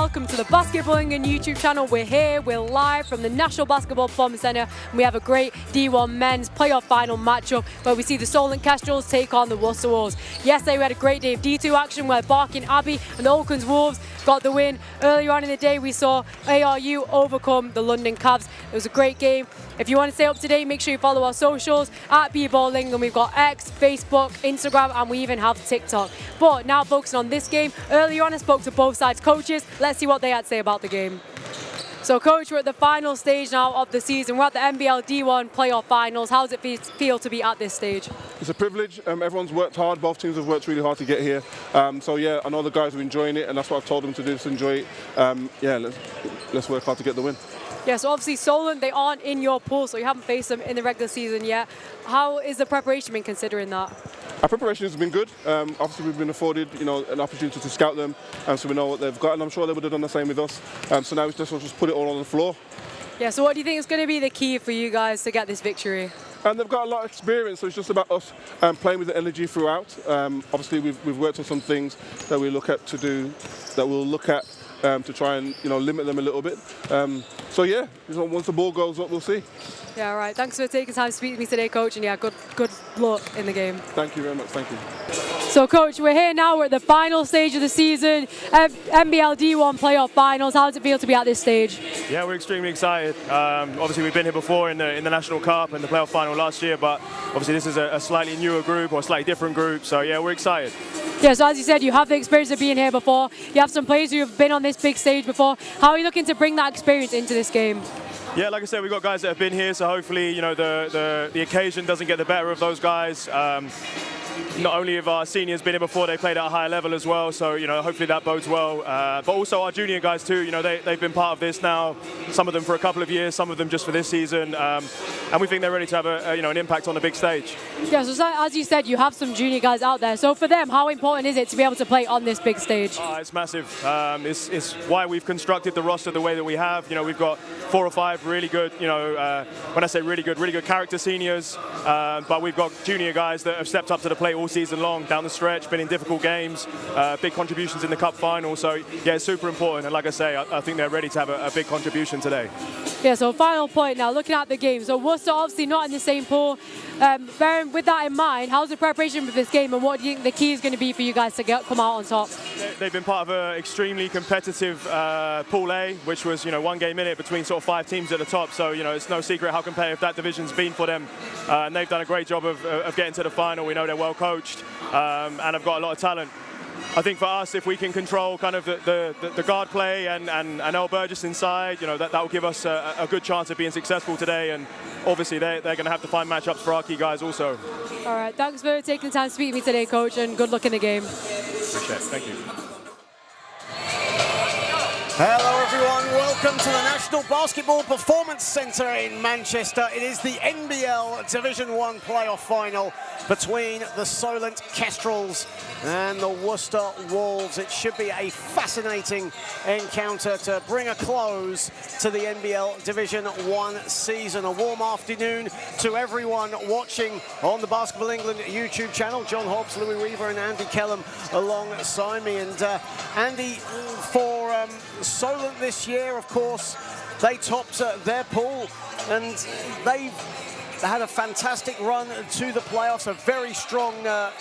welcome to the Basketball England YouTube channel. We're here, we're live from the National Basketball Performance Centre, and we have a great D1 men's playoff final matchup where we see the Solent Kestrels take on the Worcester Wolves. Yesterday we had a great day of D2 action where Barking Abbey and the Oaklands Wolves got the win. Earlier on in the day we saw ARU overcome the London Cavs. It was a great game. If you want to stay up to date, make sure you follow our socials at BBall England. We've got X, Facebook, Instagram, and we even have TikTok. But now focusing on this game, earlier on I spoke to both sides' coaches. Let's see what they had to say about the game. So coach, we're at the final stage now of the season. We're at the NBL D1 playoff finals. How does it feel to be at this stage? It's a privilege. Everyone's worked hard. Both teams have worked really hard to get here. So yeah, I know the guys are enjoying it, and that's what I've told them to do, just enjoy it. Yeah, let's work hard to get the win. Yeah, so obviously Solent, they aren't in your pool, so you haven't faced them in the regular season yet. How is the preparation been considering that? Our preparation has been good. Obviously, we've been afforded, an opportunity to scout them, so we know what they've got, and I'm sure they would have done the same with us. So now it's just put it all on the floor. Yeah, so what do you think is going to be the key for you guys to get this victory? And they've got a lot of experience, so it's just about us playing with the energy throughout. Obviously, we've worked on some things that we look at to do, that we'll look at to try and limit them a little bit. So yeah, once the ball goes up, we'll see. Yeah, all right. Thanks for taking time to speak to me today, Coach, and yeah, good luck in the game. Thank you very much. Thank you. So, Coach, we're here now. We're at the final stage of the season, NBL D1 playoff finals. How does it feel to be at this stage? Yeah, we're extremely excited. Obviously, we've been here before in the National Cup and the playoff final last year, but obviously this is a slightly newer group or a slightly different group. So yeah, we're excited. Yeah, so as you said, you have the experience of being here before. You have some players who have been on this big stage before. How are you looking to bring that experience into this game? Yeah, like I said, we've got guys that have been here, so hopefully, the occasion doesn't get the better of those guys. Not only have our seniors been here before, they played at a higher level as well, so hopefully that bodes well. But also our junior guys too, they've been part of this now, some of them for a couple of years, some of them just for this season, and we think they're ready to have an impact on the big stage. Yeah, so as you said, you have some junior guys out there, so for them, how important is it to be able to play on this big stage? It's massive. It's why we've constructed the roster the way that we have. We've got 4 or 5 really good, when I say really good character seniors, but we've got junior guys that have stepped up to the plate all season long, down the stretch, been in difficult games, big contributions in the cup final. So yeah, it's super important. And like I say, I think they're ready to have a big contribution today. Yeah, so final point now, looking at the game. So Worcester obviously not in the same pool. Bearing with that in mind, how's the preparation for this game and what do you think the key is going to be for you guys to come out on top? They've been part of an extremely competitive Pool A, which was one game in it between sort of 5 teams at the top. So it's no secret how competitive that division's been for them. And they've done a great job of getting to the final. We know they're well coached and have got a lot of talent. I think for us, if we can control kind of the guard play and El Burgess inside, that will give us a good chance of being successful today. And obviously, they're going to have to find matchups for our key guys also. All right, thanks for taking the time to speak to me today, Coach, and good luck in the game. Appreciate it. Thank you. Hello everyone, welcome to the National Basketball Performance Centre in Manchester. It is the NBL Division 1 playoff final between the Solent Kestrels and the Worcester Wolves. It should be a fascinating encounter to bring a close to the NBL Division 1 season. A warm afternoon to everyone watching on the Basketball England YouTube channel. John Hobbs, Louis Weaver and Andy Kellum alongside me. And Andy, for Solent this year, of course, they topped their pool and they've had a fantastic run to the playoffs. A very strong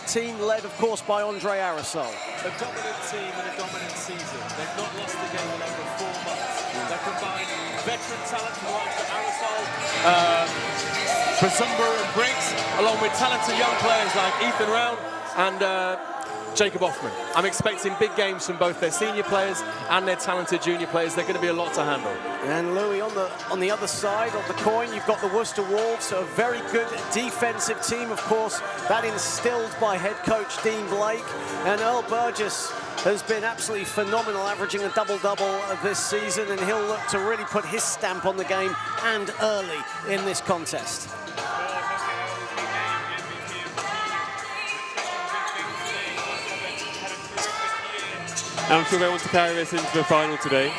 team led, of course, by Andre Arisol. A dominant team and a dominant season. They've not lost the game in over 4 months. They're combining veteran talent from Arisol, Brasumba and Briggs, along with talented young players like Ethan Round and Jacob Hoffman. I'm expecting big games from both their senior players and their talented junior players. They're going to be a lot to handle. And Louis, on the other side of the coin, you've got the Worcester Wolves, a very good defensive team, of course, that instilled by head coach Dean Blake. And Earl Burgess has been absolutely phenomenal, averaging a double-double this season, and he'll look to really put his stamp on the game and early in this contest. I'm sure they want to carry this into the final today.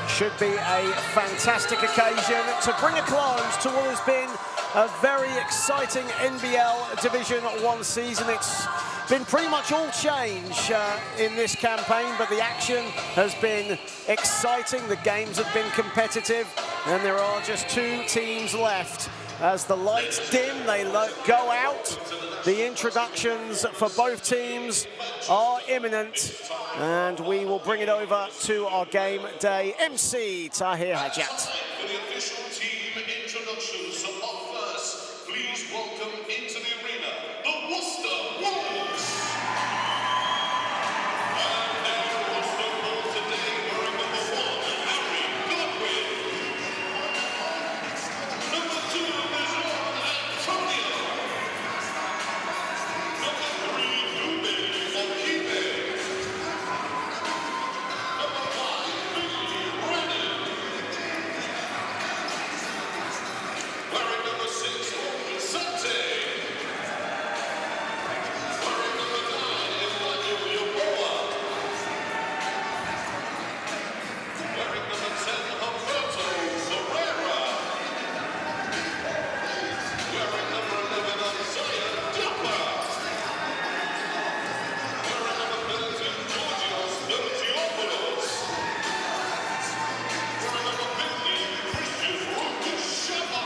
Should be a fantastic occasion to bring a close to what has been a very exciting NBL Division 1 season. It's been pretty much all change in this campaign, but the action has been exciting. The games have been competitive, and there are just 2 teams left. As the lights dim, they go out. The introductions for both teams are imminent, and we will bring it over to our game day MC, Tahir Hajat. For the official team introductions, so up first, please welcome into the arena the Worcester Wolves. And their Worcester Wolves today wearing number 1, Harry Godwin. Number 2 is Antonio. Number 3, Dube Okibe. Number 5, Billy Brennan. Wearing number 6, Open Sante. Wearing number 9, Emmanuel Yoboa. Wearing number 10, Humberto Ferreira. Wearing number 11, Isaiah Dupper. Wearing number 13, Georgios Bertiopoulos. Wearing number 15, Christian Rukushaba.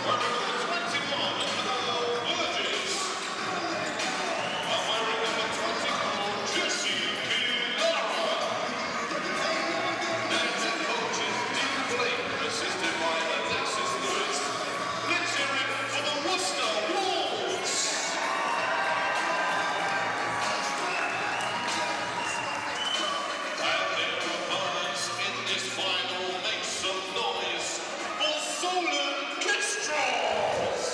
Wearing number 21, Noel Burgess. And wearing number 24, Jesse Pilara. Their head coach is Dean Blake, assisted by Alexis Lewis. Let's hear it for the Worcester Wolves. And their opponents in this final make some noise for Solent Kestrels.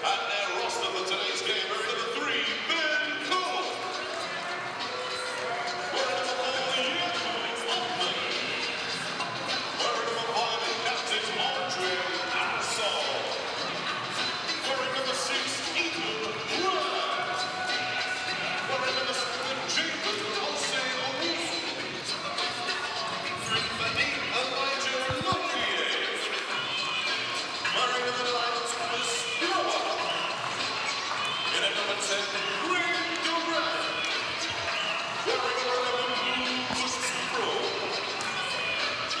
And their roster for today's game are number 3, Ben Cole. Wearing number 4, Jakob Altman. Wearing number 5, the captain, Andre Arasol. Wearing number 6, Ethan Grant. Wearing number 7, Jacob Olsen-Owusu. Wearing number 8, Elijah Lokier. Wearing number 9, Thomas Brewer. And at number 10, Greg Durant. Wearing number 11, Lucas Pro.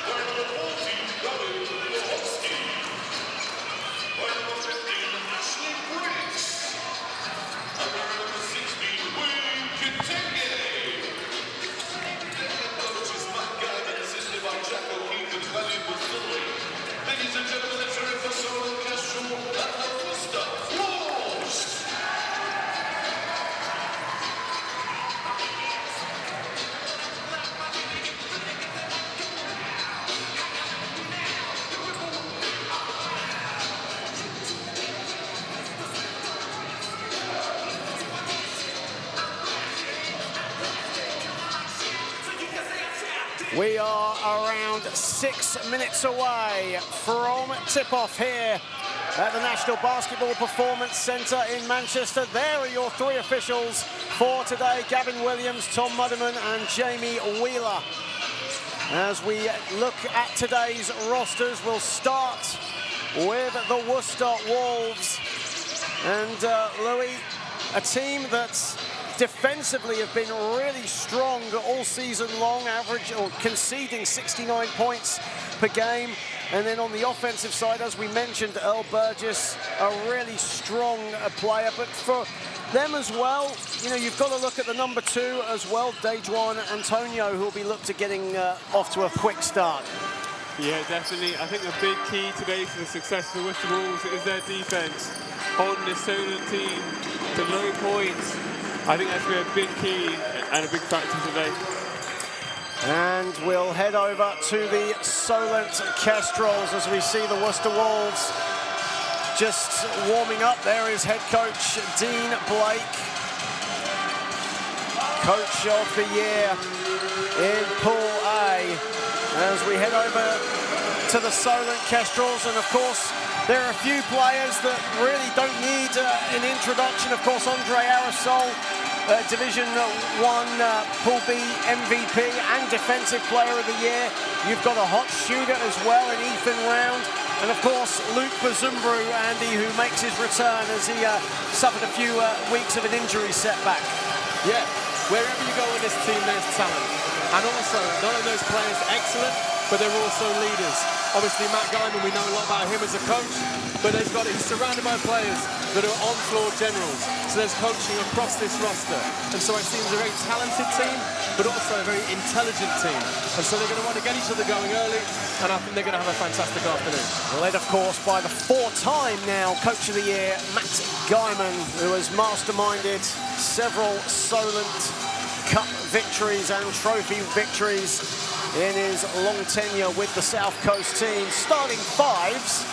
Wearing number 14, David Lewowski. Wearing number 15, Ashley Briggs. And wearing number 16, Wayne Kitenge. Their coach is Matt Gallagher, assisted by Jack O'Keefe and Valley Buzuli. Ladies and gentlemen, let's hear it for Solent Kestrel and the Worcester Wolves. We are around 6 minutes away from tip-off here at the National Basketball Performance Centre in Manchester. There are your 3 officials for today: Gavin Williams, Tom Mudderman and Jamie Wheeler. As we look at today's rosters, we'll start with the Worcester Wolves. And Louis, a team that's defensively have been really strong all season long, conceding 69 points per game. And then on the offensive side, as we mentioned, Earl Burgess, a really strong player. But for them as well, you know, you've got to look at the number 2 as well, Dejuan Antonio, who will be looked to getting off to a quick start. Yeah, definitely. I think the big key today for the success of the Worcester Wolves is their defense, holding this Solent team to low points. I think that's going to be a big key and a big factor today. And we'll head over to the Solent Kestrels as we see the Worcester Wolves just warming up. There is head coach Dean Blake, coach of the year in Pool A, as we head over to the Solent Kestrels. And of course, there are a few players that really don't need an introduction. Of course, Andre Arasol, Division 1 Pool B MVP and Defensive Player of the Year. You've got a hot shooter as well in Ethan Round. And of course, Luke Bazumbru, Andy, who makes his return as he suffered a few weeks of an injury setback. Yeah, wherever you go in this team, there's talent. And also, not only those players excellent, but they're also leaders. Obviously, Matt Guyman, we know a lot about him as a coach, but he's surrounded by players that are on-floor generals. So there's coaching across this roster. And so I see them as a very talented team, but also a very intelligent team. And so they're going to want to get each other going early, and I think they're going to have a fantastic afternoon. Led, of course, by the four-time now Coach of the Year, Matt Guyman, who has masterminded several Solent Cup victories and trophy victories in his long tenure with the South Coast team. Starting fives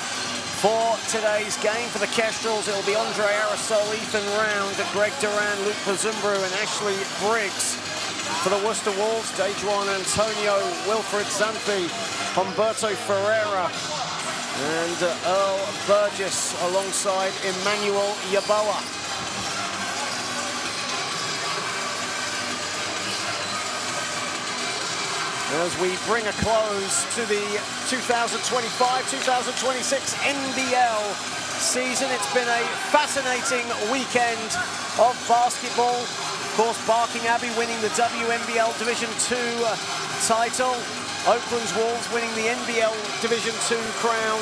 for today's game for the Kestrels. It'll be Andre Arisol, Ethan Round, Greg Duran, Luke Bazumbru and Ashley Briggs. For the Worcester Wolves, Dejuan Antonio, Wilfred Zanthi, Humberto Ferreira and Earl Burgess alongside Emmanuel Yaboa. As we bring a close to the 2025-2026 NBL season. It's been a fascinating weekend of basketball. Of course, Barking Abbey winning the WNBL Division 2 title. Oakland's Wolves winning the NBL Division 2 crown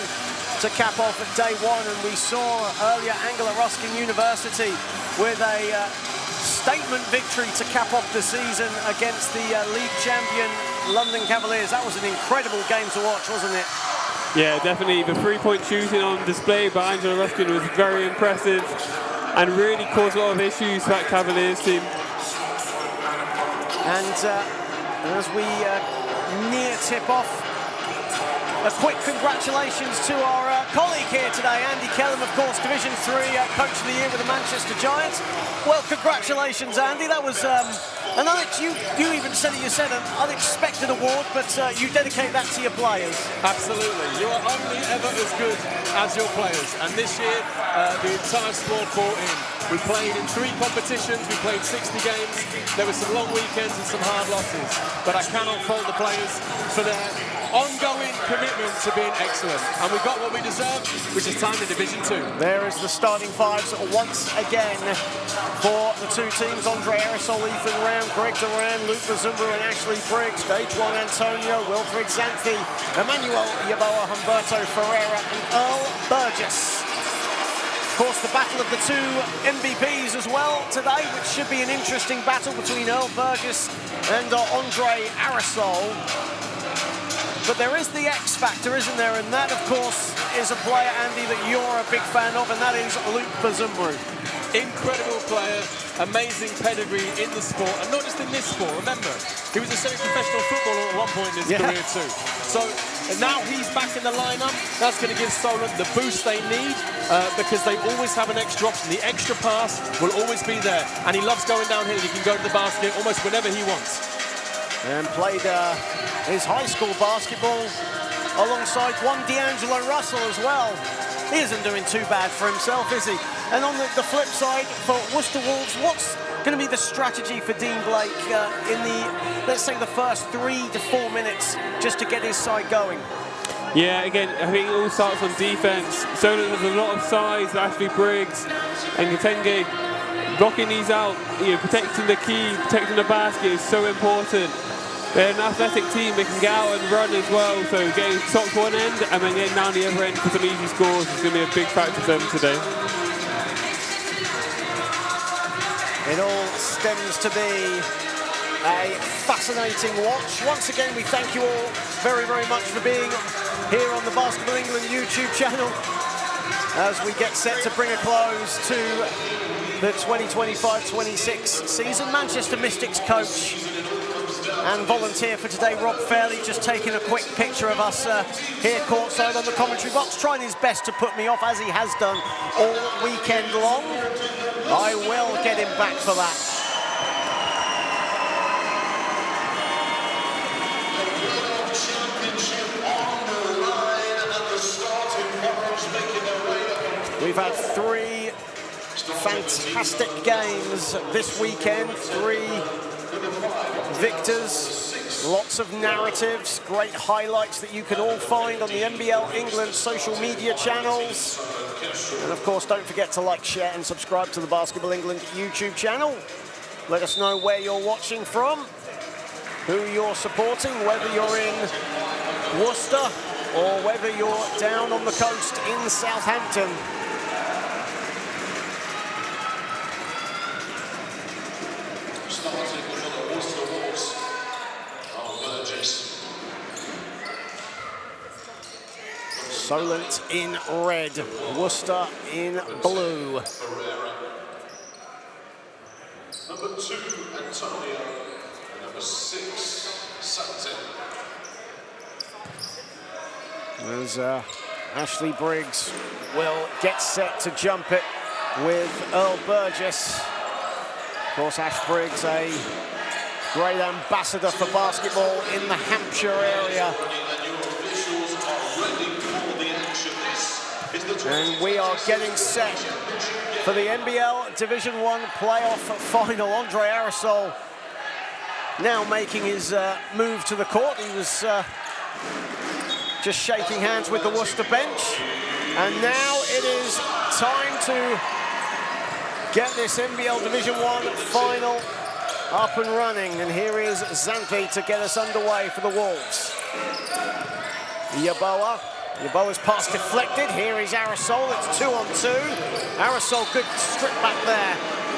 to cap off at day one. And we saw earlier Angela Ruskin University with a statement victory to cap off the season against the league champion London Cavaliers. That was an incredible game to watch, wasn't it? Yeah, definitely. The three-point shooting on display by Angela Ruskin was very impressive and really caused a lot of issues for that Cavaliers team. And as we near tip-off, a quick congratulations to our colleague here today, Andy Kellum, of course, Division 3 Coach of the Year with the Manchester Giants. Well, congratulations, Andy. That was you even said it yourself, an unexpected award, but you dedicate that to your players. Absolutely. You are only ever as good as your players. And this year, the entire squad brought in. We played in 3 competitions. We played 60 games. There were some long weekends and some hard losses. But I cannot fault the players for their ongoing commitment to being excellent. And we got what we deserved, which is time to Division 2. There is the starting fives once again for the two teams. Andre Arisol, Ethan Round, Greg Duran, Luke Bazumbru and Ashley Briggs, Dejuan Antonio, Wilfred Zanthi, Emmanuel Yaboa, Humberto Ferreira and Earl Burgess. Of course, the battle of the two MVPs as well today, which should be an interesting battle between Earl Burgess and Andre Arisol. But there is the X factor, isn't there? And that, of course, is a player, Andy, that you're a big fan of, and that is Luke Bazumbru. Incredible player, amazing pedigree in the sport, and not just in this sport. Remember, he was a semi-professional footballer at one point in his career too. So now he's back in the lineup. That's going to give Solent the boost they need because they always have an extra option. The extra pass will always be there, and he loves going downhill. He can go to the basket almost whenever he wants. And played his high school basketball alongside one D'Angelo Russell as well. He isn't doing too bad for himself, is he? And on the flip side, for Worcester Wolves, what's going to be the strategy for Dean Blake in the, let's say, the first 3 to 4 minutes just to get his side going? Yeah, again, I think it all starts on defense. Solent has a lot of size, Ashley Briggs and Katenge. Blocking these out, protecting the key, protecting the basket is so important. They're an athletic team, they can get out and run as well, so getting stopped one end and then getting down the other end for some easy scores is going to be a big factor for them today. It all stems to be a fascinating watch. Once again, we thank you all very, very much for being here on the Basketball England YouTube channel as we get set to bring a close to the 2025-26 season. Manchester Mystics coach and volunteer for today, Rob Fairley, just taking a quick picture of us here courtside on the commentary box, trying his best to put me off, as he has done all weekend long. I will get him back for that. We've had 3 fantastic games this weekend, 3 victors Lots of narratives, great highlights that you can all find on the NBL England social media channels. And of course, don't forget to like, share, and subscribe to the Basketball England YouTube channel. Let us know where you're watching from, who you're supporting, whether you're in Worcester or whether you're down on the coast in Southampton. Starting for the Worcester Wolves, Burgess. Solent in red, Worcester in blue. Number 2, Antonio. And number 6, Sutton. As Ashley Briggs will get set to jump it with Earl Burgess. Of course, Ash Briggs, a great ambassador for basketball in the Hampshire area. And we are getting set for the NBL Division 1 playoff final. Andre Arisol now making his move to the court. He was just shaking hands with the Worcester bench. And now it is time to get this NBL Division 1 final up and running. And here is Xanthi to get us underway for the Wolves. Yaboa's pass deflected. Here is Arisol. It's 2-on-2. Arisol, good strip back there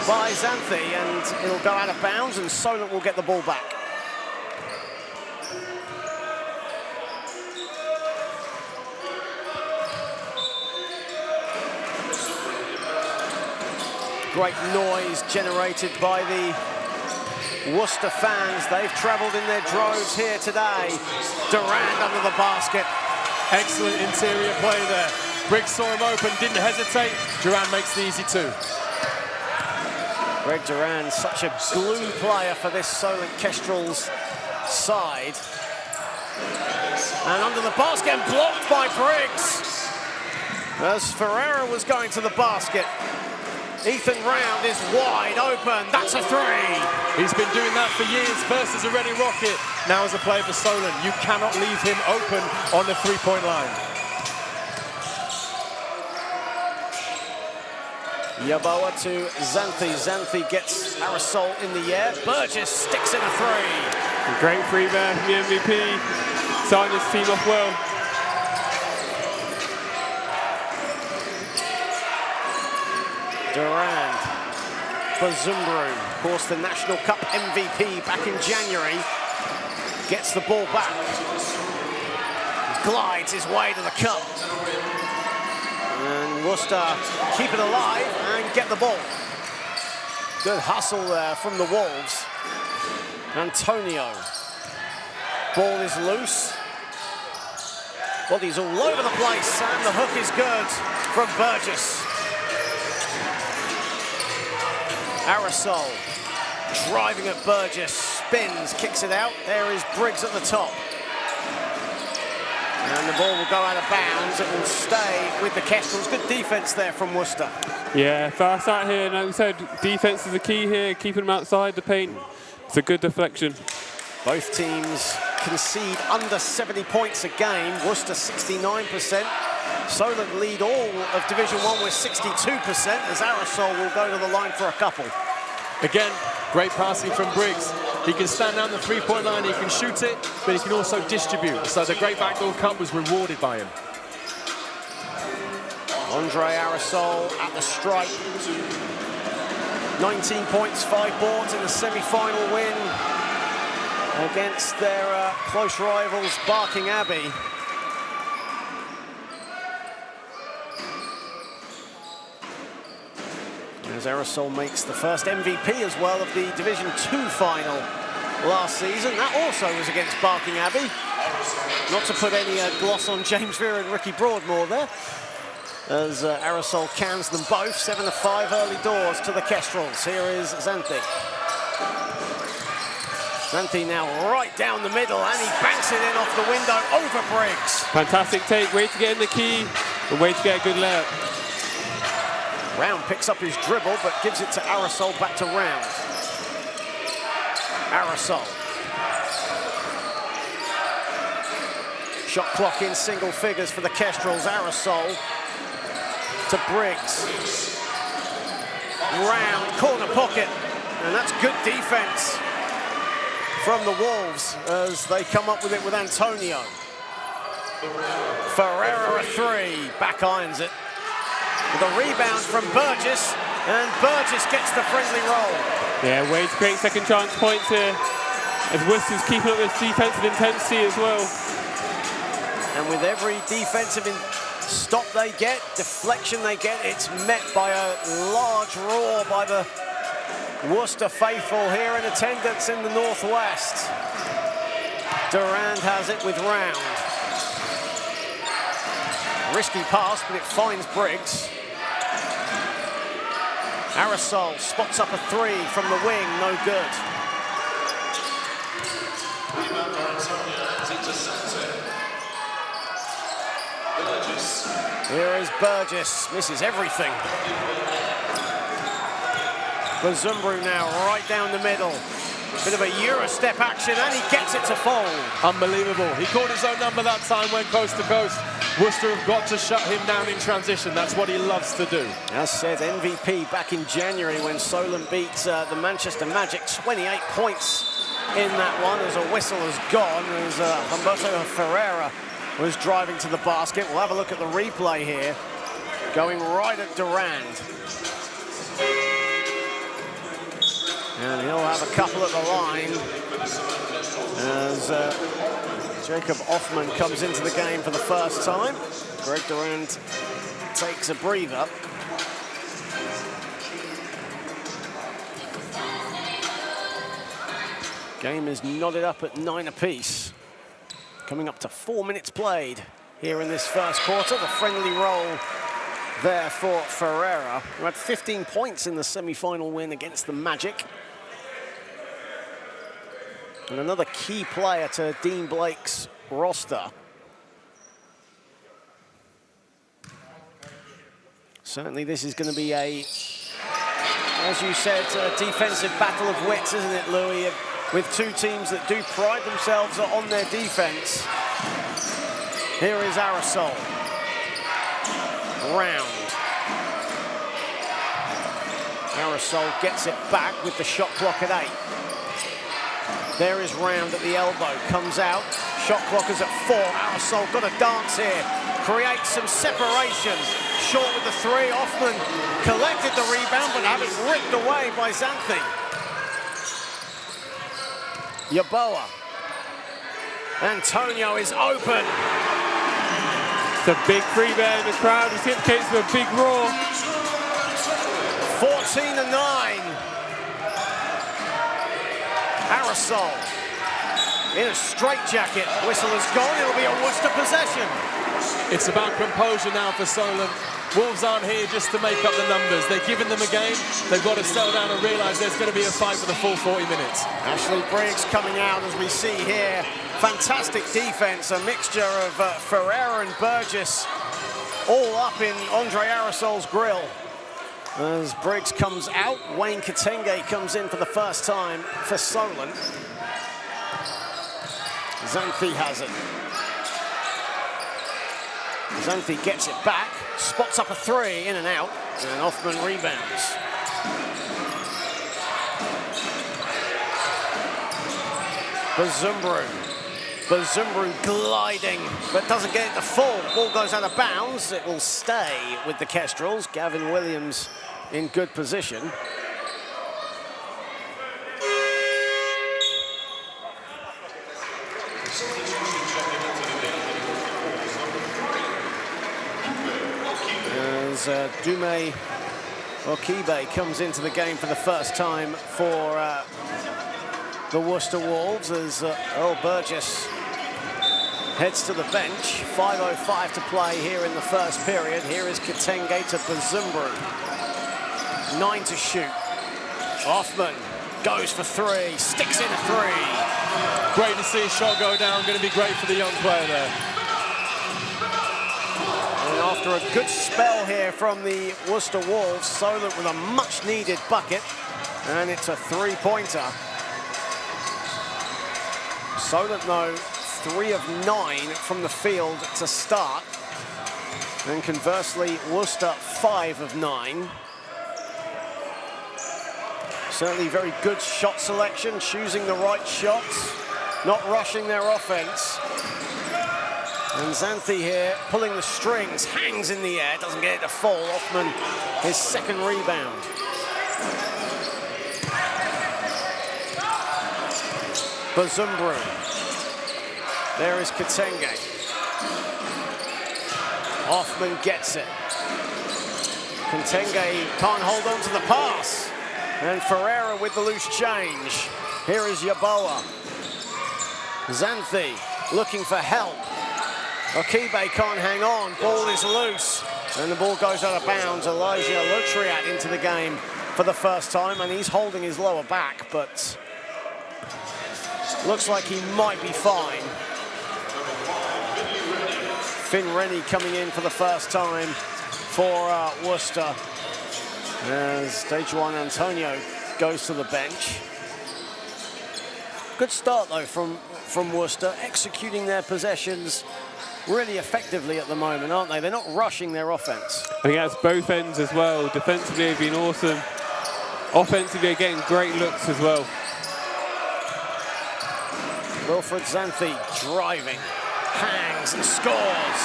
by Xanthi, and it'll go out of bounds, and Solent will get the ball back. Great noise generated by the Worcester fans. They've travelled in their droves here today. Durand under the basket. Excellent interior play there. Briggs saw him open, didn't hesitate. Durand makes the easy 2. Greg Durand, such a glue player for this Solent Kestrels side. And under the basket, and blocked by Briggs. As Ferreira was going to the basket. Ethan Round is wide open. That's a 3. He's been doing that for years. First as a Reading Rocket, now as a player for Solent. You cannot leave him open on the 3-point line. Yaboa to Xanthi. Xanthi gets Arisol in the air. Burgess sticks in a 3. A great free there from the MVP. Starting his team off well. Durand, Bazumbru, of course the National Cup MVP back in January, gets the ball back, glides his way to the cup. And Worcester keep it alive and get the ball. Good hustle there from the Wolves. Antonio, ball is loose. Body's all over the place, and the hook is good from Burgess. Arisol driving at Burgess, spins, kicks it out. There is Briggs at the top. And the ball will go out of bounds. It will stay with the Kestrels. Good defense there from Worcester. Yeah, fast out here. And like we said, defense is the key here, keeping them outside the paint. It's a good deflection. Both teams concede under 70 points a game. Worcester 69%. Solent lead all of Division 1 with 62%, as Arisol will go to the line for a couple. Again, great passing from Briggs. He can stand down the 3-point line, he can shoot it, but he can also distribute. So the great backdoor cut was rewarded by him. Andre Arisol at the stripe. 19 points, 5 boards in the semi-final win against their close rivals, Barking Abbey. As Arisol makes the first MVP as well of the Division 2 final last season. That also was against Barking Abbey. Not to put any gloss on James Vera and Ricky Broadmoor there. As Arisol cans them both. 7-5 early doors to the Kestrels. Here is Xanthi. Xanthi now right down the middle, and he banks it in off the window over Briggs. Fantastic take, way to get in the key, and way to get a good layup. Round picks up his dribble, but gives it to Arisol, back to Round. Arisol. Shot clock in single figures for the Kestrels. Aerosol to Briggs. Round, corner pocket. And that's good defense from the Wolves as they come up with it with Antonio. Ferreira a three, back irons it. With a rebound from Burgess, and Burgess gets the friendly roll. Yeah, way to create second chance points here, as Worcester's keeping up this defensive intensity as well. And with every defensive stop they get, deflection they get, it's met by a large roar by the Worcester faithful here in attendance in the northwest. Durand has it with Round. Risky pass, but it finds Briggs. Aerosol spots up a three from the wing, no good. Here is Burgess, misses everything. Bazumbru now right down the middle. Bit of a Eurostep action, and he gets it to fall. Unbelievable. He called his own number that time, went coast to coast. Worcester have got to shut him down in transition. That's what he loves to do. As said, MVP back in January when Solent beat the Manchester Magic, 28 points in that one as a whistle has gone, as Humberto Ferreira was driving to the basket. We'll have a look at the replay here. Going right at Durand. And he'll have a couple at the line as Jacob Offman comes into the game for the first time. Greg Durand takes a breather. Game is knotted up at 9 apiece. Coming up to 4 minutes played here in this first quarter. The friendly roll there for Ferreira, who had 15 points in the semi-final win against the Magic. And another key player to Dean Blake's roster. Certainly this is going to be a, as you said, a defensive battle of wits, isn't it, Louis? With two teams that do pride themselves on their defense. Here is Aerosol. Round. Aerosol gets it back with the shot clock at 8. There is Round at the elbow, comes out, shot clock is at 4. Aerosol got a dance here, creates some separation. Short with the three, Offman collected the rebound, but have it ripped away by Xanthi. Yeboah. Antonio is open. It's a big free there in the crowd, which indicates a big roar. 14-9. Aerosol in a straitjacket. Whistle is gone. It'll be a Worcester possession. It's about composure now for Solent. Wolves aren't here just to make up the numbers. They've given them a game. They've got to settle down and realise there's going to be a fight for the full 40 minutes. Ashley Briggs coming out as we see here. Fantastic defense. A mixture of Ferreira and Burgess all up in Andre Aerosol's grill. As Briggs comes out, Wayne Katenge comes in for the first time for Solent. Xanthi has it. Xanthi gets it back, spots up a three, in and out, and Offman rebounds. Bazumbru gliding, but doesn't get it to fall. Ball goes out of bounds. It will stay with the Kestrels. Gavin Williams in good position. As Dume Okibe comes into the game for the first time for the Worcester Wolves, as Earl Burgess heads to the bench. 5:05 to play here in the first period. Here is Katenge to Bazumbru. 9 to shoot. Offman goes for three, sticks in a three. Great to see a shot go down. Going to be great for the young player there. And after a good spell here from the Worcester Wolves, Solent with a much-needed bucket, and it's a three-pointer. Solent, though, 3 of 9 from the field to start. And conversely, Worcester 5 of 9. Certainly very good shot selection, choosing the right shots, not rushing their offense. And Xanthi here pulling the strings, hangs in the air, doesn't get it to fall. Hoffman, his second rebound. Bazumbru. There is Kitenge. Hoffman gets it. Kitenge can't hold on to the pass. And Ferreira with the loose change. Here is Yaboa. Xanthi looking for help. Okibe can't hang on. Ball is loose. And the ball goes out of bounds. Elijah Lutriat into the game for the first time. And he's holding his lower back, but looks like he might be fine. Finn Rennie coming in for the first time for Worcester, as Dejuan Antonio goes to the bench. Good start though from Worcester, executing their possessions really effectively at the moment, aren't they? They're not rushing their offense. I think that's both ends as well. Defensively, they've been awesome. Offensively, they're getting great looks as well. Wilfred Xanthi driving, hangs and scores.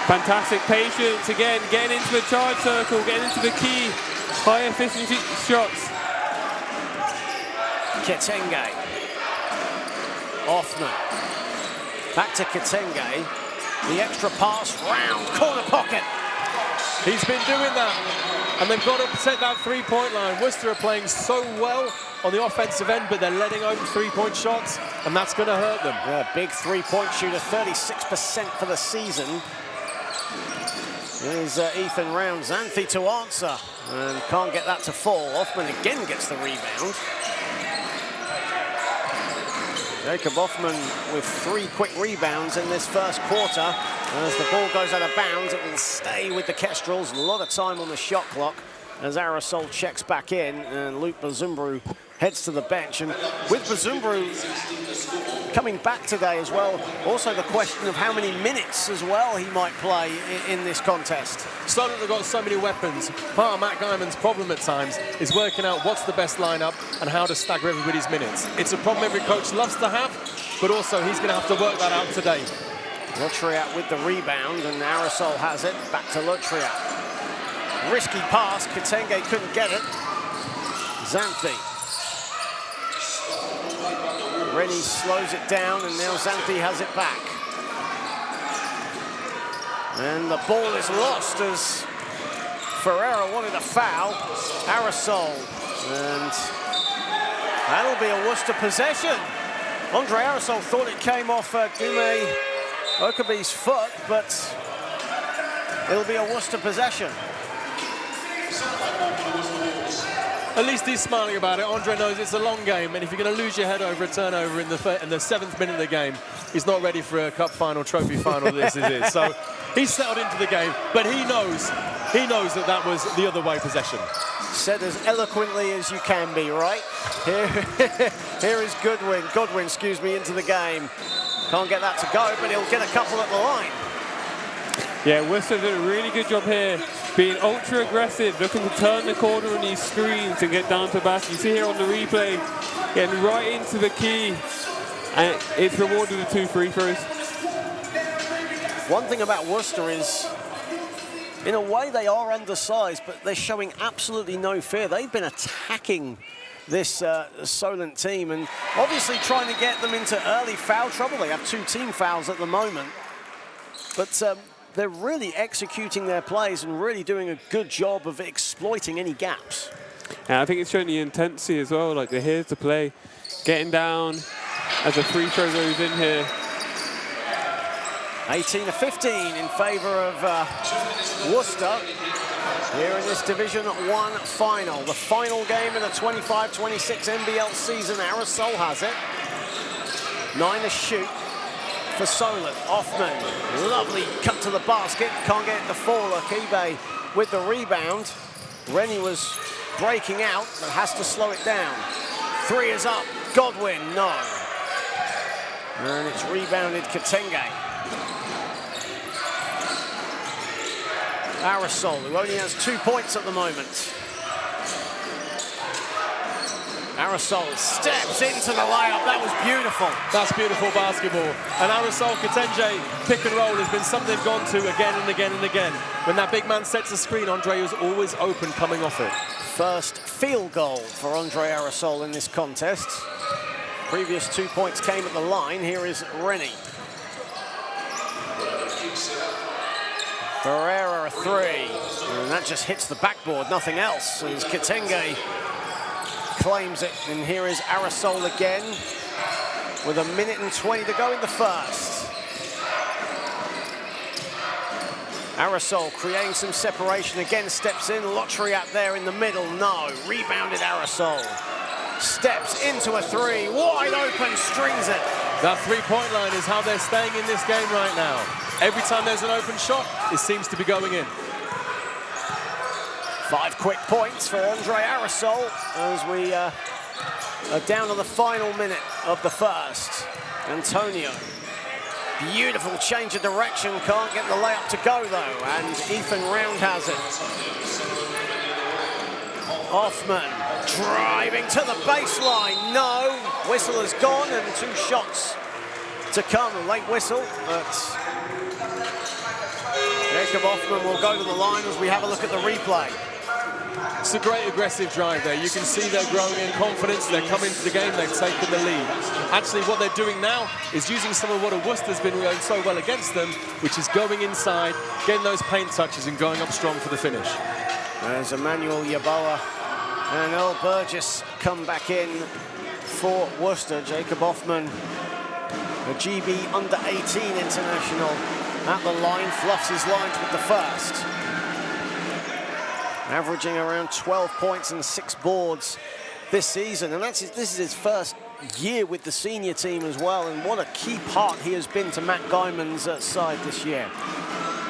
Fantastic patience, again, getting into the charge circle, getting into the key, high efficiency shots. Kitenge. Hoffman. Back to Kitenge. The extra pass round, corner pocket. He's been doing that, and they've got to protect that three-point line. Worcester are playing so well on the offensive end, but they're letting open three-point shots, and that's going to hurt them. Yeah, big three-point shooter, 36% for the season. Here's Ethan Round. Xanthi to answer, and can't get that to fall. Hoffman again gets the rebound. Jacob Hoffman with 3 quick rebounds in this first quarter. As the ball goes out of bounds, it will stay with the Kestrels. A lot of time on the shot clock as Aerosol checks back in, and Luke Bazumbru heads to the bench. And with Bazumbru coming back today as well, also the question of how many minutes as well he might play in this contest. Solent have got so many weapons. Part of Matt Guyman's problem at times is working out what's the best lineup and how to stagger everybody's minutes. It's a problem every coach loves to have, but also he's going to have to work that out today. Lutriat with the rebound, and Aerosol has it. Back to Lutriat. Risky pass, Kitenge couldn't get it. Xanthi. Rennie slows it down, and now Xanthi has it back. And the ball is lost as Ferreira wanted a foul. Aerosol, and that'll be a Worcester possession. Andre Aerosol thought it came off Dume Okabe's foot, but it'll be a Worcester possession. At least he's smiling about it. Andre knows it's a long game, and if you're going to lose your head over a turnover in the 7th minute of the game, he's not ready for a cup final, trophy final. This is it. So he's settled into the game, but he knows that was the other way possession. Said as eloquently as you can be, right? Here is Godwin, excuse me, into the game. Can't get that to go, but he'll get a couple at the line. Yeah, Worcester did a really good job here, being ultra aggressive, looking to turn the corner on these screens and get down to the basket. You see here on the replay, getting right into the key, and it's rewarded with 2 free throws. One thing about Worcester is, in a way, they are undersized, but they're showing absolutely no fear. They've been attacking this Solent team, and obviously trying to get them into early foul trouble. They have 2 team fouls at the moment, but they're really executing their plays and really doing a good job of exploiting any gaps. And I think it's showing the intensity as well, like they're here to play, getting down as a free throw goes in here. 18-15 in favor of Worcester here in this Division 1 final. The final game of the 25-26 NBL season. Aerosol has it. 9 to shoot for Solent. Hoffman, lovely cut to the basket. Can't get it to fall. Akibe with the rebound. Rennie was breaking out, but has to slow it down. 3 is up. Godwin, no. And it's rebounded Ketenge. Aerosol, who only has 2 points at the moment. Aerosol steps into the layup. That was beautiful. That's beautiful basketball. And Aerosol Ketenge pick and roll has been something they've gone to again and again and again. When that big man sets a screen, Andre is always open coming off it. First field goal for Andre Aerosol in this contest. Previous 2 points came at the line. Here is Rennie. Ferreira a three. And that just hits the backboard, nothing else. As Ketenge claims it. And here is Aerosol again with 1:20 to go in the first. Aerosol creating some separation again, steps in. Lotriat there in the middle, no. Rebounded Aerosol. Steps into a three, wide open, strings it. That three-point line is how they're staying in this game right now. Every time there's an open shot, it seems to be going in. 5 quick points for Andre Aerosol as we are down to the final minute of the first. Antonio, beautiful change of direction, can't get the layup to go though, and Ethan Round has it. Hoffman driving to the baseline, no. Whistle has gone and 2 shots to come, a late whistle, but Jacob Hoffman will go to the line as we have a look at the replay. It's a great aggressive drive there. You can see they're growing in confidence. They're coming to the game. They've taken the lead. Actually, what they're doing now is using some of what Worcester's been going so well against them, which is going inside, getting those paint touches and going up strong for the finish. There's Emmanuel Yeboah and Earl Burgess come back in for Worcester. Jacob Hoffman, a GB under-18 international, at the line, fluffs his lines with the first. Averaging around 12 points and 6 boards this season. And this is his first year with the senior team as well. And what a key part he has been to Matt Guyman's side this year.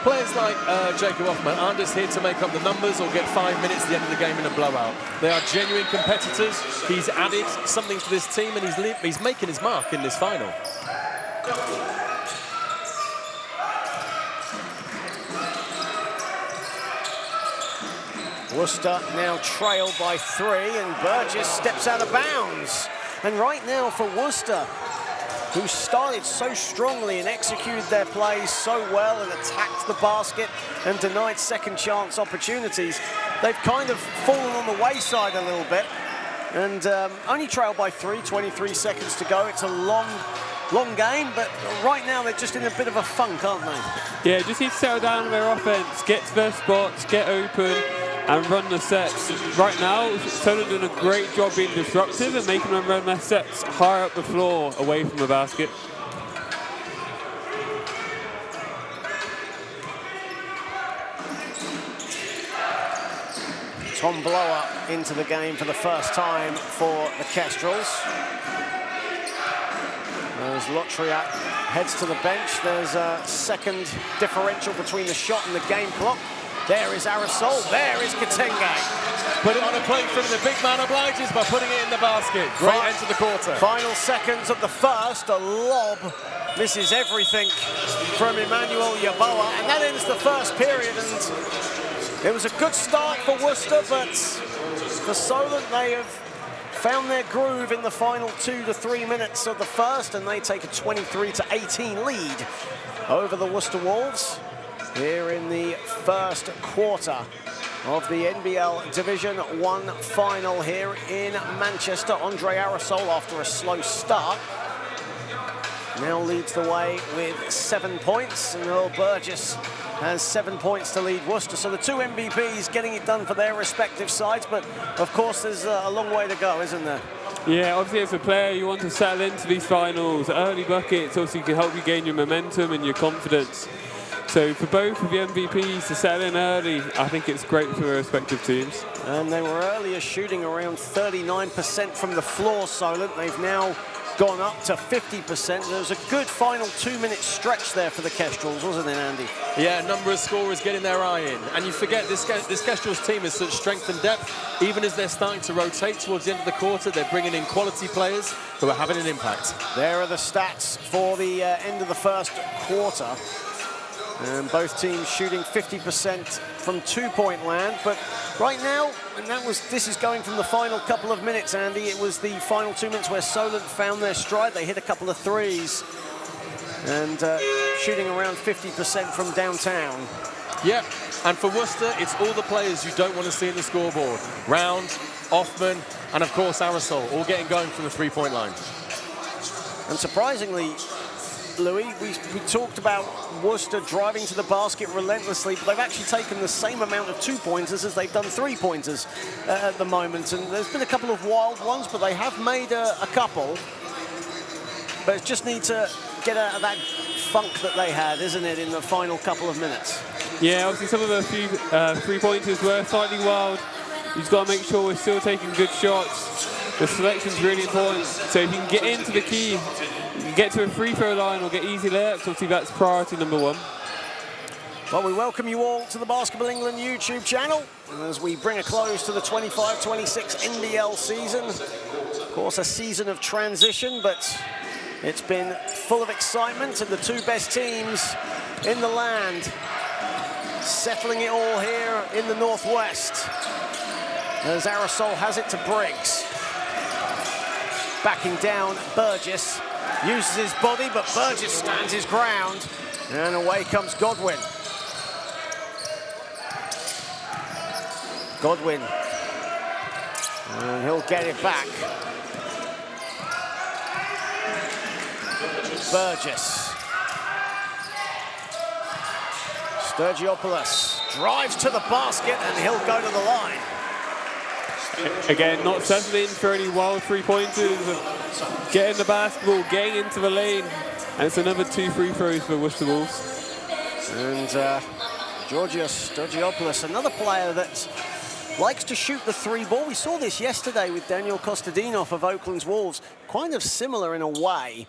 Players like Jacob Hoffman aren't just here to make up the numbers or get 5 minutes at the end of the game in a blowout. They are genuine competitors. He's added something to this team and he's making his mark in this final. Worcester now trail by 3 and Burgess steps out of bounds. And right now for Worcester, who started so strongly and executed their plays so well and attacked the basket and denied second chance opportunities, they've kind of fallen on the wayside a little bit. And only trail by 3, 23 seconds to go. It's a long game, but right now they're just in a bit of a funk, aren't they? Yeah, just need to settle down on their offense, get to their spots, get open, and run the sets. Right now, Solent doing a great job being disruptive and making them run their sets higher up the floor, away from the basket. Tom Blower into the game for the first time for the Kestrels. As Lotriat heads to the bench, there's a second differential between the shot and the game clock. There is Aerosol, there is Ketenge. Put it on a plate from the big man obliges by putting it in the basket. Great end to the quarter. Final seconds of the first, a lob. Misses everything from Emmanuel Yeboah, and that ends the first period. And it was a good start for Worcester, but for Solent, they have found their groove in the final 2 to 3 minutes of the first, and they take a 23-18 lead over the Worcester Wolves here in the first quarter of the NBL Division 1 final here in Manchester. Andre Aerosol, after a slow start, now leads the way with 7 points, and Earl Burgess has 7 points to lead Worcester. So the 2 MVPs getting it done for their respective sides, but of course there's a long way to go, isn't there? Yeah, obviously as a player you want to settle into these finals. Early buckets also can help you gain your momentum and your confidence. So for both of the MVPs to settle in early, I think it's great for their respective teams. And they were earlier shooting around 39% from the floor, Solent. They've now gone up to 50%. There was a good final 2-minute stretch there for the Kestrels, wasn't it, Andy? Yeah, a number of scorers getting their eye in. And you forget this Kestrels team has such strength and depth. Even as they're starting to rotate towards the end of the quarter, they're bringing in quality players who are having an impact. There are the stats for the end of the first quarter. And both teams shooting 50% from two-point land. But right now, and this is going from the final couple of minutes, Andy. It was the final 2 minutes where Solent found their stride. They hit a couple of threes and shooting around 50% from downtown. Yeah, and for Worcester, it's all the players you don't want to see in the scoreboard. Round, Offman, and of course Aerosol, all getting going from the three-point line. And surprisingly, Louis, we talked about Worcester driving to the basket relentlessly, but they've actually taken the same amount of two-pointers as they've done three-pointers at the moment. And there's been a couple of wild ones, but they have made a couple. But it just need to get out of that funk that they had, isn't it, in the final couple of minutes? Yeah, obviously some of the few three-pointers were slightly wild. You've got to make sure we're still taking good shots. The selection's really important. So if you can get into the key, you can get to a free throw line or get easy layups, obviously that's priority number one. Well, we welcome you all to the Basketball England YouTube channel as we bring a close to the 25-26 NBL season. Of course, a season of transition, but it's been full of excitement, and the two best teams in the land settling it all here in the Northwest as Aerosol has it to Briggs. Backing down Burgess, uses his body, but Burgess stands his ground, and away comes Godwin. Godwin, and he'll get it back. Burgess. Sturgiopoulos drives to the basket, and he'll go to the line. Again, not settling for any wild three-pointers, getting the basketball, getting into the lane, and it's another 2 free throws for Worcester Wolves. And Georgios Sturgiopoulos, another player that likes to shoot the three ball. We saw this yesterday with Daniel Kostadinov of Oakland's Wolves. Kind of similar in a way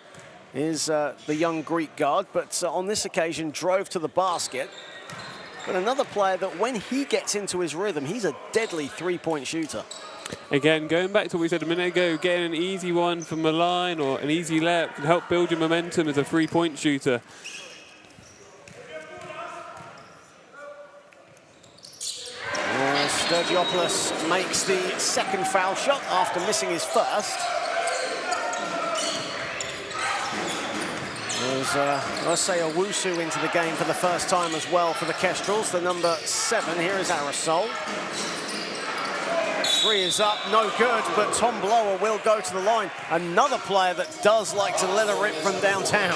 is the young Greek guard, but on this occasion drove to the basket. But another player that when he gets into his rhythm, he's a deadly three-point shooter. Again, going back to what we said a minute ago, getting an easy one from the line or an easy layup can help build your momentum as a three-point shooter. Sturgiopoulos makes the second foul shot after missing his first. There's Owusu into the game for the first time as well for the Kestrels, the number 7. Here is Aerosol. 3 is up, no good, but Tom Blower will go to the line. Another player that does like to let her rip from downtown.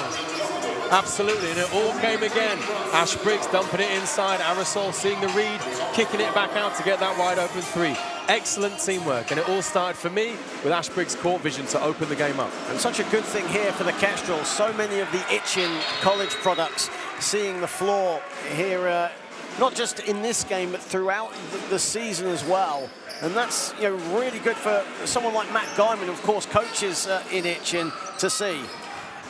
Absolutely, and it all came again. Ash Briggs dumping it inside, Aerosol seeing the read, kicking it back out to get that wide open 3. Excellent teamwork, and it all started for me with Ash Briggs' court vision to open the game up. And such a good thing here for the Kestrels. So many of the itching college products seeing the floor here, not just in this game, but throughout the season as well. And that's really good for someone like Matt Guyman, of course, coaches in itching to see.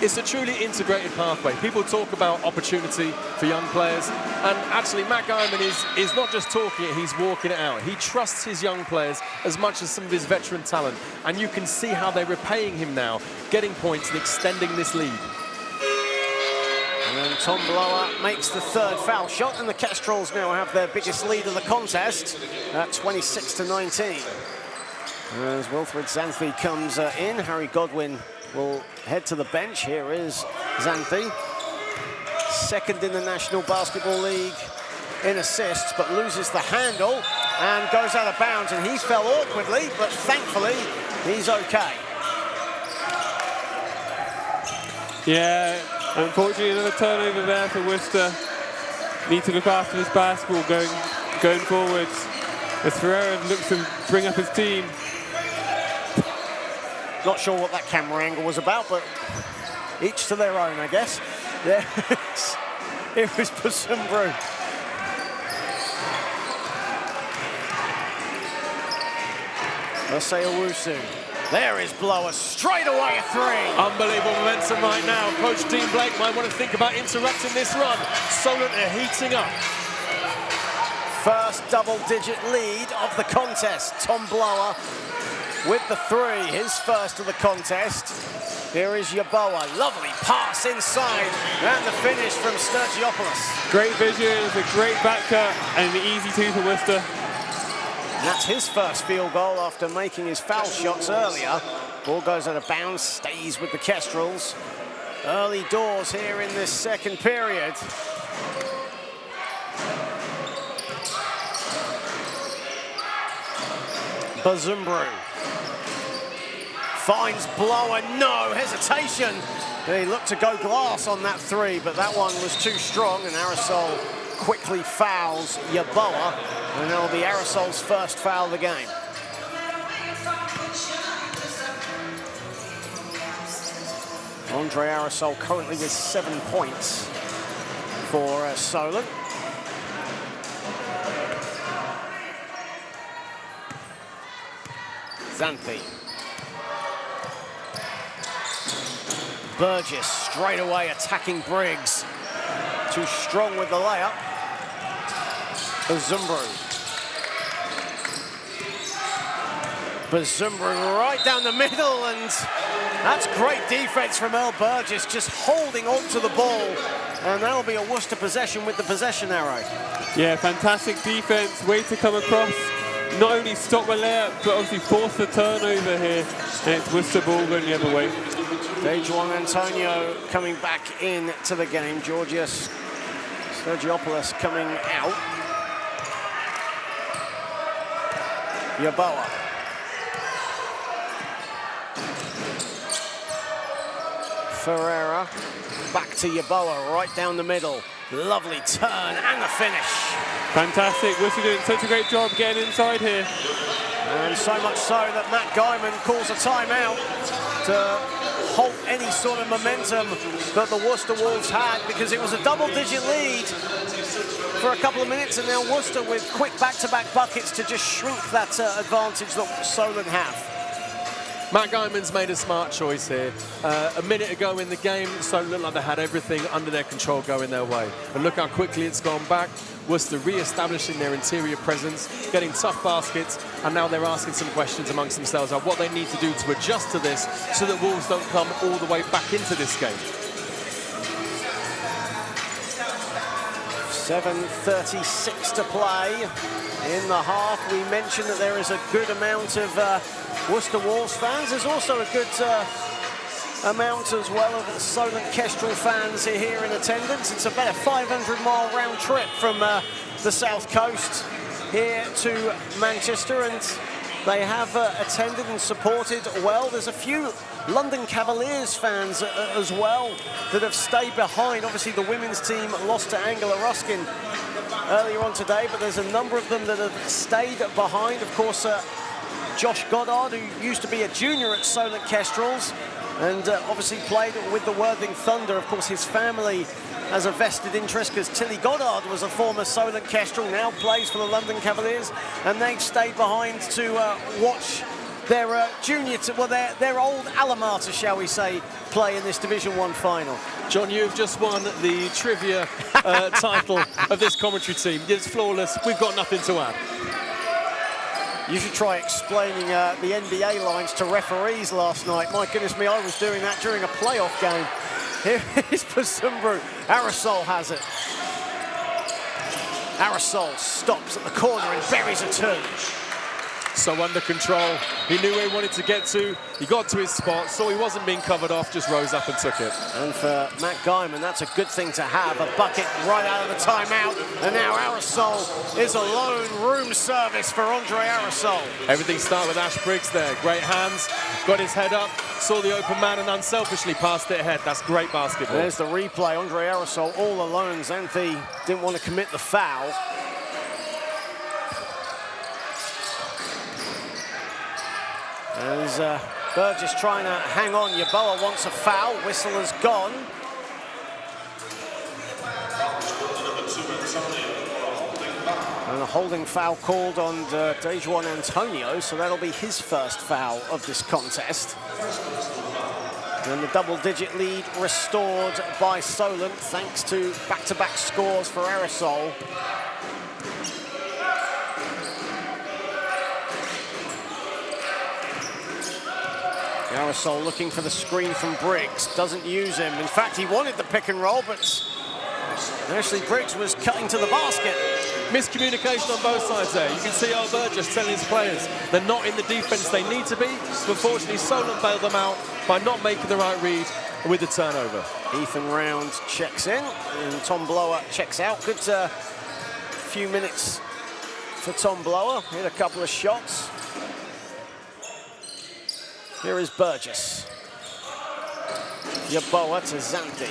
It's a truly integrated pathway. People talk about opportunity for young players, and actually Matt Guyman is not just talking it, he's walking it out. He trusts his young players as much as some of his veteran talent, and you can see how they're repaying him now, getting points and extending this lead. And then Tom Blower makes the third foul shot, and the Kestrels now have their biggest lead of the contest at 26-19. As Wilfred Xanthi comes in, Harry Godwin will head to the bench. Here is Xanthi, second in the National Basketball League in assists, but loses the handle and goes out of bounds, and he fell awkwardly, but thankfully he's okay. Yeah, unfortunately another turnover there for Worcester. Need to look after this basketball going forwards as Ferreira looks to bring up his team. Not sure what that camera angle was about, but each to their own, I guess. Yeah, it was Busumbru. Owusu There is Blower, straight away a three. Unbelievable momentum right now. Coach Dean Blake might want to think about interrupting this run. Solent are heating up. First double-digit lead of the contest. Tom Blower with the three, his first of the contest. Here is Yeboah, lovely pass inside, and the finish from Sturgiopoulos. Great vision, it's a great back cut, and an easy two for Worcester. That's his first field goal after making his foul shots earlier. Ball goes out of bounds, stays with the Kestrels. Early doors here in this second period. Bazumbru finds Blower, no hesitation. He looked to go glass on that three, but that one was too strong, and Aerosol quickly fouls Yeboah, and that'll be Aerosol's first foul of the game. Andre Aerosol currently with 7 points for Solent. Xanthi. Burgess straight away attacking Briggs. Too strong with the layup. Bazumbru right down the middle, and that's great defense from Earl Burgess, just holding on to the ball. And that'll be a Worcester possession with the possession arrow. Yeah, fantastic defense, way to come across. Not only stop the layup, but obviously force the turnover here. And it's Worcester ball going the other way. Dejuan Antonio coming back into the game. Georgios Sturgiopoulos coming out. Yeboah. Ferreira. Back to Yeboah, right down the middle. Lovely turn and the finish. Fantastic. Worcester doing such a great job getting inside here. And so much so that Matt Guyman calls a timeout to halt any sort of momentum that the Worcester Wolves had, because it was a double-digit lead for a couple of minutes, and now Worcester with quick back-to-back buckets to just shrink that advantage that Solent have. Matt Guyman's made a smart choice here. A minute ago in the game, Solent looked like they had everything under their control going their way. And look how quickly it's gone back. Worcester re-establishing their interior presence, getting tough baskets, and now they're asking some questions amongst themselves about what they need to do to adjust to this so that Wolves don't come all the way back into this game. 7:36 to play in the half. We mentioned that there is a good amount of Worcester Wolves fans. There's also a good amount as well of Solent Kestrel fans here in attendance. It's about a 500-mile round trip from the south coast here to Manchester, and they have attended and supported well. There's a few London Cavaliers fans as well that have stayed behind. Obviously the women's team lost to Angela Ruskin earlier on today, but there's a number of them that have stayed behind. Of course, Josh Goddard, who used to be a junior at Solent Kestrels, and obviously played with the Worthing Thunder. Of course, his family has a vested interest because Tilly Goddard was a former Solent Kestrel, now plays for the London Cavaliers, and they've stayed behind to watch their junior, their old alma mater, shall we say, play in this Division 1 final. John, you've just won the trivia title of this commentary team. It's flawless. We've got nothing to add. You should try explaining the NBA lines to referees last night. My goodness me, I was doing that during a playoff game. Here is Bazumbru. Aerosol has it. Aerosol stops at the corner and buries a two. So under control. He knew where he wanted to get to. He got to his spot, saw he wasn't being covered off, just rose up and took it. And for Matt Guyman, that's a good thing to have. A bucket right out of the timeout. And now Aerosol is a lone room service for Andre Aerosol. Everything started with Ash Briggs there. Great hands, got his head up, saw the open man and unselfishly passed it ahead. That's great basketball. There's the replay. Andre Aerosol all alone. Xanthi didn't want to commit the foul. As Burgess trying to hang on. Yeboah wants a foul. Whistle has gone. And a holding foul called on Dejuan Antonio, so that'll be his first foul of this contest. And the double-digit lead restored by Solent, thanks to back-to-back scores for Aerosol. Aerosol looking for the screen from Briggs, doesn't use him. In fact, he wanted the pick and roll, but Ashley Briggs was cutting to the basket. Miscommunication on both sides there. You can see Al Burgess telling his players they're not in the defense they need to be, but fortunately Solent bailed them out by not making the right read with the turnover. Ethan Round checks in, and Tom Blower checks out. Good few minutes for Tom Blower. Hit a couple of shots. Here is Burgess. Yeboah to Xanthi.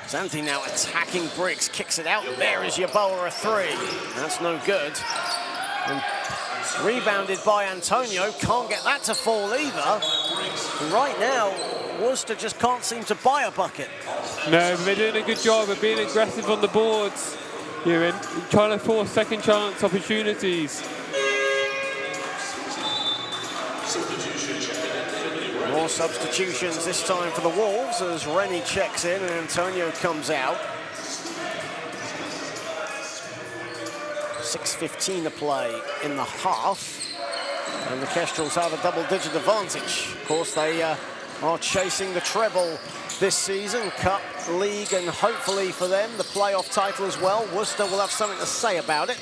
Xanthi now attacking Briggs, kicks it out. There is Yeboah, a three. That's no good. And rebounded by Antonio. Can't get that to fall either. And right now, Worcester just can't seem to buy a bucket. No, but they're doing a good job of being aggressive on the boards. You're trying to force second chance opportunities. More substitutions this time for the Wolves as Rennie checks in and Antonio comes out. 6:15 to play in the half. And the Kestrels have a double-digit advantage. Of course, they are chasing the treble this season, Cup, League, and hopefully for them, the playoff title as well. Worcester will have something to say about it.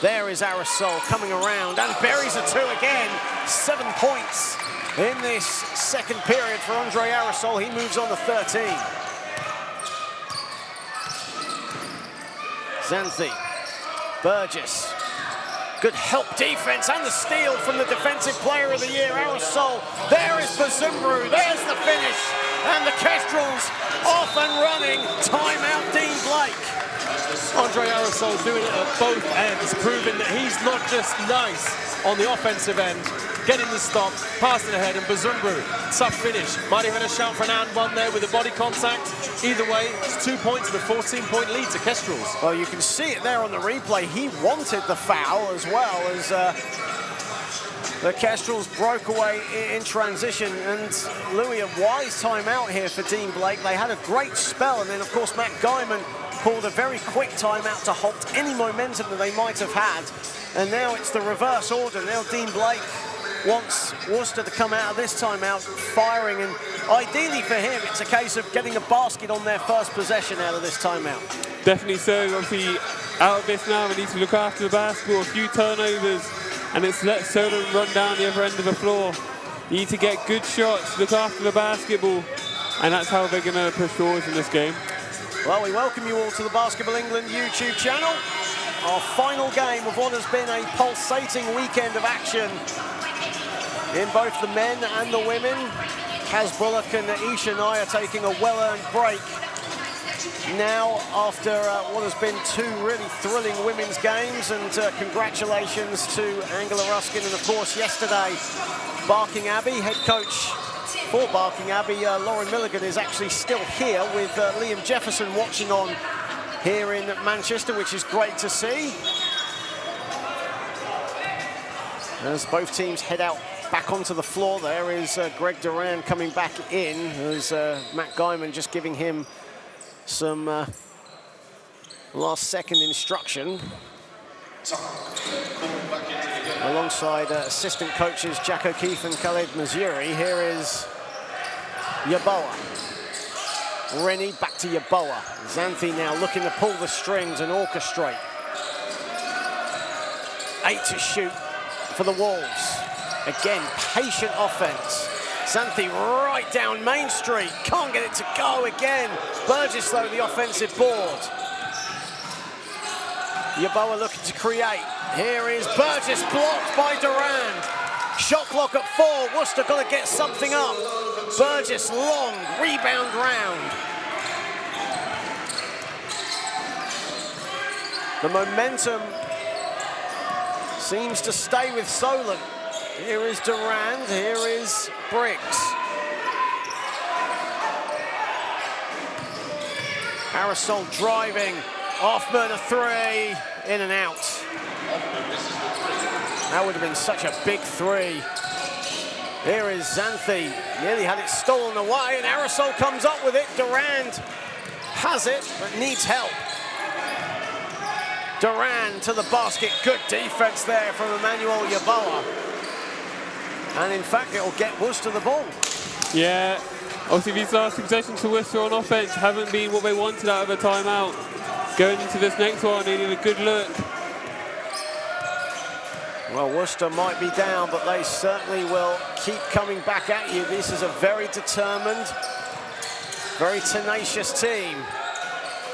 There is Aerosol coming around and buries a two again. 7 points in this second period for Andre Aerosol. He moves on to 13. Xanthi, Burgess. Good help defense and the steal from the defensive player of the year, Aerosol. There is Bazumbru, there's the finish. And the Kestrels off and running. Timeout, Dean Blake. Andre Aerosol doing it at both ends, proving that he's not just nice on the offensive end, getting the stop, passing ahead, and Bazumbru, tough finish. Might have had a shout for an and one there with the body contact. Either way, it's 2 points and a 14-point lead to Kestrels. Well, you can see it there on the replay. He wanted the foul as well as the Kestrels broke away in transition. And Louis, a wise timeout here for Dean Blake. They had a great spell, and then, of course, Matt Guyman called a very quick timeout to halt any momentum that they might have had. And now it's the reverse order. Now Dean Blake wants Worcester to come out of this timeout firing, and ideally for him, it's a case of getting a basket on their first possession out of this timeout. Definitely so. Obviously, out of this now, we need to look after the basketball, a few turnovers, and it's let Solent run down the other end of the floor. You need to get good shots, look after the basketball, and that's how they're going to push forward in this game. Well, we welcome you all to the Basketball England YouTube channel. Our final game of what has been a pulsating weekend of action in both the men and the women. Kaz Bullock and Isha Nye are taking a well-earned break now after what has been two really thrilling women's games, and congratulations to Angela Ruskin, and of course yesterday Barking Abbey. Head coach for Barking Abbey, Lauren Milligan, is actually still here with Liam Jefferson watching on here in Manchester, which is great to see. As both teams head out back onto the floor, there is Greg Duran coming back in, as Matt Guyman just giving him some last-second instruction. Alongside assistant coaches Jack O'Keefe and Khaled Mazuri, here is Yeboah. Rennie back to Yeboah. Xanthi now looking to pull the strings and orchestrate. 8 to shoot for the Wolves. Again, patient offense. Xanthi right down Main Street. Can't get it to go again. Burgess, though, the offensive board. Yeboah looking to create. Here is Burgess, blocked by Durand. Shot clock at 4. Worcester got to get something up. Burgess long, rebound round. The momentum seems to stay with Solent. Here is Durand, here is Briggs. Aerosol driving, Hoffman a three, in and out. That would have been such a big three. Here is Xanthi, nearly had it stolen away, and Aerosol comes up with it. Durand has it, but needs help. Durand to the basket, good defense there from Emmanuel Yeboah. And in fact, it'll get Worcester the ball. Yeah, obviously these last two possessions for Worcester on offense haven't been what they wanted out of a timeout. Going into this next one, they need a good look. Well, Worcester might be down, but they certainly will keep coming back at you. This is a very determined, very tenacious team.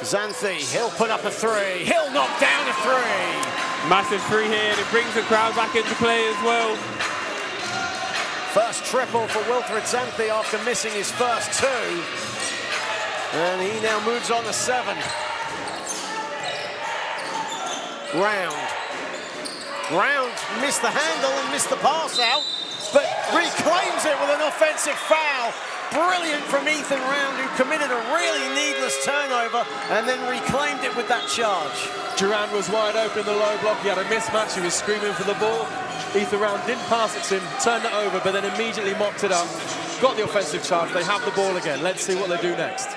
Xanthi, he'll put up a three. He'll knock down a three. Massive three here, and it brings the crowd back into play as well. First triple for Wilfred Xanthi after missing his first two. And he now moves on to 7. Round missed the handle and missed the pass out, but reclaims it with an offensive foul. Brilliant from Ethan Round, who committed a really needless turnover and then reclaimed it with that charge. Durand was wide open in the low block. He had a mismatch. He was screaming for the ball. Ethan Round didn't pass it to him, turned it over, but then immediately mopped it up. Got the offensive charge. They have the ball again. Let's see what they do next.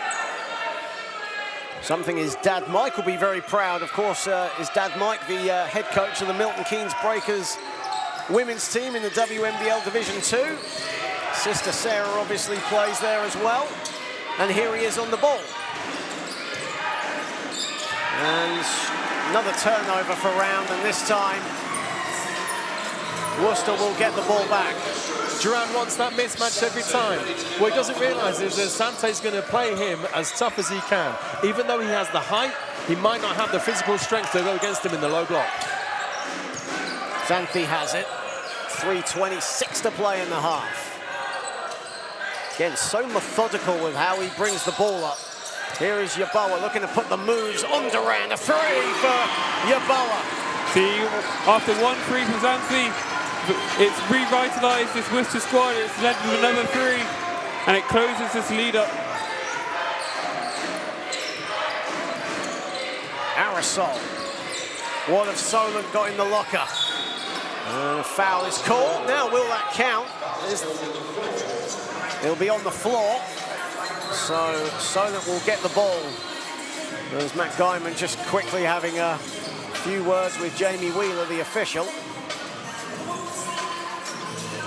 Something his dad Mike will be very proud. Of course, his dad Mike, the head coach of the Milton Keynes Breakers women's team in the WNBL Division 2. Sister Sarah obviously plays there as well. And here he is on the ball. And another turnover for Round, and this time Worcester will get the ball back. Durand wants that mismatch every time. What he doesn't realise is that Sante's going to play him as tough as he can. Even though he has the height, he might not have the physical strength to go against him in the low block. Xanthi has it. 3:26 to play in the half. Again, so methodical with how he brings the ball up. Here is Yeboah looking to put the moves on Durand. A three for Yeboah. See, after 1 3 from Xanthi, it's revitalised this Worcester squad. It's led with another 3, and it closes this lead up. Aerosol. What have Solent got in the locker? And a foul is called. Now, will that count? He'll be on the floor. So Solent will get the ball. There's Matt Guyman just quickly having a few words with Jamie Wheeler, the official.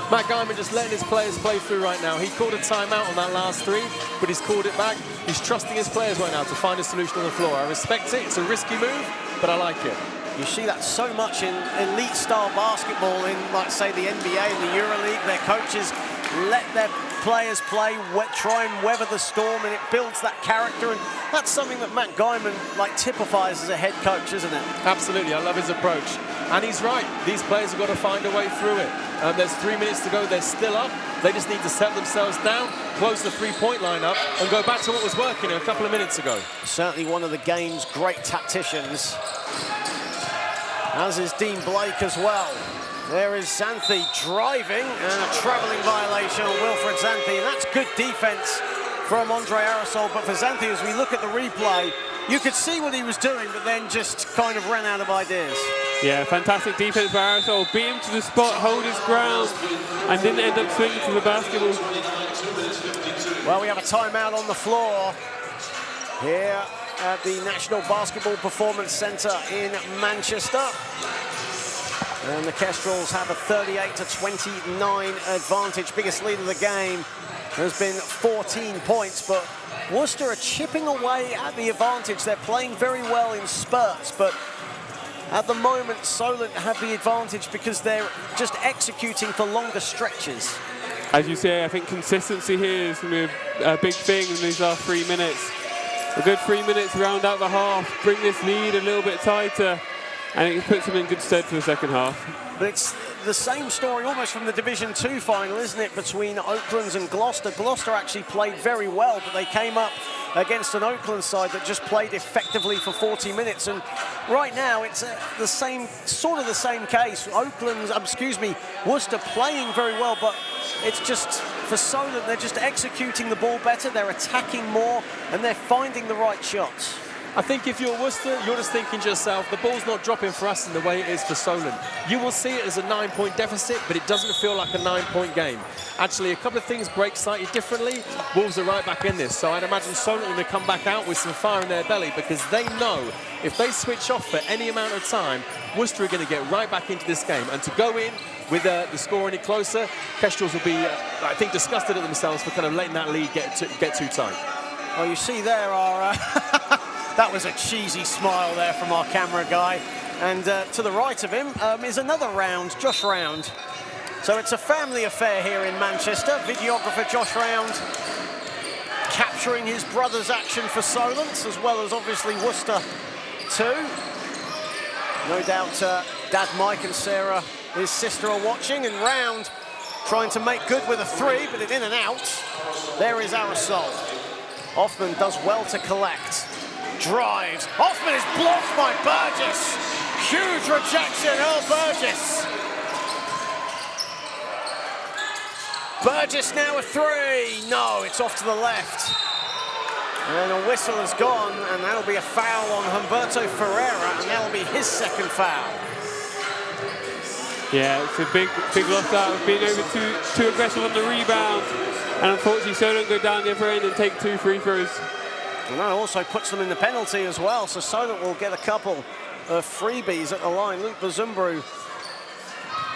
Matt Guyman just letting his players play through right now. He called a timeout on that last 3, but he's called it back. He's trusting his players right now to find a solution on the floor. I respect it. It's a risky move, but I like it. You see that so much in elite-style basketball in, like, say, the NBA and the EuroLeague. Their coaches let their players play, try and weather the storm, and it builds that character. And that's something that Matt Guyman, like, typifies as a head coach, isn't it? Absolutely. I love his approach. And he's right. These players have got to find a way through it. There's 3 minutes to go. They're still up. They just need to set themselves down, close the three-point line up, and go back to what was working a couple of minutes ago. Certainly one of the game's great tacticians, as is Dean Blake as well. There is Xanthi driving, and a travelling violation on Wilfred Xanthi. And that's good defense from Andre Aerosol. But for Xanthi, as we look at the replay, you could see what he was doing, but then just kind of ran out of ideas. Yeah, fantastic defense by Aerosol. Beat him to the spot, hold his ground, and didn't end up swinging to the basketball. Well, we have a timeout on the floor here at the National Basketball Performance Centre in Manchester. And the Kestrels have a 38-29 advantage. Biggest lead of the game has been 14 points, but Worcester are chipping away at the advantage. They're playing very well in spurts, but at the moment, Solent have the advantage because they're just executing for longer stretches. As you say, I think consistency here is going to be a big thing in these last 3 minutes. A good 3 minutes, round out the half, bring this lead a little bit tighter, and it puts them in good stead for the second half. But it's the same story almost from the Division 2 final, isn't it, between Oaklands and Gloucester. Gloucester actually played very well, but they came up against an Oakland side that just played effectively for 40 minutes. And right now, it's the same, sort of the same case. Worcester playing very well, but it's just, for Solent, they're just executing the ball better, they're attacking more, and they're finding the right shots. I think if you're Worcester, you're just thinking to yourself, the ball's not dropping for us in the way it is for Solent. You will see it as a 9-point deficit, but it doesn't feel like a 9-point game. Actually, a couple of things break slightly differently. Wolves are right back in this, so I'd imagine Solent are going to come back out with some fire in their belly because they know if they switch off for any amount of time, Worcester are going to get right back into this game. And to go in with the score any closer, Kestrels will be, I think, disgusted at themselves for kind of letting that lead get too tight. Well, you see there are... that was a cheesy smile there from our camera guy. And to the right of him is another Round, Josh Round. So it's a family affair here in Manchester. Videographer Josh Round capturing his brother's action for Solent, as well as obviously Worcester too. No doubt Dad Mike and Sarah, his sister, are watching, and Round trying to make good with a 3, but it in and out. There is Aerosol. Hoffman does well to collect. Drives. Hoffman is blocked by Burgess. Huge rejection, Earl Burgess. Burgess now a 3. No, it's off to the left. And a whistle has gone, and that'll be a foul on Humberto Ferreira, and that'll be his second foul. Yeah, it's a big loss out of being over too aggressive on the rebound. And unfortunately, Solent go down the other end and take 2 free throws. And that also puts them in the penalty as well, so Solent will get a couple of freebies at the line. Luke Bazumbru,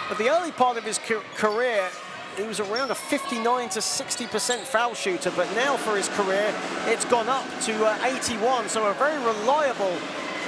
at the early part of his career, he was around a 59 to 60% foul shooter, but now for his career, it's gone up to 81, so a very reliable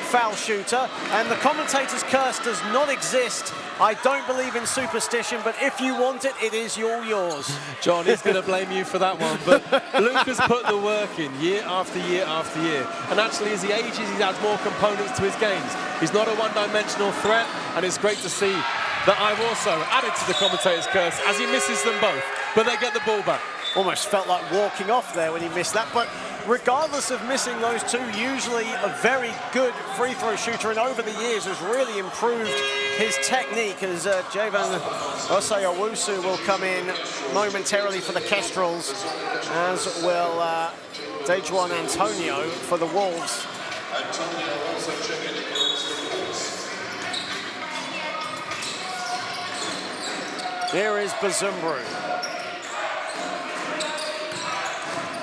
foul shooter. And the commentator's curse does not exist. I don't believe in superstition, but if you want it, it is all yours. John, he's going to blame you for that one, but Luke has put the work in year after year after year. And actually, as he ages, he adds more components to his games. He's not a one-dimensional threat, and it's great to see that I've also added to the commentator's curse as he misses them both, but they get the ball back. Almost felt like walking off there when he missed that, but regardless of missing those 2, usually a very good free throw shooter, and over the years has really improved his technique, as Javan Osei-Owusu will come in momentarily for the Kestrels, as will Dejuan Antonio for the Wolves. Here is Bazumbru.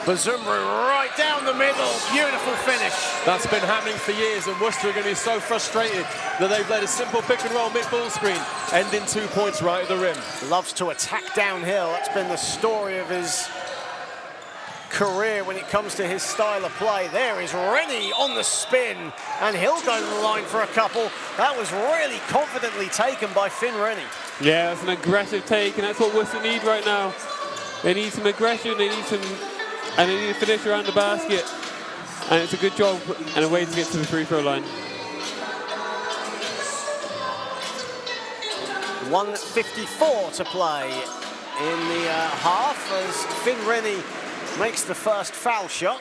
Bazumbru right down the middle. Beautiful finish. That's been happening for years, and Worcester are going to be so frustrated that they've let a simple pick and roll mid-ball screen end in 2 points right at the rim. Loves to attack downhill. That's been the story of his career when it comes to his style of play. There is Rennie on the spin, and he'll go to the line for a couple. That was really confidently taken by Finn Rennie. Yeah, that's an aggressive take, and that's what Worcester need right now. They need some aggression, they need a finish around the basket. And it's a good job and a way to get to the free throw line. 1:54 to play in the half as Finn Rennie makes the first foul shot.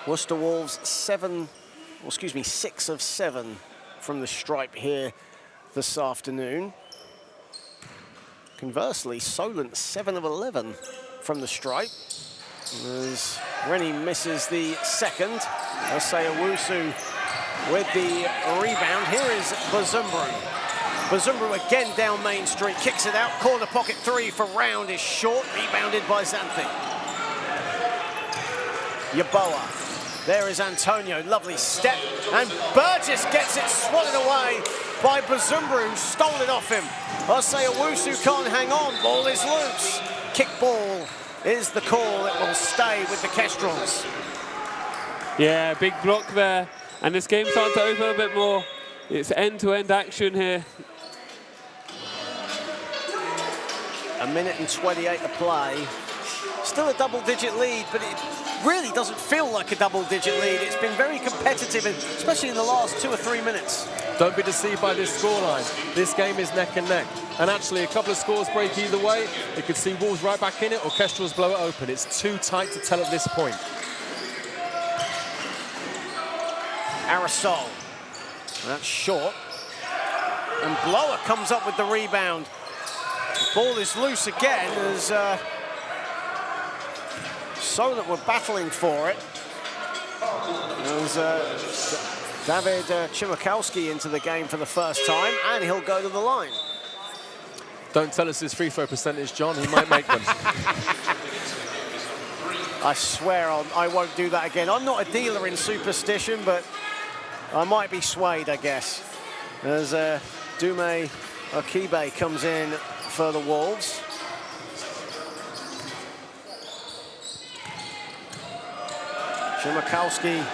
Worcester Wolves 6 of 7 from the stripe here this afternoon. Conversely, Solent 7 of 11 from the stripe. As Rennie misses the second, Osei-Owusu with the rebound. Here is Bazumbru. Bazumbru again down Main Street, kicks it out. Corner pocket 3 for Round is short, rebounded by Xanthi. Yaboa. There is Antonio, lovely step, and Burgess gets it swatted away by Bazumbru, who stole it off him. Osei-Owusu can't hang on, ball is loose. Kick ball is the call, it will stay with the Kestrels. Yeah, big block there, and this game's starting to open a bit more. It's end-to-end action here. 1:28 to play. Still a double-digit lead, but it really doesn't feel like a double-digit lead. It's been very competitive, especially in the last 2 or 3 minutes. Don't be deceived by this scoreline. This game is neck and neck. And actually, a couple of scores break either way. You could see Wolves right back in it, or Kestrels blow it open. It's too tight to tell at this point. Aerosol. That's short. And Blower comes up with the rebound. The ball is loose again as Solent were battling for it. There's David Chimikowski into the game for the first time, and he'll go to the line. Don't tell us his free throw percentage, John. He might make them. I swear I won't do that again. I'm not a dealer in superstition, but I might be swayed, I guess. As Dume Akibe comes in for the Wolves. Chimikowski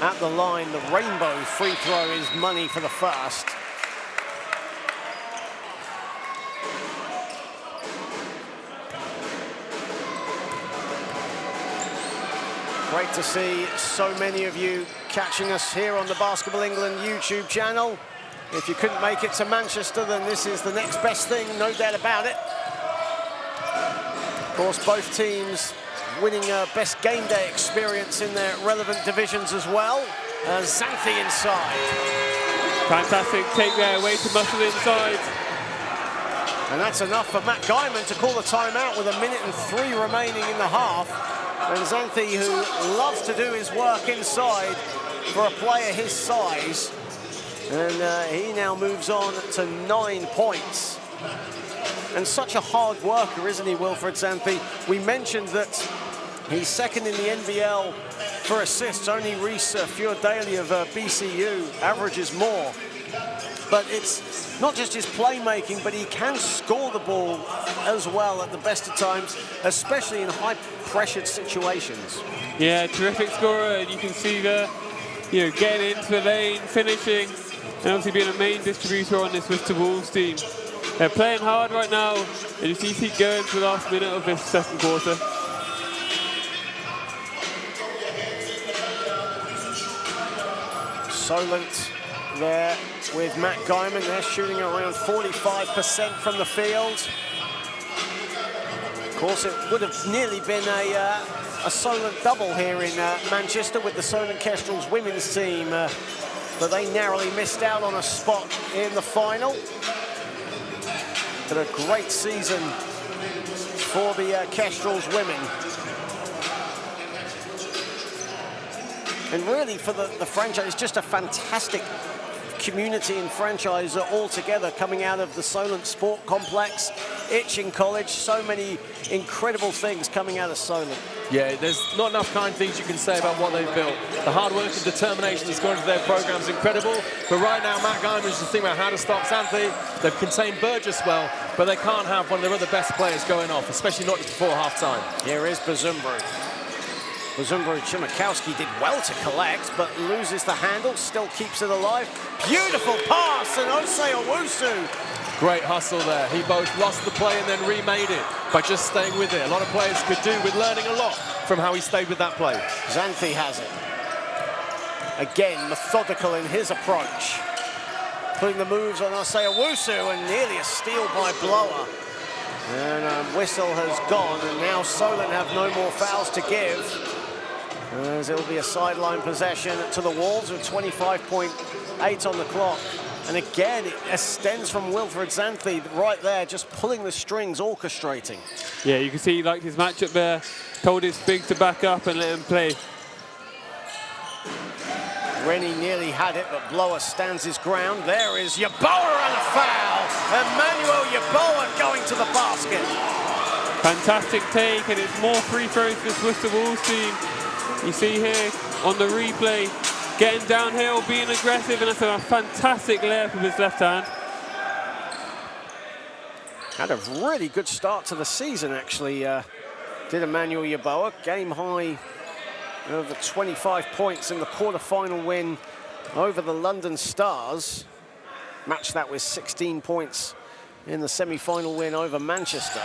at the line. The rainbow free throw is money for the first. Great to see so many of you catching us here on the Basketball England YouTube channel. If you couldn't make it to Manchester, then this is the next best thing, no doubt about it. Of course, both teams winning best game day experience in their relevant divisions as well. Xanthi inside. Fantastic take there, way to muscle inside. And that's enough for Matt Guyman to call the timeout with 1 minute and 3 remaining in the half. And Xanthi, who loves to do his work inside for a player his size. And he now moves on to 9 points. And such a hard worker, isn't he, Wilfred Xanthi? We mentioned that he's second in the NBL for assists. Only Reece Fiordaly of BCU averages more. But it's not just his playmaking, but he can score the ball as well at the best of times, especially in high-pressured situations. Yeah, terrific scorer, and you can see there, getting into the lane, finishing, and obviously being a main distributor on this Worcester Wolves team. They're playing hard right now, and you see keep going for the last minute of this second quarter. Solent there with Matt Guyman. They're shooting around 45% from the field. Of course, it would have nearly been a Solent double here in Manchester with the Solent Kestrels women's team, but they narrowly missed out on a spot in the final. But a great season for the Kestrels women. And really for the franchise, it's just a fantastic community and franchise altogether coming out of the Solent Sport Complex, Itching College. So many incredible things coming out of Solent. Yeah, there's not enough kind things you can say about what they've built. The hard work and determination that's gone into their program is incredible. But right now, Matt Guyman is just thinking about how to stop Xanthi. They've contained Burgess well, but they can't have one of their other best players going off, especially not just before half-time. Here is Bazumbru. Bazumbru Chimikowski did well to collect, but loses the handle, still keeps it alive. Beautiful pass, and Osei Owusu. Great hustle there. He both lost the play and then remade it by just staying with it. A lot of players could do with learning a lot from how he stayed with that play. Xanthi has it. Again, methodical in his approach. Putting the moves on Osei Owusu, and nearly a steal by Blower. And whistle has gone, and now Solent have no more fouls to give. As it'll be a sideline possession to the Wolves with 25.8 on the clock. And again, it extends from Wilfred Xanthi right there, just pulling the strings, orchestrating. Yeah, you can see he liked his matchup there, told his big to back up and let him play. Rennie nearly had it, but Blower stands his ground. There is Yeboah and a foul. Emmanuel Yeboah going to the basket. Fantastic take, and it's more free throws for this Worcester Wolves team. You see here on the replay, getting downhill, being aggressive, and that's a fantastic layup with his left hand. Had a really good start to the season, actually, did Emmanuel Yeboah. Game high over 25 points in the quarterfinal win over the London Stars. Matched that with 16 points in the semi-final win over Manchester.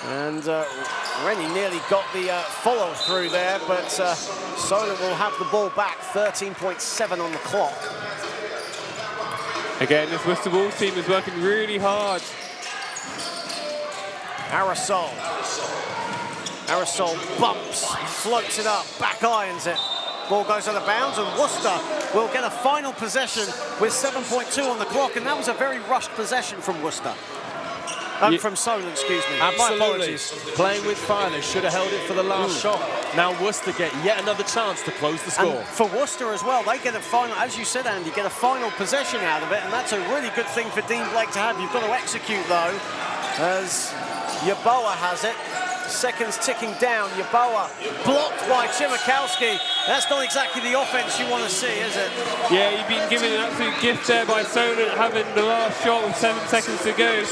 And Rennie nearly got the follow-through there, but Solent will have the ball back, 13.7 on the clock. Again, this Worcester Wolves team is working really hard. Aerosol bumps, floats it up, back irons it. Ball goes out of bounds, and Worcester will get a final possession with 7.2 on the clock, and that was a very rushed possession from Worcester. From Solent, excuse me. My Absolutely. apologies. Playing with fire. They should have held it for the last shot. Now Worcester get yet another chance to close the score. And for Worcester as well, they get a final, as you said, Andy, get a final possession out of it, and that's a really good thing for Dean Blake to have. You've got to execute, though, as Yeboah has it. Seconds ticking down. Yeboah blocked by Chimikowski. That's not exactly the offense you want to see, is it? Yeah, you've been given an absolute gift there by Solent, having the last shot with 7 seconds to go.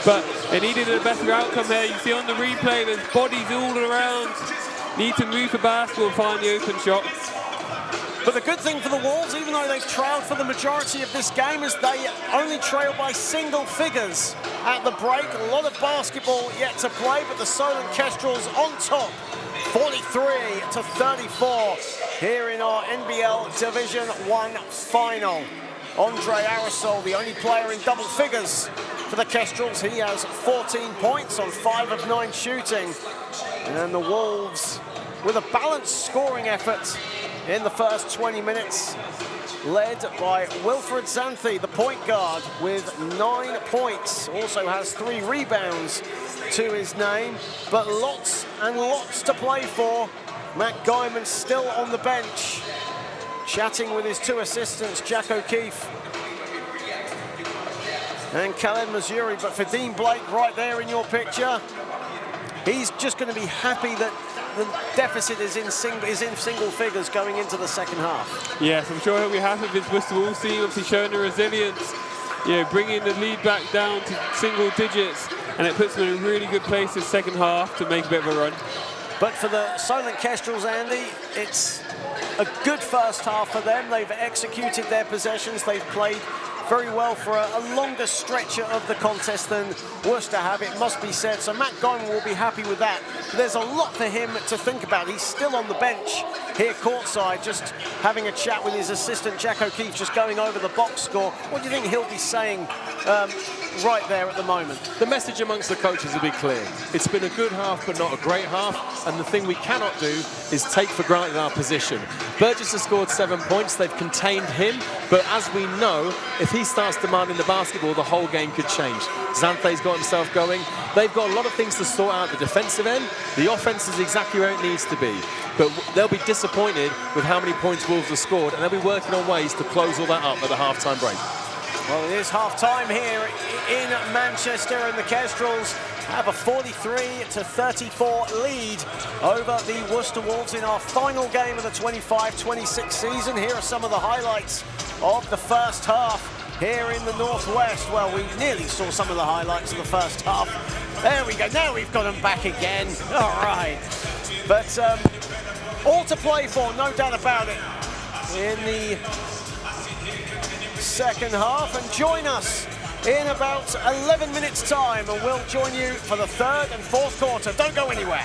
But they needed a better outcome there. You see on the replay, there's bodies all around. Need to move the basketball and find the open shot. But the good thing for the Wolves, even though they've trailed for the majority of this game, is they only trail by single figures at the break. A lot of basketball yet to play, but the Solent Kestrels on top, 43-34 here in our NBL Division 1 final. Andre Arisol, the only player in double figures for the Kestrels. He has 14 points on 5 of 9 shooting. And the Wolves with a balanced scoring effort in the first 20 minutes, led by Wilfred Xanthi, the point guard, with 9 points. Also has 3 rebounds to his name, but lots and lots to play for. Matt Guyman still on the bench, chatting with his 2 assistants, Jack O'Keefe and Khaled Mazuri. But for Dean Blake, right there in your picture, he's just going to be happy that the deficit is in single figures going into the second half. Yes, I'm sure he'll be happy with his Worcester Wolves team, obviously showing the resilience, bringing the lead back down to single digits, and it puts them in a really good place this second half to make a bit of a run. But for the Solent Kestrels, Andy, it's a good first half for them. They've executed their possessions. They've played very well for a longer stretch of the contest than Worcester have, it must be said. So Matt Guyman will be happy with that. But there's a lot for him to think about. He's still on the bench here courtside, just having a chat with his assistant, Jack O'Keefe, just going over the box score. What do you think he'll be saying right there at the moment? The message amongst the coaches will be clear. It's been a good half, but not a great half. And the thing we cannot do is take for granted our position. Burgess has scored 7 points. They've contained him. But as we know, if he starts demanding the basketball, the whole game could change. Xanthe's got himself going. They've got a lot of things to sort out. The defensive end, the offense is exactly where it needs to be. But they'll be disappointed with how many points Wolves have scored, and they'll be working on ways to close all that up at the half-time break. Well, it is half-time here in Manchester, and the Kestrels have a 43-34 lead over the Worcester Wolves in our final game of the 25-26 season. Here are some of the highlights of the first half here in the Northwest. Well, we nearly saw some of the highlights of the first half. There we go. Now we've got them back again. All right. But all to play for, no doubt about it, in the second half. And join us in about 11 minutes' time, and we'll join you for the third and fourth quarter. Don't go anywhere.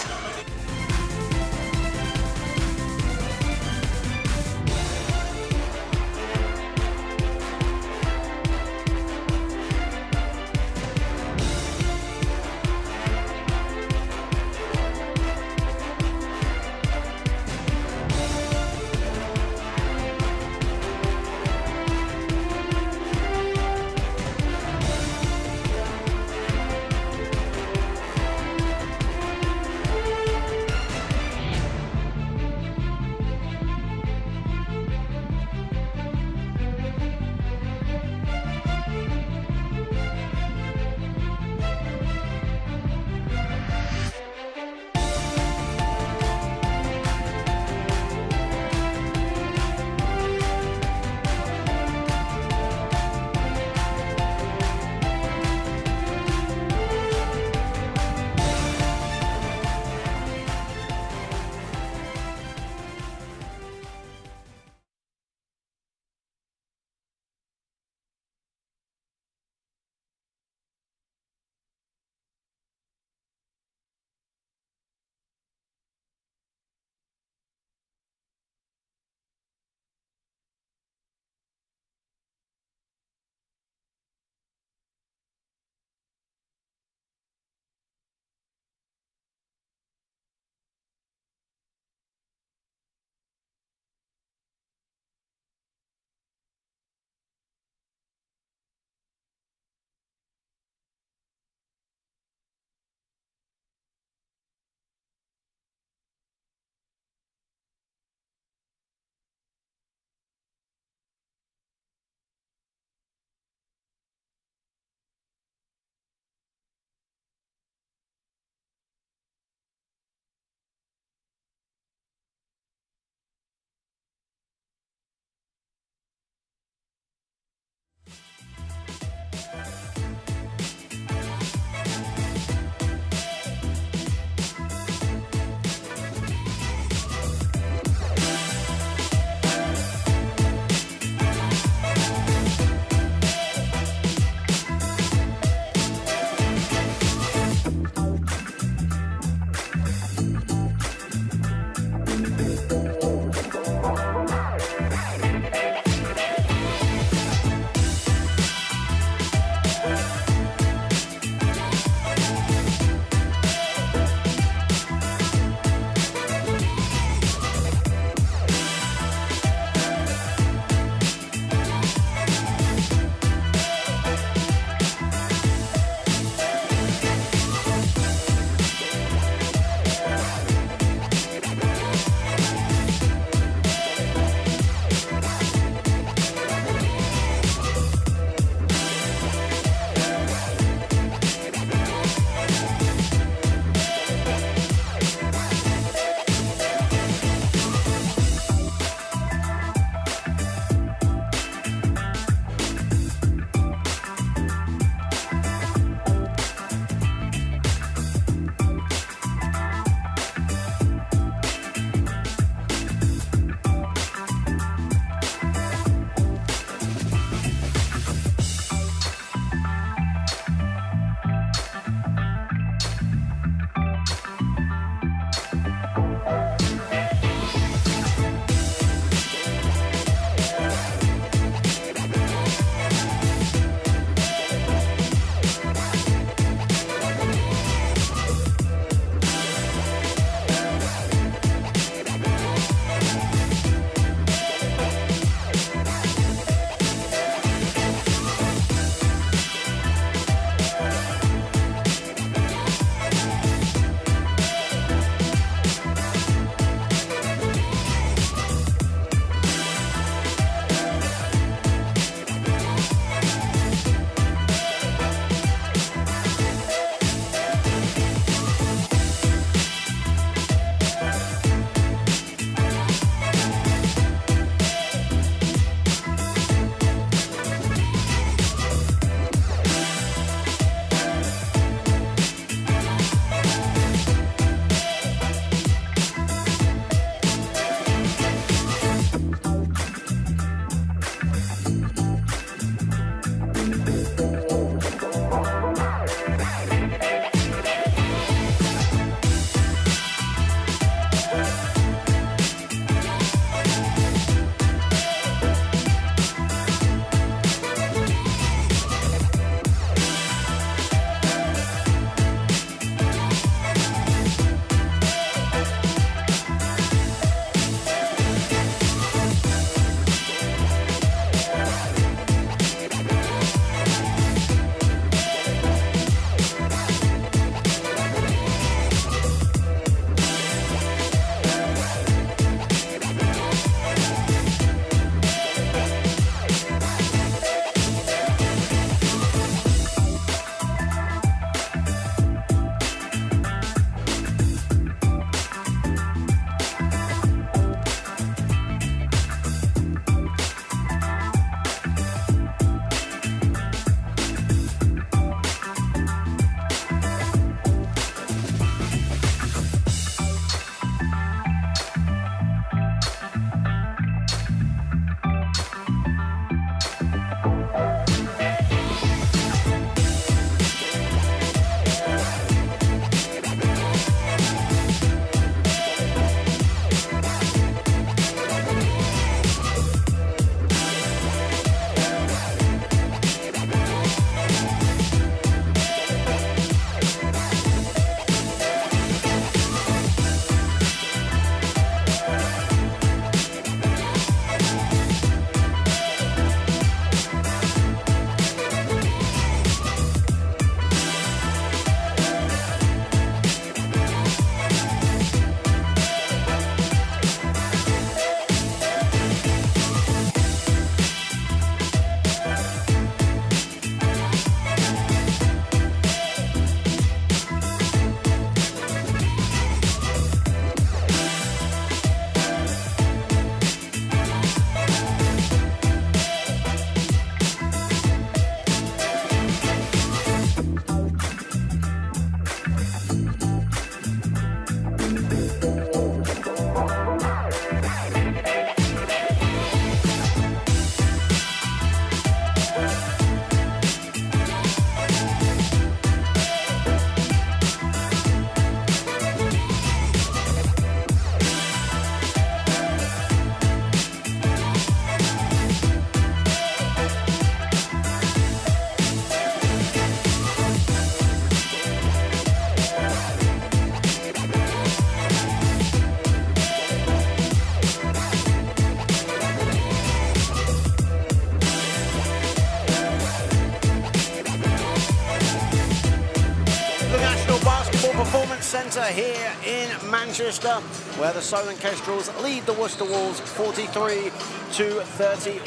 Centre here in Manchester, where the Solent Kestrels lead the Worcester Wolves 43-34.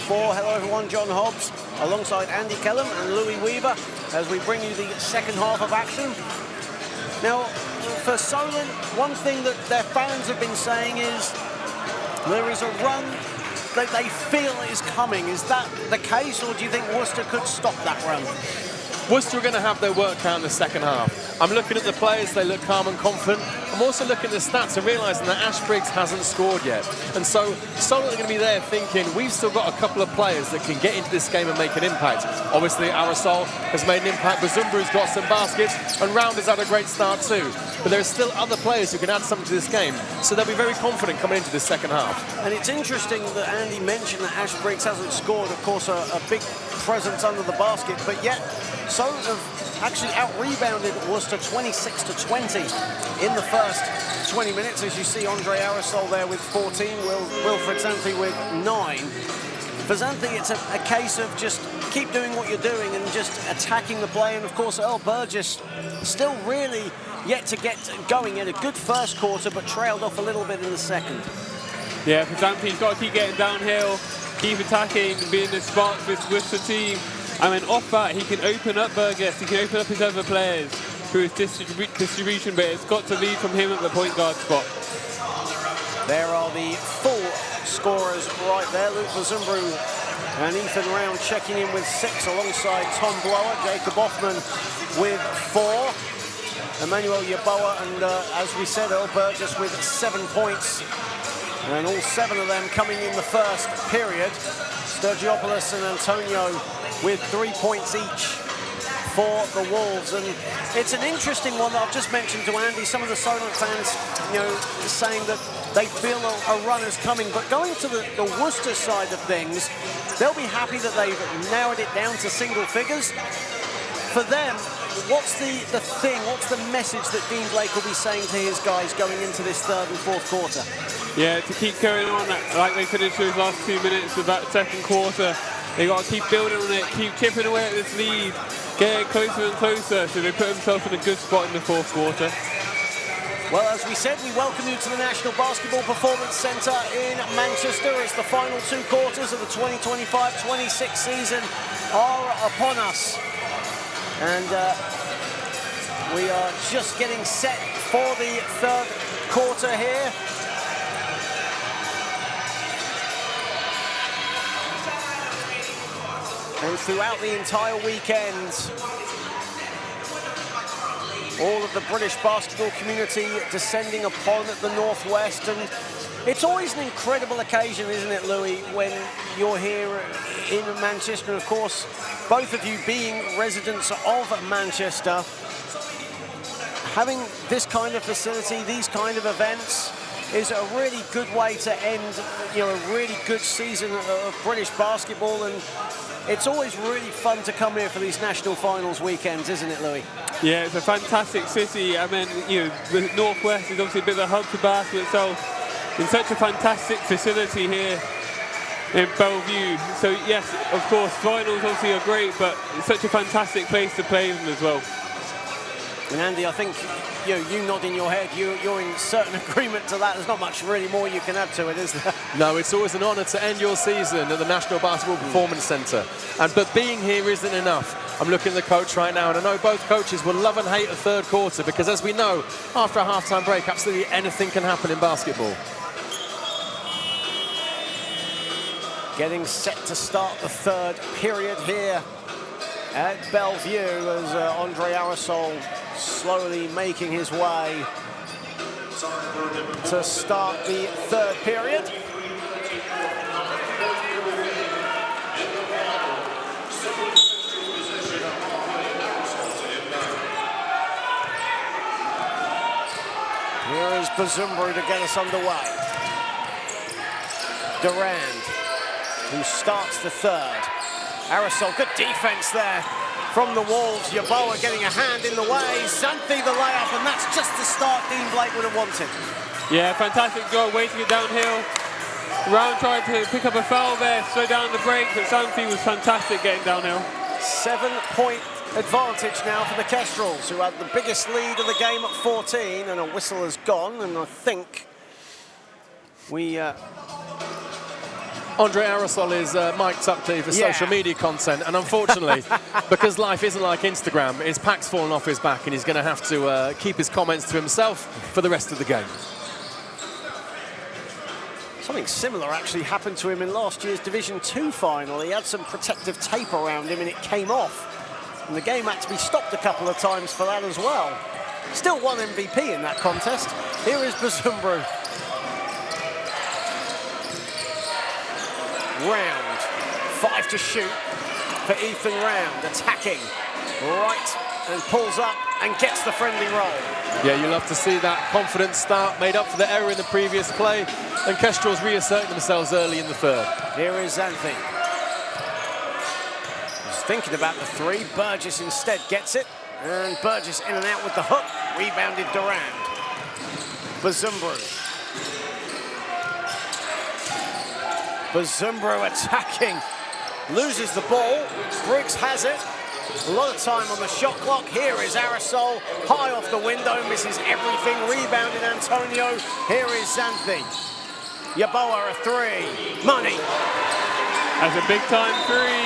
Hello everyone, John Hobbs, alongside Andy Kellum and Louis Weaver, as we bring you the second half of action. Now, for Solent, one thing that their fans have been saying is there is a run that they feel is coming. Is that the case, or do you think Worcester could stop that run? Worcester are going to have their work cut in the second half. I'm looking at the players, they look calm and confident. I'm also looking at the stats and realising that Ash Briggs hasn't scored yet. And so Solent are going to be there thinking, we've still got a couple of players that can get into this game and make an impact. Obviously, Aerosol has made an impact, Bazumburu's got some baskets, and Round has had a great start too. But there are still other players who can add something to this game, so they'll be very confident coming into this second half. And it's interesting that Andy mentioned that Ash Briggs hasn't scored, of course, a big presence under the basket, but yet Solent have actually out-rebounded Worcester 26-20 in the first 20 minutes, as you see Andre Aerosol there with 14, Wilfred Xanthi with 9. For Xanthi, it's a case of just keep doing what you're doing and just attacking the play, and of course Earl Burgess still really yet to get going. He had a good first quarter, but trailed off a little bit in the second. Yeah, for Xanthi, he's got to keep getting downhill, keep attacking, being the spark for this Worcester team. And then off that, he can open up Burgess, he can open up his other players through his distribution, but it's got to lead from him at the point guard spot. There are the full scorers right there. Luke Bazumburu and Ethan Round checking in with 6 alongside Tom Blower, Jacob Offman with 4. Emmanuel Yeboah and, as we said, Earl Burgess with 7 points. And all 7 of them coming in the first period. Sturgiopoulos and Antonio with 3 points each for the Wolves. And it's an interesting one that I've just mentioned to Andy. Some of the Solent fans, saying that they feel a run is coming. But going to the Worcester side of things, they'll be happy that they've narrowed it down to single figures. For them, what's the message that Dean Blake will be saying to his guys going into this third and fourth quarter? Yeah, to keep going on like they finished those last 2 minutes of that second quarter. They got to keep building on it, keep chipping away at this lead, getting closer and closer, so they put themselves in a good spot in the fourth quarter. Well, as we said, we welcome you to the National Basketball Performance Centre in Manchester as the final 2 quarters of the 2025-26 season are upon us. And we are just getting set for the third quarter here. And throughout the entire weekend, all of the British basketball community descending upon the Northwest. And it's always an incredible occasion, isn't it, Louis, when you're here in Manchester. And of course, both of you being residents of Manchester, having this kind of facility, these kind of events, is a really good way to end, a really good season of British basketball. And it's always really fun to come here for these national finals weekends, isn't it, Louis? Yeah, it's a fantastic city. I mean, the Northwest is obviously a bit of a hub to basketball itself. In such a fantastic facility here in Bellevue. So yes, of course, finals obviously are great, but it's such a fantastic place to play them as well. And Andy, I think you nodding your head, you're in certain agreement to that. There's not much really more you can add to it, is there? No, it's always an honour to end your season at the National Basketball Performance Centre. But being here isn't enough. I'm looking at the coach right now, and I know both coaches will love and hate the third quarter, because as we know, after a half-time break, absolutely anything can happen in basketball. Getting set to start the third period here at Bellevue as Andre Aerosol slowly making his way to start the third period. Here is Bazumburu to get us underway. Durand, who starts the third. Aerosol, good defense there from the Wolves. Yeboah getting a hand in the way. Xanthi the layup, and that's just the start Dean Blake would have wanted. Yeah, fantastic job waiting it downhill. Round tried to pick up a foul there, slow down the break, but Xanthi was fantastic getting downhill. 7-point advantage now for the Kestrels, who had the biggest lead of the game at 14, and a whistle has gone, and I think Andre Aerosol is mic'd up for social media content, and unfortunately, because life isn't like Instagram, his pack's fallen off his back, and he's going to have to keep his comments to himself for the rest of the game. Something similar actually happened to him in last year's Division 2 final. He had some protective tape around him and it came off. And the game had to be stopped a couple of times for that as well. Still won MVP in that contest. Here is Bazumbru. Round. 5 to shoot for Ethan Round. Attacking. Right. And pulls up and gets the friendly roll. Yeah, you love to see that confident start made up for the error in the previous play. And Kestrels reasserting themselves early in the third. Here is Xanthi. He's thinking about the three. Burgess instead gets it. And Burgess in and out with the hook. Rebounded Durand. Bazumbru. Bazumbru attacking. Loses the ball. Briggs has it. A lot of time on the shot clock. Here is Aerosol. High off the window. Misses everything. Rebounded Antonio. Here is Xanthi. Yaboa a three. Money. That's a big time three.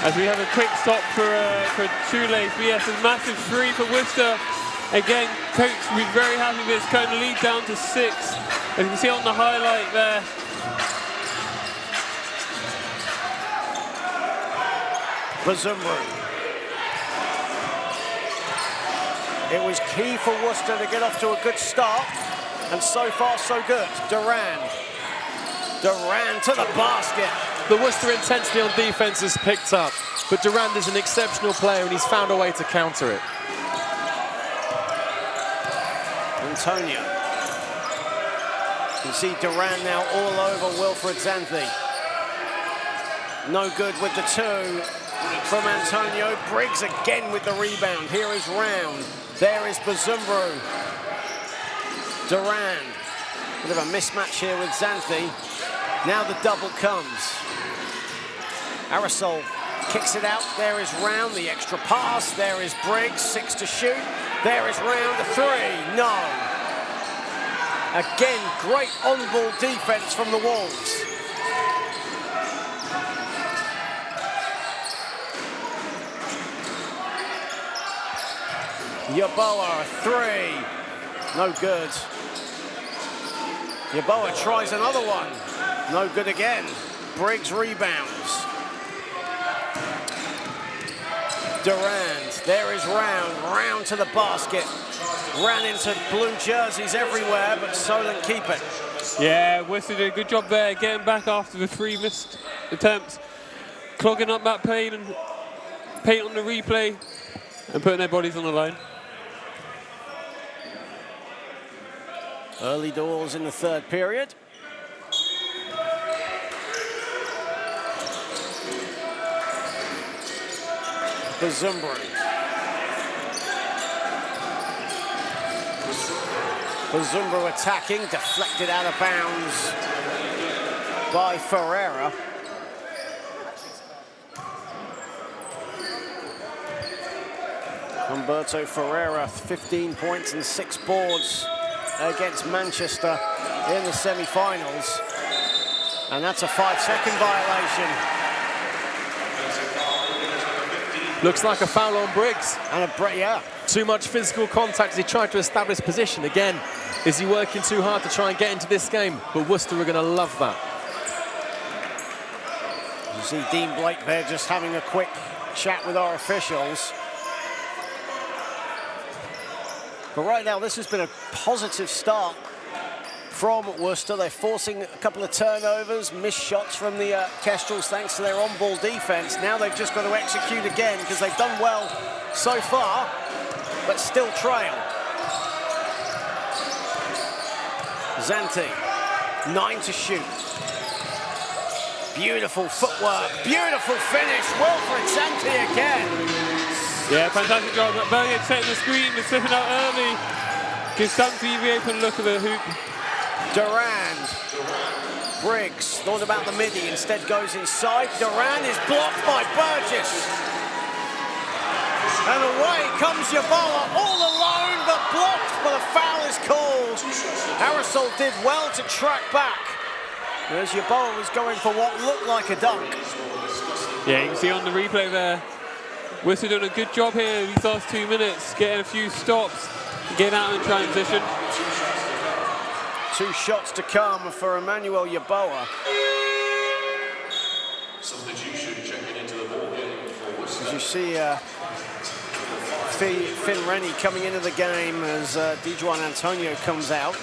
As we have a quick stop for Shoelace. But yes, a massive three for Worcester. Again, coach will be very happy with this. Kind of lead down to 6. As you can see on the highlight there. Bazumbru. It was key for Worcester to get off to a good start. And so far, so good. Durand. Durand to the basket. The Worcester intensity on defense has picked up, but Durand is an exceptional player and he's found a way to counter it. Antonio. You can see Durand now all over Wilfred Xanthi. No good with the two from Antonio. Briggs again with the rebound. Here is Round. There is Bazumbru. Durand. Bit of a mismatch here with Xanthi. Now the double comes. Aerosol kicks it out. There is Round, the extra pass. There is Briggs, 6 to shoot. There is Round, a three. No. Again, great on-ball defense from the Wolves. Yaboa, a three. No good. Yaboa tries another one. No good again. Briggs rebounds. Durand, there is Round. Round to the basket. Ran into blue jerseys everywhere, but Solent keep it. Yeah, Worcester did a good job there, getting back after the 3 missed attempts, clogging up that paint on the replay, and putting their bodies on the line. Early doors in the third period. Bazumbru. Bazumbru attacking, deflected out of bounds by Ferreira. Humberto Ferreira, 15 points and 6 boards against Manchester in the semi-finals. And that's a 5-second violation. Looks like a foul on Briggs. And yeah. Too much physical contact as he tried to establish position. Again, is he working too hard to try and get into this game? But Worcester are going to love that. You see Dean Blake there just having a quick chat with our officials. But right now, this has been a positive start from Worcester. They're forcing a couple of turnovers, missed shots from the Kestrels thanks to their on-ball defense. Now they've just got to execute again because they've done well so far, but still trail. Xanthi, 9 to shoot. Beautiful footwork, beautiful finish. Wilfred Xanthi again. Yeah, fantastic job. Belliard setting the screen, but slipping out early. Gives Xanthi the open look at the hoop. Durand. Briggs thought about the midi, instead goes inside. Duran is blocked by Burgess. And away comes Yeboah, all alone, but blocked, but a foul is called. Aerosol did well to track back, as Yeboah was going for what looked like a dunk. Yeah, you can see on the replay there, Worcester doing a good job here these last 2 minutes, getting a few stops, getting out in transition. 2 shots to come for Emmanuel Yeboah. Substitution checking into the ball game for Worcester. As you see Finn Rennie coming into the game as Dijuan Antonio comes out.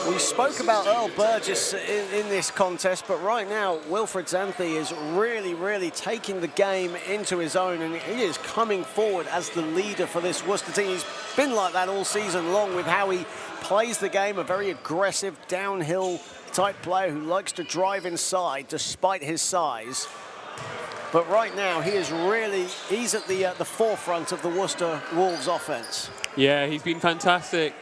We spoke about Earl Burgess in this contest, but right now Wilfred Xanthi is really taking the game into his own, and he is coming forward as the leader for this Worcester team. He's been like that all season long with how he plays the game, a very aggressive downhill type player who likes to drive inside despite his size. But right now he's at the forefront of the Worcester Wolves offense. Yeah, he's been fantastic.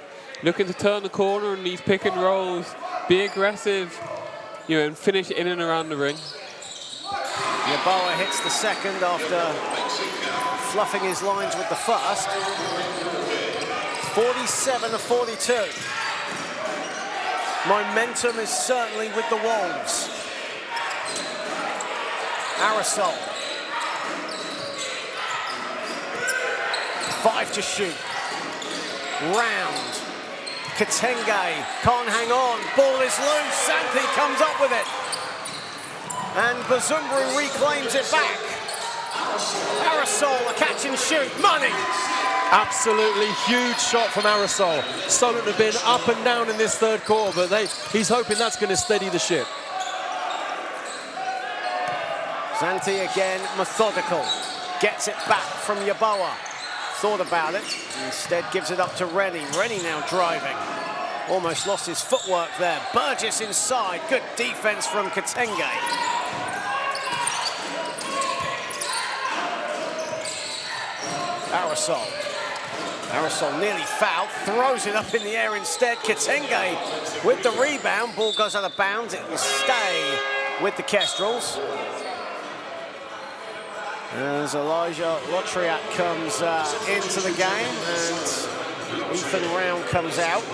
Looking to turn the corner in these pick and rolls, be aggressive, you know, and finish in and around the ring. Yeboah hits the second after fluffing his lines with the first. 47-42. Momentum is certainly with the Wolves. Aerosol. 5 to shoot. Round. Katenge can't hang on. Ball is loose. Xanthi comes up with it. And Bazumbru reclaims it back. Aerosol, a catch and shoot. Money. Absolutely huge shot from Aerosol. Solent have been up and down in this third quarter, but he's hoping that's going to steady the ship. Xanthi again, methodical. Gets it back from Yeboah. Thought about it, instead gives it up to Rennie. Rennie now driving. Almost lost his footwork there. Burgess inside, good defense from Katenge. Aerosol nearly fouled, throws it up in the air instead. Katenge with the rebound, ball goes out of bounds. It will stay with the Kestrels. As Elijah Lotriat comes into the game and Ethan Round comes out.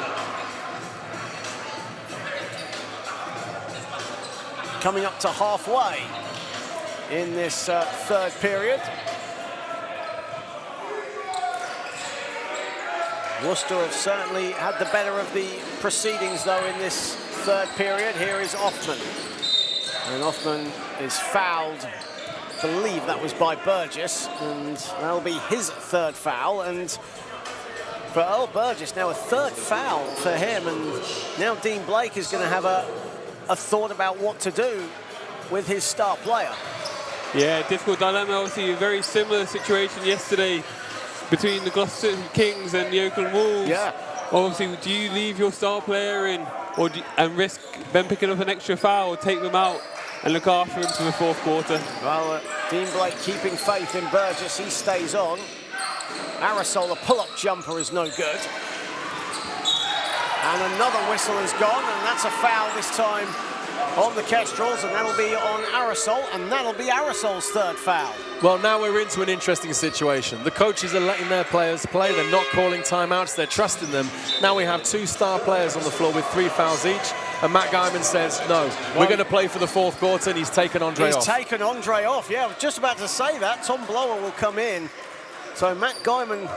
Coming up to halfway in this third period. Worcester have certainly had the better of the proceedings though in this third period. Here is Offman. And Offman is fouled. I believe that was by Burgess, and that'll be his third foul. And for Earl Burgess, now a third foul for him, and now Dean Blake is going to have a thought about what to do with his star player. Yeah, difficult dilemma. Obviously, a very similar situation yesterday between the Gloucester Kings and the Oakland Wolves. Yeah. Obviously, do you leave your star player in, and risk them picking up an extra foul, or take them out and look after him to the fourth quarter? Well, Dean Blake keeping faith in Burgess. He stays on. Aerosol, a pull-up jumper is no good. And another whistle is gone, and that's a foul this time on the Kestrels, and that'll be on Aerosol, and that'll be Aerosol's third foul. Well, now we're into an interesting situation. The coaches are letting their players play. They're not calling timeouts. They're trusting them. Now we have 2 star players on the floor with 3 fouls each. And Matt Guyman says, no, we're going to play for the fourth quarter, and he's taken Andre off. He's taken Andre off, yeah. I was just about to say that. Tom Blower will come in. So Matt Guyman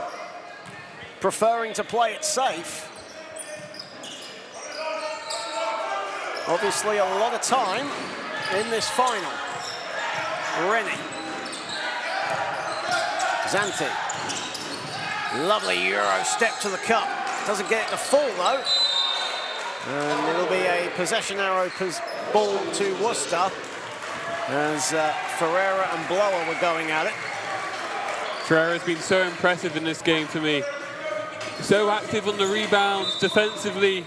preferring to play it safe. Obviously a lot of time in this final. Rennie. Xanthi. Lovely Euro step to the cup. Doesn't get it to fall though. And it'll be a possession arrow ball to Worcester as Ferreira and Blower were going at it. Ferreira's been so impressive in this game for me. So active on the rebounds, defensively.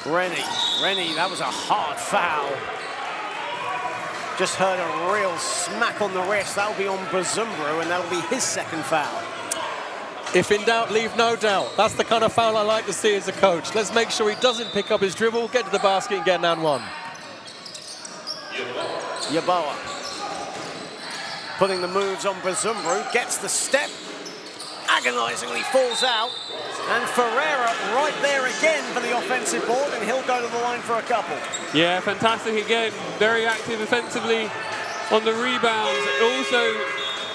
Rennie, that was a hard foul. Just heard a real smack on the wrist. That'll be on Bazumbru, and that'll be his second foul. If in doubt, leave no doubt. That's the kind of foul I like to see as a coach. Let's make sure he doesn't pick up his dribble, get to the basket and get down one. Yeboah putting the moves on Bazumbru, gets the step, agonizingly falls out, and Ferreira right there again for the offensive board, and he'll go to the line for a couple. Yeah, fantastic again. Very active offensively on the rebounds. Also,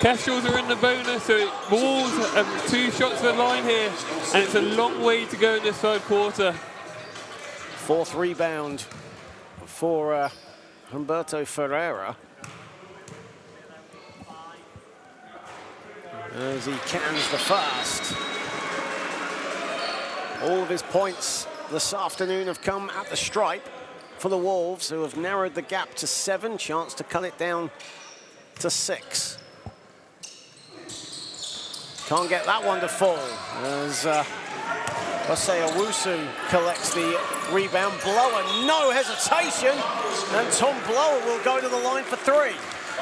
Kestrels are in the bonus, so Wolves have 2 shots to the line here, and it's a long way to go in this third quarter. 4th rebound for Humberto Ferreira. As he cans the fast. All of his points this afternoon have come at the stripe for the Wolves, who have narrowed the gap to 7, chance to cut it down to 6. Can't get that one to fall as Osei Owusu collects the rebound. Blower, no hesitation, and Tom Blower will go to the line for 3.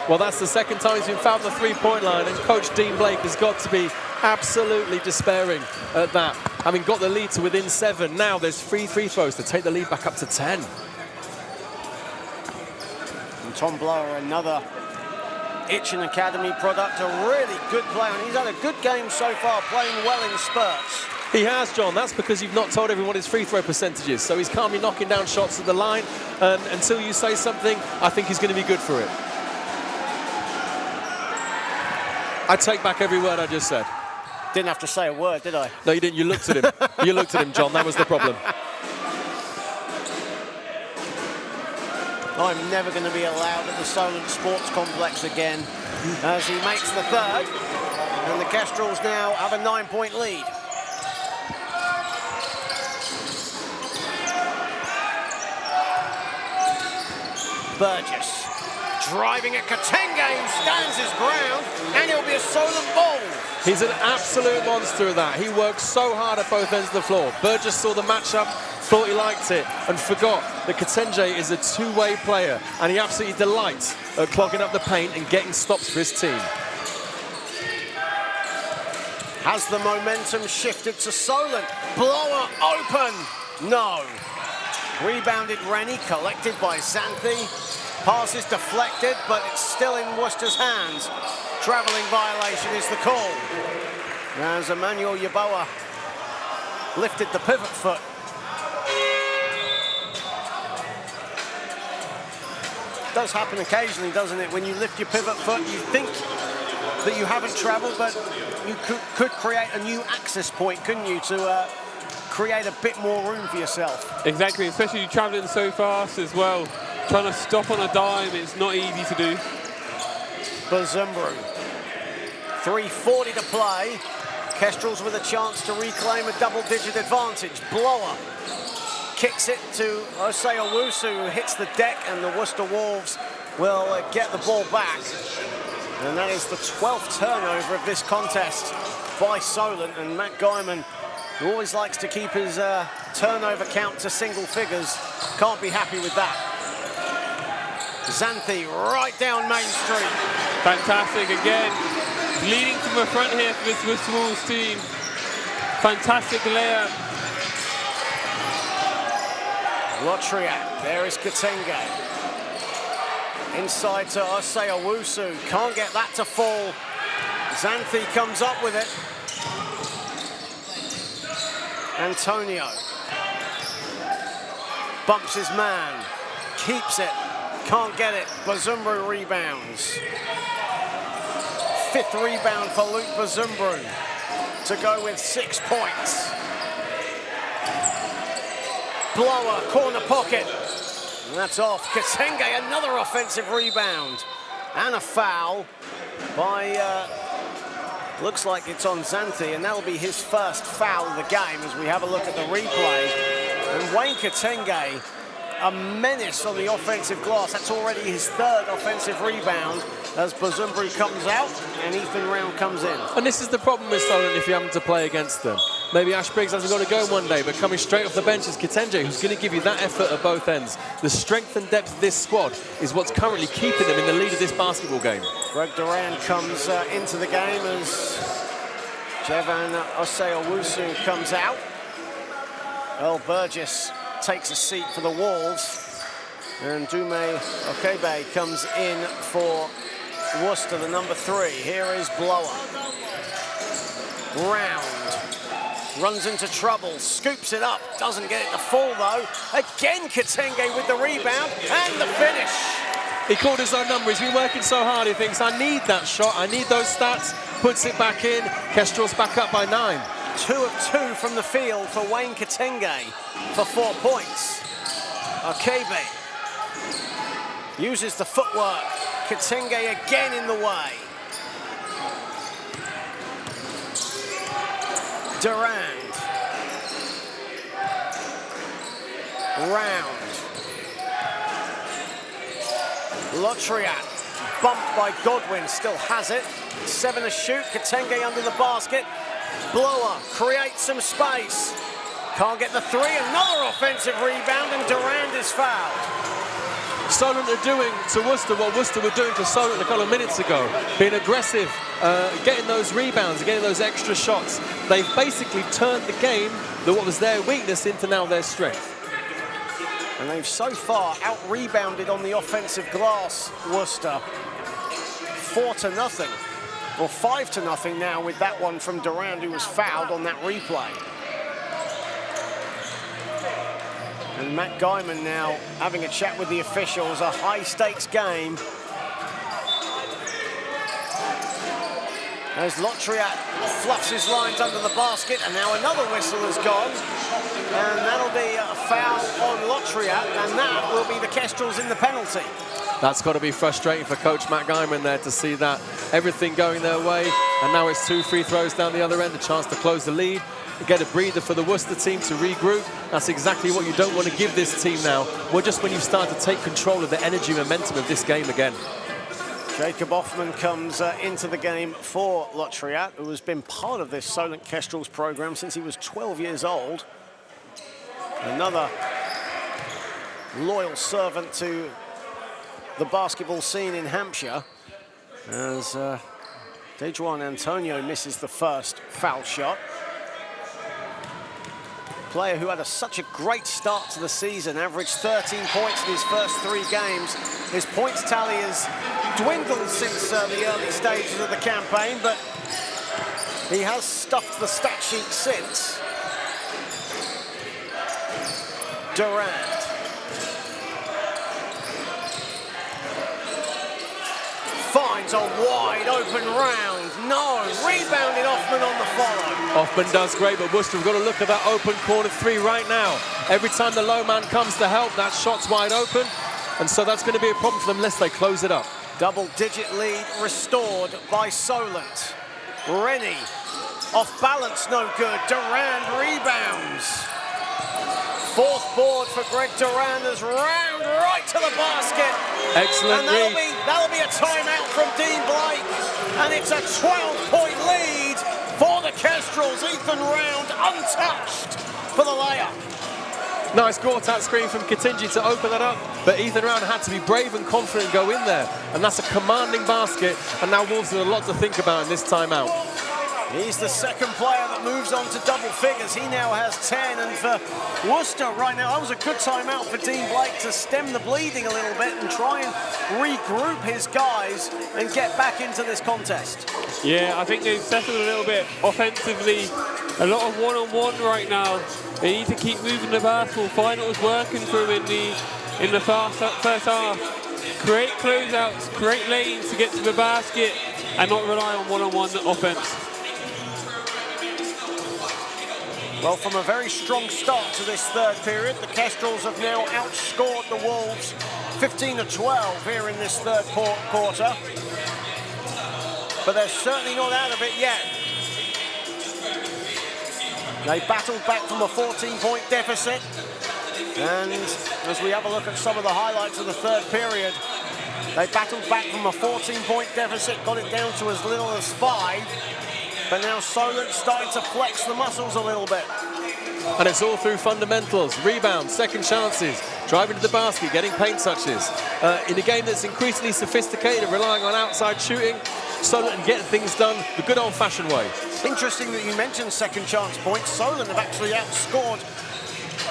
Well, that's the second time he's been fouled on the three-point line, and Coach Dean Blake has got to be absolutely despairing at that. Having got the lead to within 7, now there's 3 free throws to take the lead back up to 10. And Tom Blower, another Itchen Academy product, a really good player, and he's had a good game so far, playing well in spurts. He has, John. That's because you've not told everyone his free throw percentages. So he's calmly knocking down shots at the line, and until you say something, I think he's going to be good for it. I take back every word I just said. Didn't have to say a word, did I? No, you didn't. You looked at him. You looked at him, John. That was the problem. I'm never going to be allowed at the Solent Sports Complex again as he makes the 3rd. And the Kestrels now have a 9-point lead. Burgess driving at Katenge, stands his ground, and it'll be a Solent ball. He's an absolute monster at that. He works so hard at both ends of the floor. Burgess saw the matchup, thought he liked it, and forgot that Katenge is a 2-way player, and he absolutely delights at clogging up the paint and getting stops for his team. Has the momentum shifted to Solent? Blower open. No. Rebounded Rennie, collected by Xanthi. Pass is deflected, but it's still in Worcester's hands. Travelling violation is the call. As Emmanuel Yeboah lifted the pivot foot. Does happen occasionally, doesn't it? When you lift your pivot foot, you think that you haven't travelled, but you could create a new access point, couldn't you, to create a bit more room for yourself. Exactly, especially travelling so fast as well. Trying to stop on a dime, it's not easy to do. Bazumbru. 3:40 to play. Kestrels with a chance to reclaim a double-digit advantage. Blower kicks it to Osei Owusu, who hits the deck, and the Worcester Wolves will get the ball back. And that is the 12th turnover of this contest by Solent, and Matt Guyman, who always likes to keep his turnover count to single figures, can't be happy with that. Xanthi right down Main Street. Fantastic again. Leading from the front here for this Worcester Wolves team. Fantastic layup. Lotriak, there is Katenge. Inside to Osei Owusu, can't get that to fall. Xanthi comes up with it. Antonio bumps his man, keeps it, can't get it. Bazumbru rebounds. 5th rebound for Luke Bazumbru to go with 6 points. Blower, corner pocket, and that's off. Katenge, another offensive rebound, and a foul by, looks like it's on Xanthi, and that'll be his first foul of the game as we have a look at the replay. And Wayne Katenge, a menace on the offensive glass. That's already his 3rd offensive rebound as Bazumbru comes out and Ethan Round comes in. And this is the problem with Solent if you're having to play against them. Maybe Ash Briggs hasn't got to go one day, but coming straight off the bench is Katenge, who's going to give you that effort at both ends. The strength and depth of this squad is what's currently keeping them in the lead of this basketball game. Greg Duran comes into the game as Jevan Osei-Owusu comes out. Earl Burgess takes a seat for the Wolves. And Dume Okebe comes in for Worcester, the number 3. Here is Blower. Round. Runs into trouble, scoops it up, doesn't get it to fall though. Again, Kitenge with the rebound and the finish. He called his own number. He's been working so hard. He thinks, I need that shot. I need those stats. Puts it back in. Kestrels back up by 9. 2 of 2 from the field for Wayne Kitenge for 4 points. Okebe uses the footwork. Kitenge again in the way. Durand. Round. Lotriat, bumped by Godwin, still has it. 7 to shoot, Kitenge under the basket. Blower creates some space. Can't get the 3, another offensive rebound, and Durand is fouled. Solent are doing to Worcester what Worcester were doing to Solent a couple of minutes ago. Being aggressive, getting those rebounds, getting those extra shots. They've basically turned the game, what was their weakness, into now their strength. And they've so far out-rebounded on the offensive glass, Worcester. 4 to 0, or 5 to 0 now with that one from Durand, who was fouled on that replay. And Matt Guyman now having a chat with the officials, a high-stakes game. As Lotriat fluffs his lines under the basket, and now another whistle has gone. And that'll be a foul on Lotriat, and that will be the Kestrels in the penalty. That's got to be frustrating for Coach Matt Guyman there to see that everything going their way. And now it's 2 free throws down the other end, a chance to close the lead. Get a breather for the Worcester team to regroup. That's exactly what you don't want to give this team now. Well, just when you start to take control of the energy momentum of this game again. Jacob Hoffman comes into the game for Lotriat, who has been part of this Solent Kestrels program since he was 12 years old. Another loyal servant to the basketball scene in Hampshire, as Dejuan Antonio misses the first foul shot. Player who had such a great start to the season, averaged 13 points in his first 3 games. His points tally has dwindled since the early stages of the campaign, but he has stuffed the stat sheet since. Durand. Finds a wide open round. No, rebounded Hoffman on the follow. Hoffman does great, but Worcester have got to look at that open corner 3 right now. Every time the low man comes to help, that shot's wide open. And so that's going to be a problem for them unless they close it up. Double-digit lead restored by Solent. Rennie off balance, no good. Durand rebounds. 4th board for Greg Durand as round right to the basket. Excellent and read. that'll be a timeout from Dean Blake. And it's a 12-point lead for the Kestrels. Ethan Round untouched for the layup. Nice Gortat screen from Kitenge to open that up, but Ethan Round had to be brave and confident and go in there. And that's a commanding basket, and now Wolves have a lot to think about in this timeout. He's the second player that moves on to double figures. He now has 10, and for Worcester right now, that was a good timeout for Dean Blake to stem the bleeding a little bit and try and regroup his guys and get back into this contest. Yeah, I think they've settled a little bit offensively. A lot of one-on-one right now. They need to keep moving the basketball. Finals working for them in the first half. Create closeouts, create lanes to get to the basket, and not rely on one-on-one offense. Well, from a very strong start to this 3rd period, the Kestrels have now outscored the Wolves 15-12 here in this 3rd quarter. But they're certainly not out of it yet. They battled back from a 14-point deficit. And as we have a look at some of the highlights of the 3rd period, they battled back from a 14-point deficit, got it down to as little as 5. But now Solent starting to flex the muscles a little bit. And it's all through fundamentals, rebounds, second chances, driving to the basket, getting paint touches. In a game that's increasingly sophisticated and relying on outside shooting, Solent and getting things done the good old-fashioned way. Interesting that you mentioned second chance points. Solent have actually outscored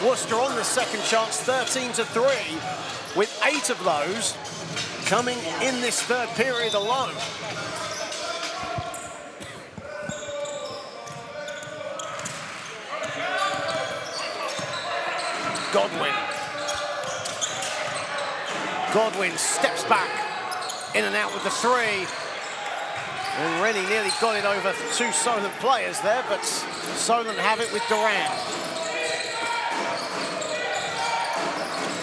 Worcester on the second chance 13-3, with 8 of those coming in this third period alone. Godwin steps back, in and out with the 3. And Rennie nearly got it over 2 Solent players there, but Solent have it with Duran.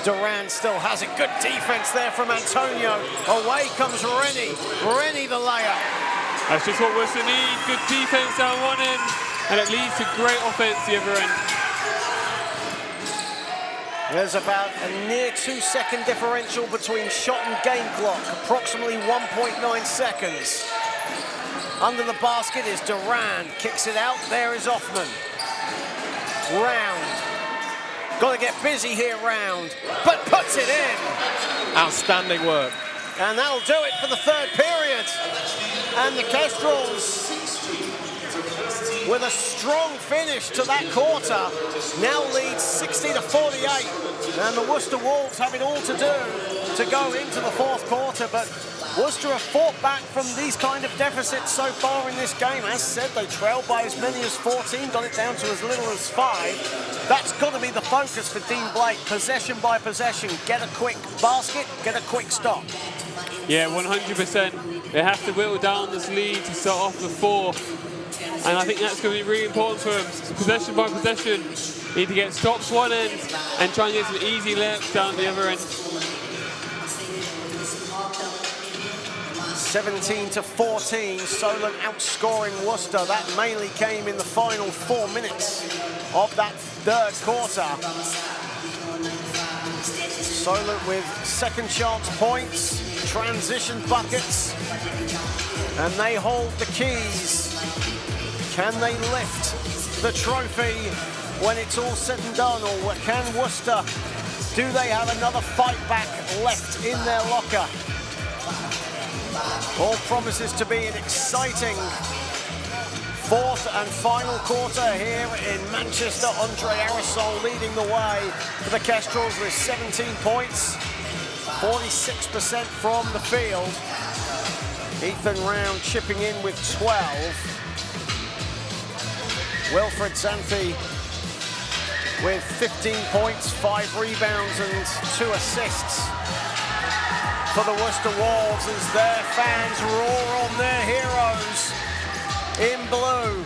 Duran still has it. Good defense there from Antonio. Away comes Rennie. Rennie the layup. That's just what Worcester need. Good defense down one end, and it leads to great offense the other end. There's about a near 2-second differential between shot and game clock, approximately 1.9 seconds. Under the basket is Duran, kicks it out, there is Offman. Round, got to get busy here, Round, but puts it in. Outstanding work. And that'll do it for the third period. And the Kestrels, with a strong finish to that quarter, now leads 60-48. And the Worcester Wolves have it all to do to go into the fourth quarter, but Worcester have fought back from these kind of deficits so far in this game. As said, they trailed by as many as 14, got it down to as little as 5. That's got to be the focus for Dean Blake, possession by possession. Get a quick basket, get a quick stop. Yeah, 100%. They have to whittle down this lead to start off the fourth. And I think that's going to be really important for them. Possession by possession. Need to get stops one end and try and get some easy layups down the other end. 17-14, Solent outscoring Worcester. That mainly came in the final 4 minutes of that third quarter. Solent with second chance points, transition buckets, and they hold the keys. Can they lift the trophy when it's all said and done, or can Worcester, do they have another fight back left in their locker? All promises to be an exciting fourth and final quarter here in Manchester. Andre Arisol leading the way for the Kestrels with 17 points, 46% from the field. Ethan Round chipping in with 12. Wilfred Zanthi with 15 points, 5 rebounds and 2 assists for the Worcester Wolves as their fans roar on their heroes in blue.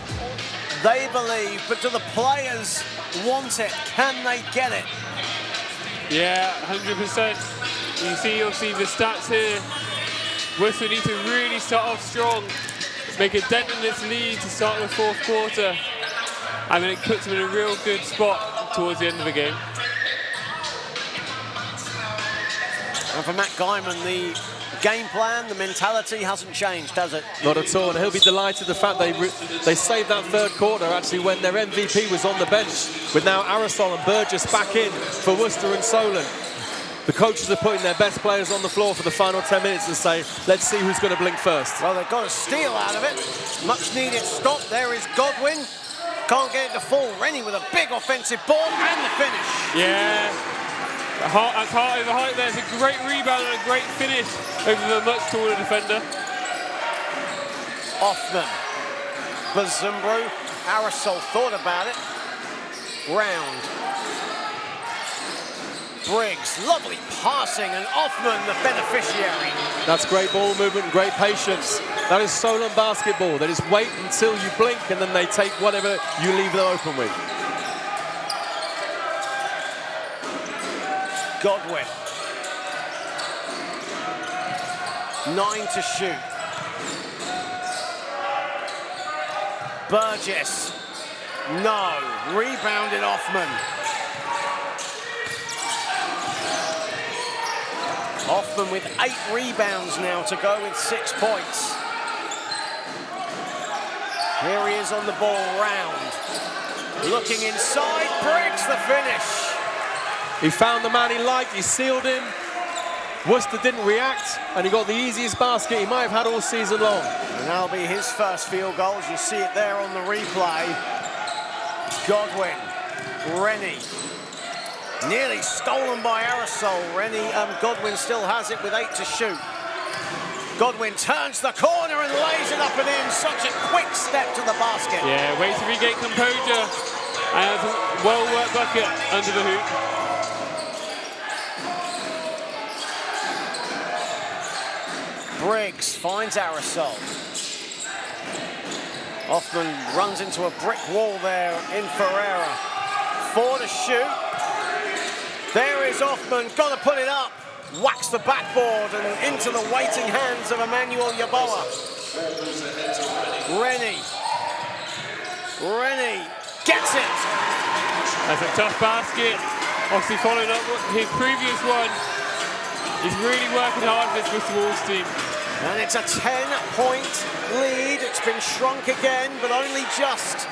They believe, but do the players want it? Can they get it? Yeah, 100%. You see, obviously, the stats here. Worcester need to really start off strong, make a dent in this lead to start the fourth quarter. And then it puts them in a real good spot towards the end of the game. And for Matt Guyman, the game plan, the mentality hasn't changed, has it? Not at all, and he'll be delighted the fact they saved that third quarter actually when their MVP was on the bench, with now Arisol and Burgess back in for Worcester and Solent. The coaches are putting their best players on the floor for the final 10 minutes and say, let's see who's going to blink first. Well, they've got a steal out of it. Much needed stop. There is Godwin. Can't get it to fall. Rennie with a big offensive ball and the finish. Yeah. That's heart over height there. It's a great rebound and a great finish over the much taller defender. Offman. Bazumbru. Arisol thought about it. Round. Briggs. Lovely passing, and Offman the beneficiary. That's great ball movement and great patience. That is Solent basketball. They just wait until you blink and then they take whatever you leave them open with. Godwin. 9 to shoot. Burgess. No. Rebounded Offman. Offman with 8 rebounds now to go with 6 points. Here he is on the ball, Round. Looking inside, Briggs the finish. He found the man he liked, he sealed him, Worcester didn't react, and he got the easiest basket he might have had all season long. And that'll be his first field goal, as you see it there on the replay. Godwin, Rennie, nearly stolen by Aerosol. Godwin still has it with 8 to shoot. Godwin turns the corner and lays it up and in. Such a quick step to the basket. Yeah, waits to regain composure. And a well-worked bucket under the hoop. Briggs finds Aerosol. Hoffman runs into a brick wall there in Ferreira. 4 to shoot. There is Hoffman, got to put it up. Whacks the backboard and into the waiting hands of Emmanuel Yeboah. Rennie gets it. That's a tough basket. Obviously following up his previous one. He's really working hard for this Worcester Wolves team. And it's a 10-point lead. It's been shrunk again, but only just.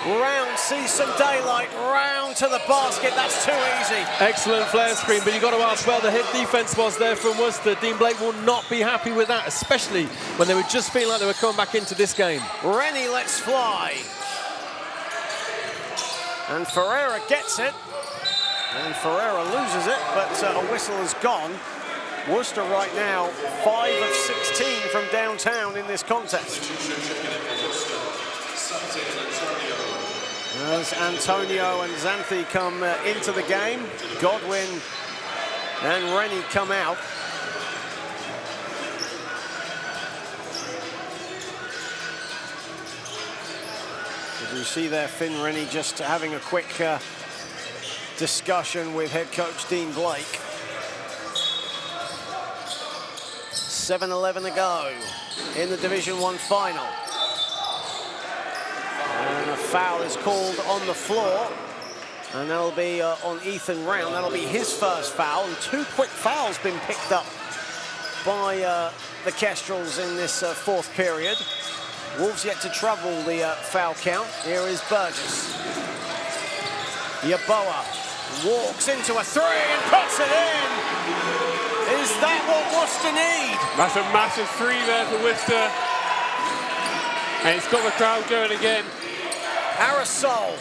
Round sees some daylight, round to the basket. That's too easy. Excellent flare screen, but you've got to ask where the hit defense was there from Worcester. Dean Blake will not be happy with that, especially when they were just feeling like they were coming back into this game. Rennie lets fly. And Ferreira gets it. And Ferreira loses it, but a whistle has gone. Worcester right now 5 of 16 from downtown in this contest. As Antonio and Xanthi come into the game, Godwin and Rennie come out. As you see there, Finn Rennie just having a quick discussion with head coach Dean Blake. 7:11 to go in the Division 1 final. And a foul is called on the floor. And that'll be on Ethan Round. That'll be his first foul. And 2 quick fouls been picked up by the Kestrels in this fourth period. Wolves yet to trouble the foul count. Here is Burgess. Yeboah walks into a 3 and puts it in. Is that what Worcester need? That's a massive 3 there for Worcester. And it's got the crowd going again. Aerosol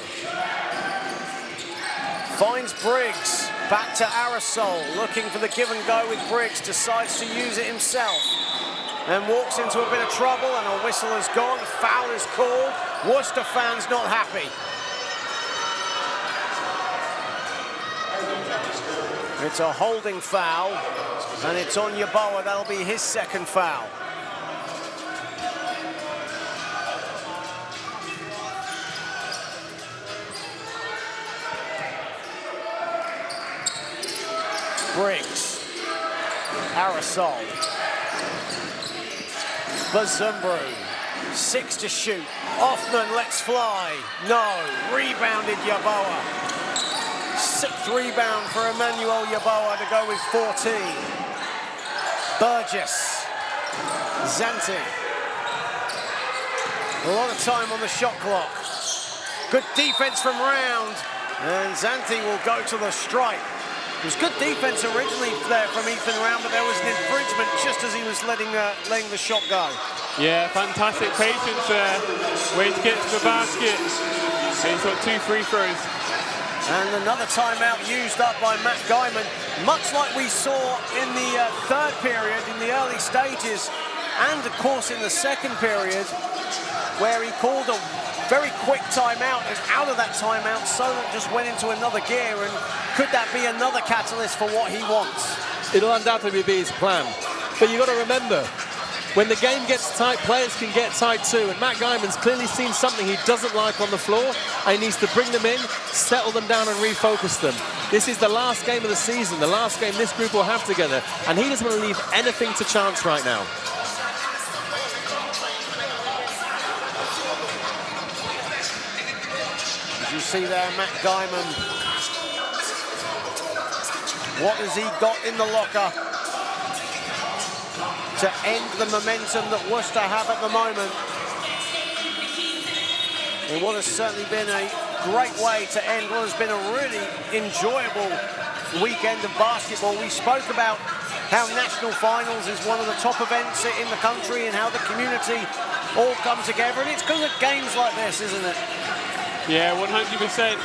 finds Briggs. Back to Aerosol, looking for the give and go with Briggs. Decides to use it himself. And walks into a bit of trouble, and a whistle has gone. Foul is called. Worcester fans not happy. It's a holding foul, and it's on Yeboah. That'll be his second foul. Briggs, Aerosol, Bazumbru, 6 to shoot. Hoffman lets fly. No, rebounded Yeboah. 6th rebound for Emmanuel Yeboah to go with 14. Burgess, Xanthi. A lot of time on the shot clock. Good defense from Round, and Xanthi will go to the stripe. It was good defense originally there from Ethan Round, but there was an infringement just as he was letting the shot go. Yeah, fantastic patience there. Way to get to the basket. And he's got 2 free throws. And another timeout used up by Matt Guyman, much like we saw in the third period, in the early stages, and of course in the second period, where he called a very quick timeout, and out of that timeout, Solent just went into another gear, and could that be another catalyst for what he wants? It'll undoubtedly be his plan. But you've got to remember, when the game gets tight, players can get tight too, and Matt Guyman's clearly seen something he doesn't like on the floor, and he needs to bring them in, settle them down and refocus them. This is the last game of the season, the last game this group will have together, and he doesn't want to leave anything to chance right now. As you see there, Matt Guyman, what has he got in the locker to end the momentum that Worcester have at the moment? And what has certainly been a great way to end what has been a really enjoyable weekend of basketball. We spoke about how national finals is one of the top events in the country and how the community all come together. And it's because of games like this, isn't it? Yeah, 100%.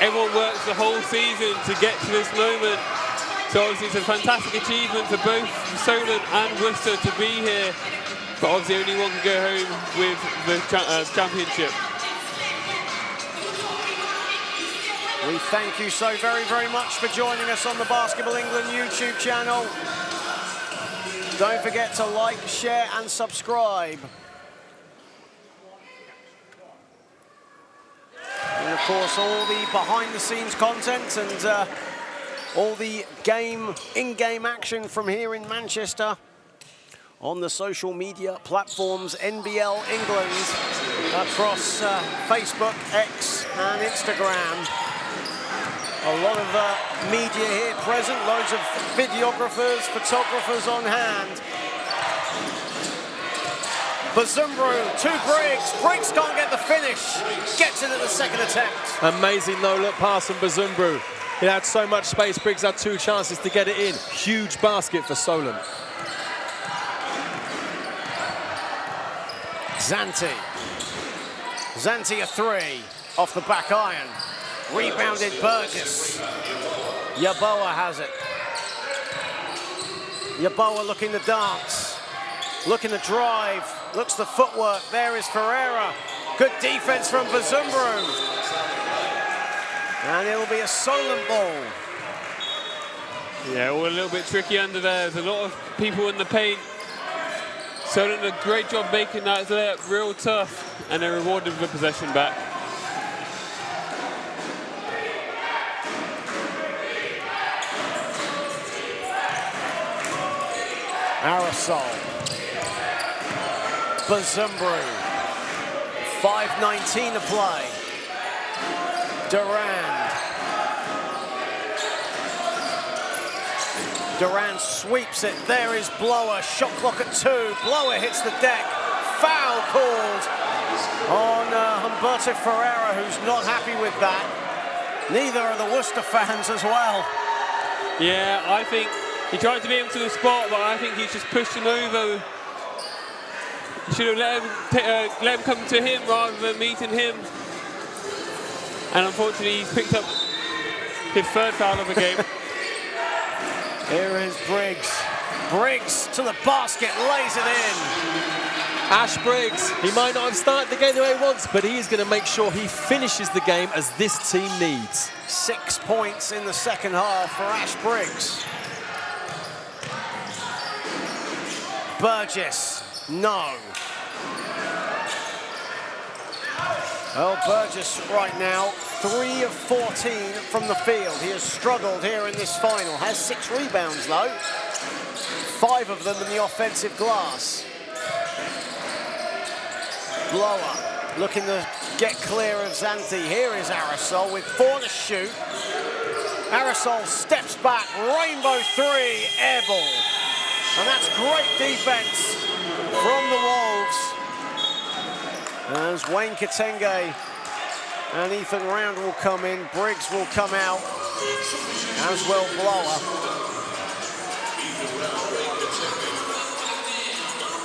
Everyone works the whole season to get to this moment. So obviously it's a fantastic achievement for both Solent and Worcester to be here. But obviously only one can go home with the championship. We thank you so very, very much for joining us on the Basketball England YouTube channel. Don't forget to like, share and subscribe. And of course, all the behind-the-scenes content and all the in-game action from here in Manchester on the social media platforms NBL England across Facebook, X and Instagram. A lot of media here present, loads of videographers, photographers on hand. Bazumbru to Briggs. Briggs can't get the finish. Gets it at the second attempt. Amazing no-look pass from Bazumbru. He had so much space. Briggs had 2 chances to get it in. Huge basket for Solent. Zanti. Zanti a 3 off the back iron. Rebounded Burgess. Yeboah has it. Yeboah looking to dance. Looking to drive. Looks the footwork. There is Ferreira. Good defense from Bazumbru. And it'll be a Solent ball. Yeah, all a little bit tricky under there. There's a lot of people in the paint. Solent did a great job making that layup real tough, and they're rewarded with the possession back. Aerosol. Bazumbru. 5:19 to play. Durand. Durand sweeps it. There is Blower. Shot clock at 2. Blower hits the deck. Foul called on Humberto Ferreira, who's not happy with that. Neither are the Worcester fans as well. Yeah, I think he tried to beat him to the spot, but I think he's just pushed him over. He should have let him come to him rather than meeting him. And unfortunately, he's picked up his 3rd foul of the game. Here is Briggs. Briggs to the basket, lays it in. Ash Briggs, he might not have started the game the way he wants, but he's going to make sure he finishes the game as this team needs. 6 points in the second half for Ash Briggs. Burgess, no. Well, Burgess right now, 3 of 14 from the field. He has struggled here in this final. Has 6 rebounds, though. 5 of them in the offensive glass. Blower looking to get clear of Zanti. Here is Aerosol with 4 to shoot. Aerosol steps back, rainbow 3, air ball. And that's great defense from the Wolves. As Wayne Katenge and Ethan Round will come in, Briggs will come out, as well Blower.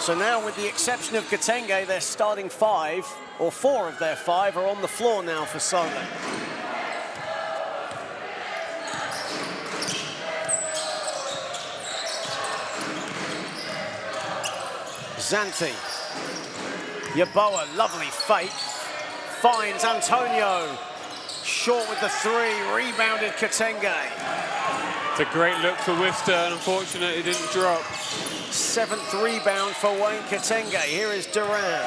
So now, with the exception of Katenge, their starting 5, or 4 of their 5, are on the floor now for Solent. Zanti. Yeboah, lovely fake. Finds Antonio. Short with the 3, rebounded Katenge. It's a great look for Worcester, and unfortunately it didn't drop. 7th rebound for Wayne Katenge. Here is Durand.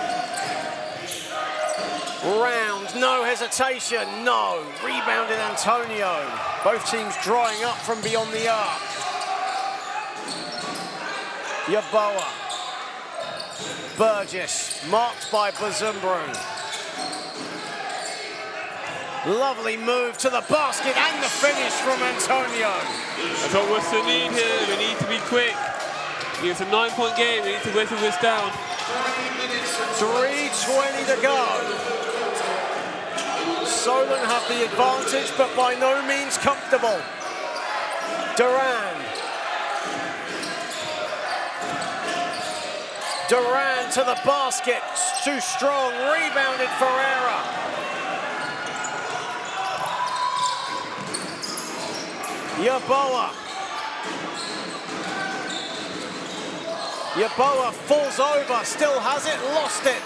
Round, no hesitation, no. Rebounded Antonio. Both teams drawing up from beyond the arc. Yeboah. Burgess, marked by Bazumbru. Lovely move to the basket and the finish from Antonio. That's what Worcester need here. We need to be quick. It's a 9-point game. We need to whittle this down. 3:20 to go. Solent have the advantage, but by no means comfortable. Duran. Duran to the basket, too strong, rebounded Ferreira. Yeboah. Yeboah falls over, still has it, lost it.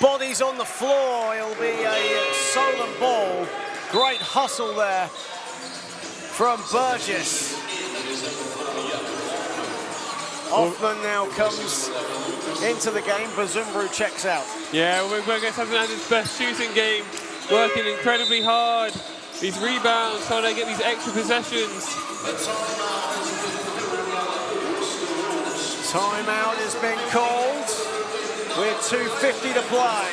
Bodies on the floor, it'll be a Solent ball. Great hustle there from Burgess. Hoffman now comes into the game. Bazumbru checks out. Yeah, well, Burgess hasn't had his best shooting game, working incredibly hard. These rebounds, trying to get these extra possessions. Timeout has been called with 2:50 to play.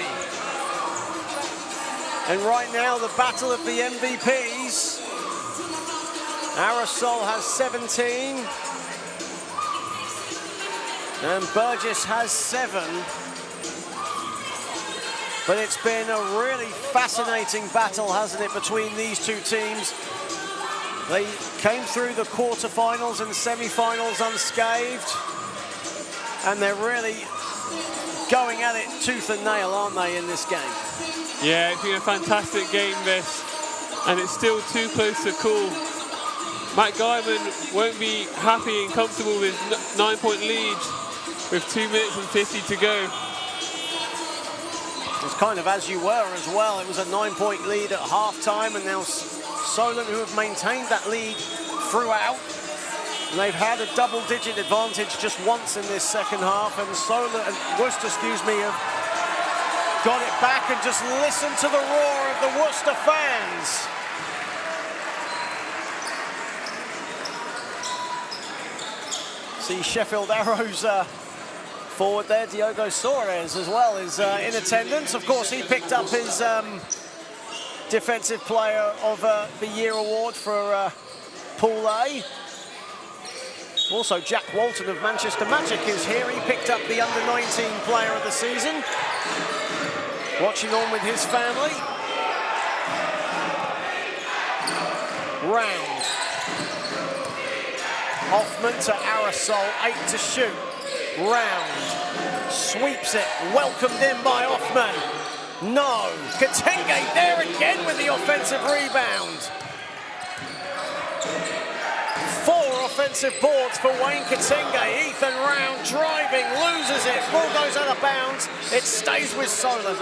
And right now, the battle of the MVPs. Aerosol has 17. And Burgess has 7. But it's been a really fascinating battle, hasn't it, between these two teams. They came through the quarterfinals and semi-finals unscathed. And they're really going at it tooth and nail, aren't they, in this game? Yeah, it's been a fantastic game, this. And it's still too close to call. Matt Guyman won't be happy and comfortable with 9-point lead with 2 minutes and 50 to go. It's kind of as you were as well. It was a 9-point lead at halftime, and now Solent, who have maintained that lead throughout. And they've had a double-digit advantage just once in this second half, and Solent and Worcester, have got it back, and just listen to the roar of the Worcester fans. See Sheffield Arrows forward there, Diogo Soares as well is in attendance. Of course, he picked up his Defensive Player of the Year award for Pool A. Also, Jack Walton of Manchester Magic is here. He picked up the Under-19 Player of the Season. Watching on with his family. Round. Hoffman to Aerosol, 8 to shoot. Round. Sweeps it. Welcomed in by Hoffman. No. Katenge there again with the offensive rebound. 4 offensive boards for Wayne Katenge. Ethan Round driving, loses it. Ball goes out of bounds. It stays with Solent.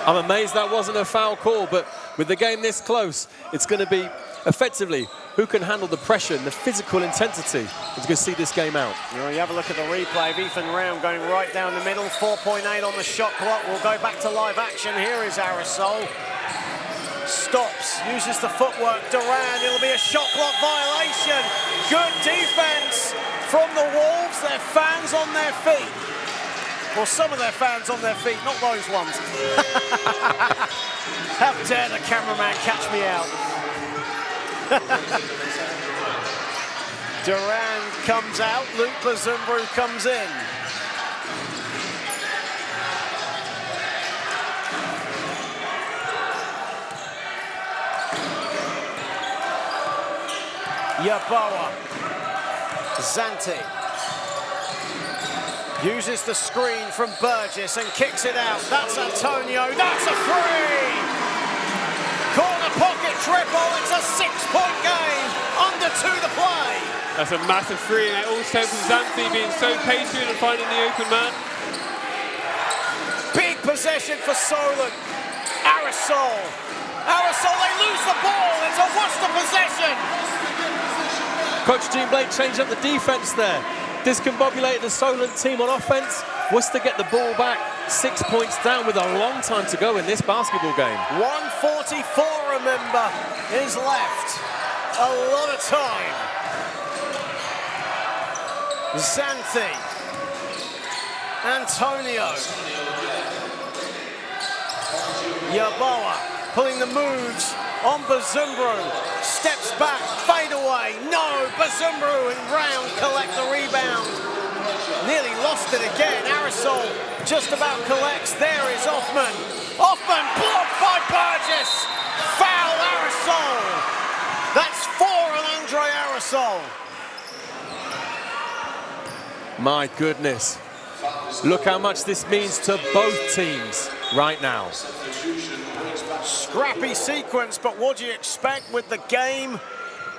I'm amazed that wasn't a foul call, but with the game this close, it's going to be effectively who can handle the pressure and the physical intensity that's going to see this game out. You have a look at the replay of Ethan Round going right down the middle. 4.8 on the shot clock. We'll go back to live action. Here is Aerosol. Stops, uses the footwork. Duran, it'll be a shot clock violation. Good defense from the Wolves. Their fans on their feet. Well, some of their fans on their feet, not those ones. How dare the cameraman catch me out. Duran comes out, Luke Bazumbru comes in. Yeboah. Zanti. Uses the screen from Burgess and kicks it out. That's Antonio. That's a free! Corner pocket triple. It's a 6-point game. Under 2 to play. That's a massive free, and it all stems from Zanthi being so patient and finding the open man. Big possession for Solent. Aerosol. Aerosol, they lose the ball. It's a Worcester possession. Coach Jean Blake changed up the defense there. Discombobulated the Solent team on offense. Worcester get the ball back. 6 points down with a long time to go in this basketball game. 1:44, remember, is left. A lot of time. Zanthi. Antonio. Yeboah pulling the moves on Bazumbru. Steps back, fade away. No, Bazumbru and Round collect the rebound. Nearly lost it again. Aerosol just about collects. There is Hoffman. Hoffman blocked by Burgess. Foul Aerosol. That's 4 on Aerosol. My goodness. Look how much this means to both teams right now. Scrappy sequence, but what do you expect with the game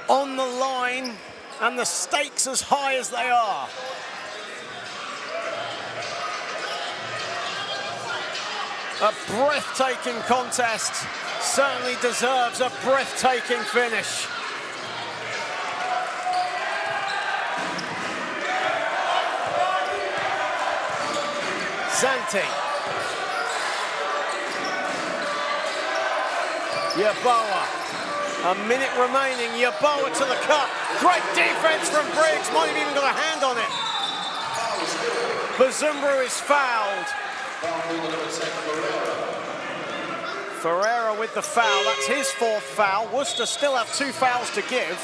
on the line and the stakes as high as they are? A breathtaking contest, certainly deserves a breathtaking finish. Zanti. Yeboah. A minute remaining. Yeboah to the cup. Great defense from Briggs. Might have even got a hand on it. Bazumbru is fouled. Ferreira with the foul. That's his fourth foul. Worcester still have 2 fouls to give.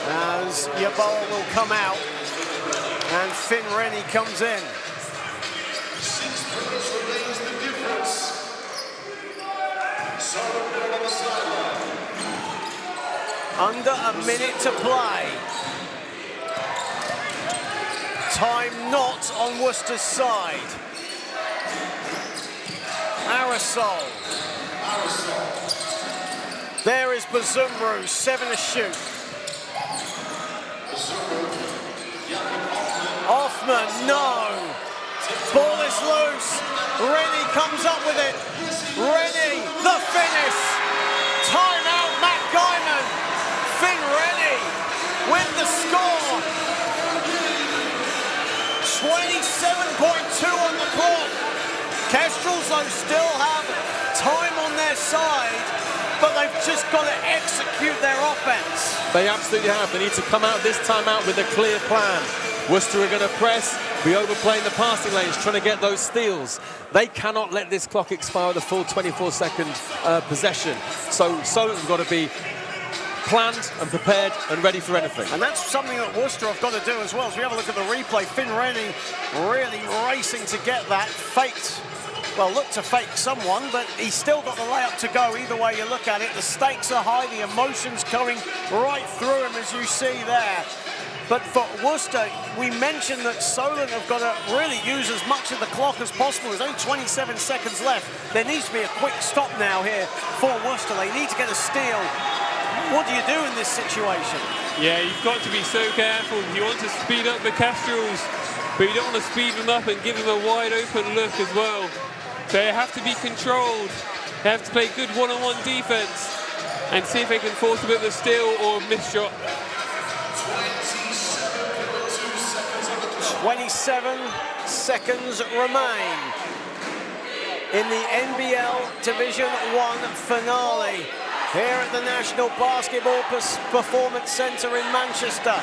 As Yeboah will come out. And Finn Rennie comes in. 6 minutes remains the difference. Solent on the sideline. Under a minute to play. Time not on Worcester's side. Aerosol. There is Bazumbru, 7 to shoot. Hoffman, no. Ball is loose. Rennie comes up with it. Rennie, the finish. Timeout, Matt Guyman. Finn Rennie with the score. 27.2 on the clock. Kestrels, though, still have time on their side, but they've just got to execute their offense. They absolutely have. They need to come out this time out with a clear plan. Worcester are going to press, be overplaying the passing lanes, trying to get those steals. They cannot let this clock expire the full 24-second possession. So Solent have got to be planned and prepared and ready for anything. And that's something that Worcester have got to do as well. So we have a look at the replay. Finn Rennie really racing to get that. Faked, well, looked to fake someone, but he's still got the layup to go. Either way you look at it, the stakes are high, the emotions coming right through him, as you see there. But for Worcester, we mentioned that Solent have got to really use as much of the clock as possible. There's only 27 seconds left. There needs to be a quick stop now here for Worcester. They need to get a steal. What do you do in this situation? Yeah, you've got to be so careful. You want to speed up the Kestrels, but you don't want to speed them up and give them a wide open look as well. So they have to be controlled. They have to play good one-on-one defense and see if they can force a bit of a steal or a missed shot. 27 seconds remain in the NBL Division 1 finale here at the National Basketball Performance Centre in Manchester.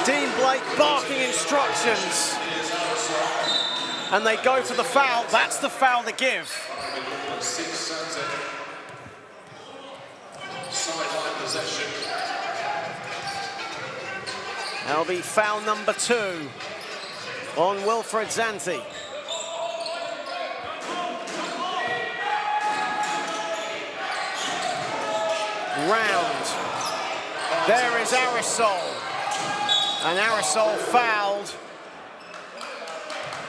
Dean Blake barking instructions. And they go for the foul. That's the foul to give. Sideline possession. That'll be foul number 2 on Wilfred Zanti. Round. There is Aerosol. And Aerosol fouled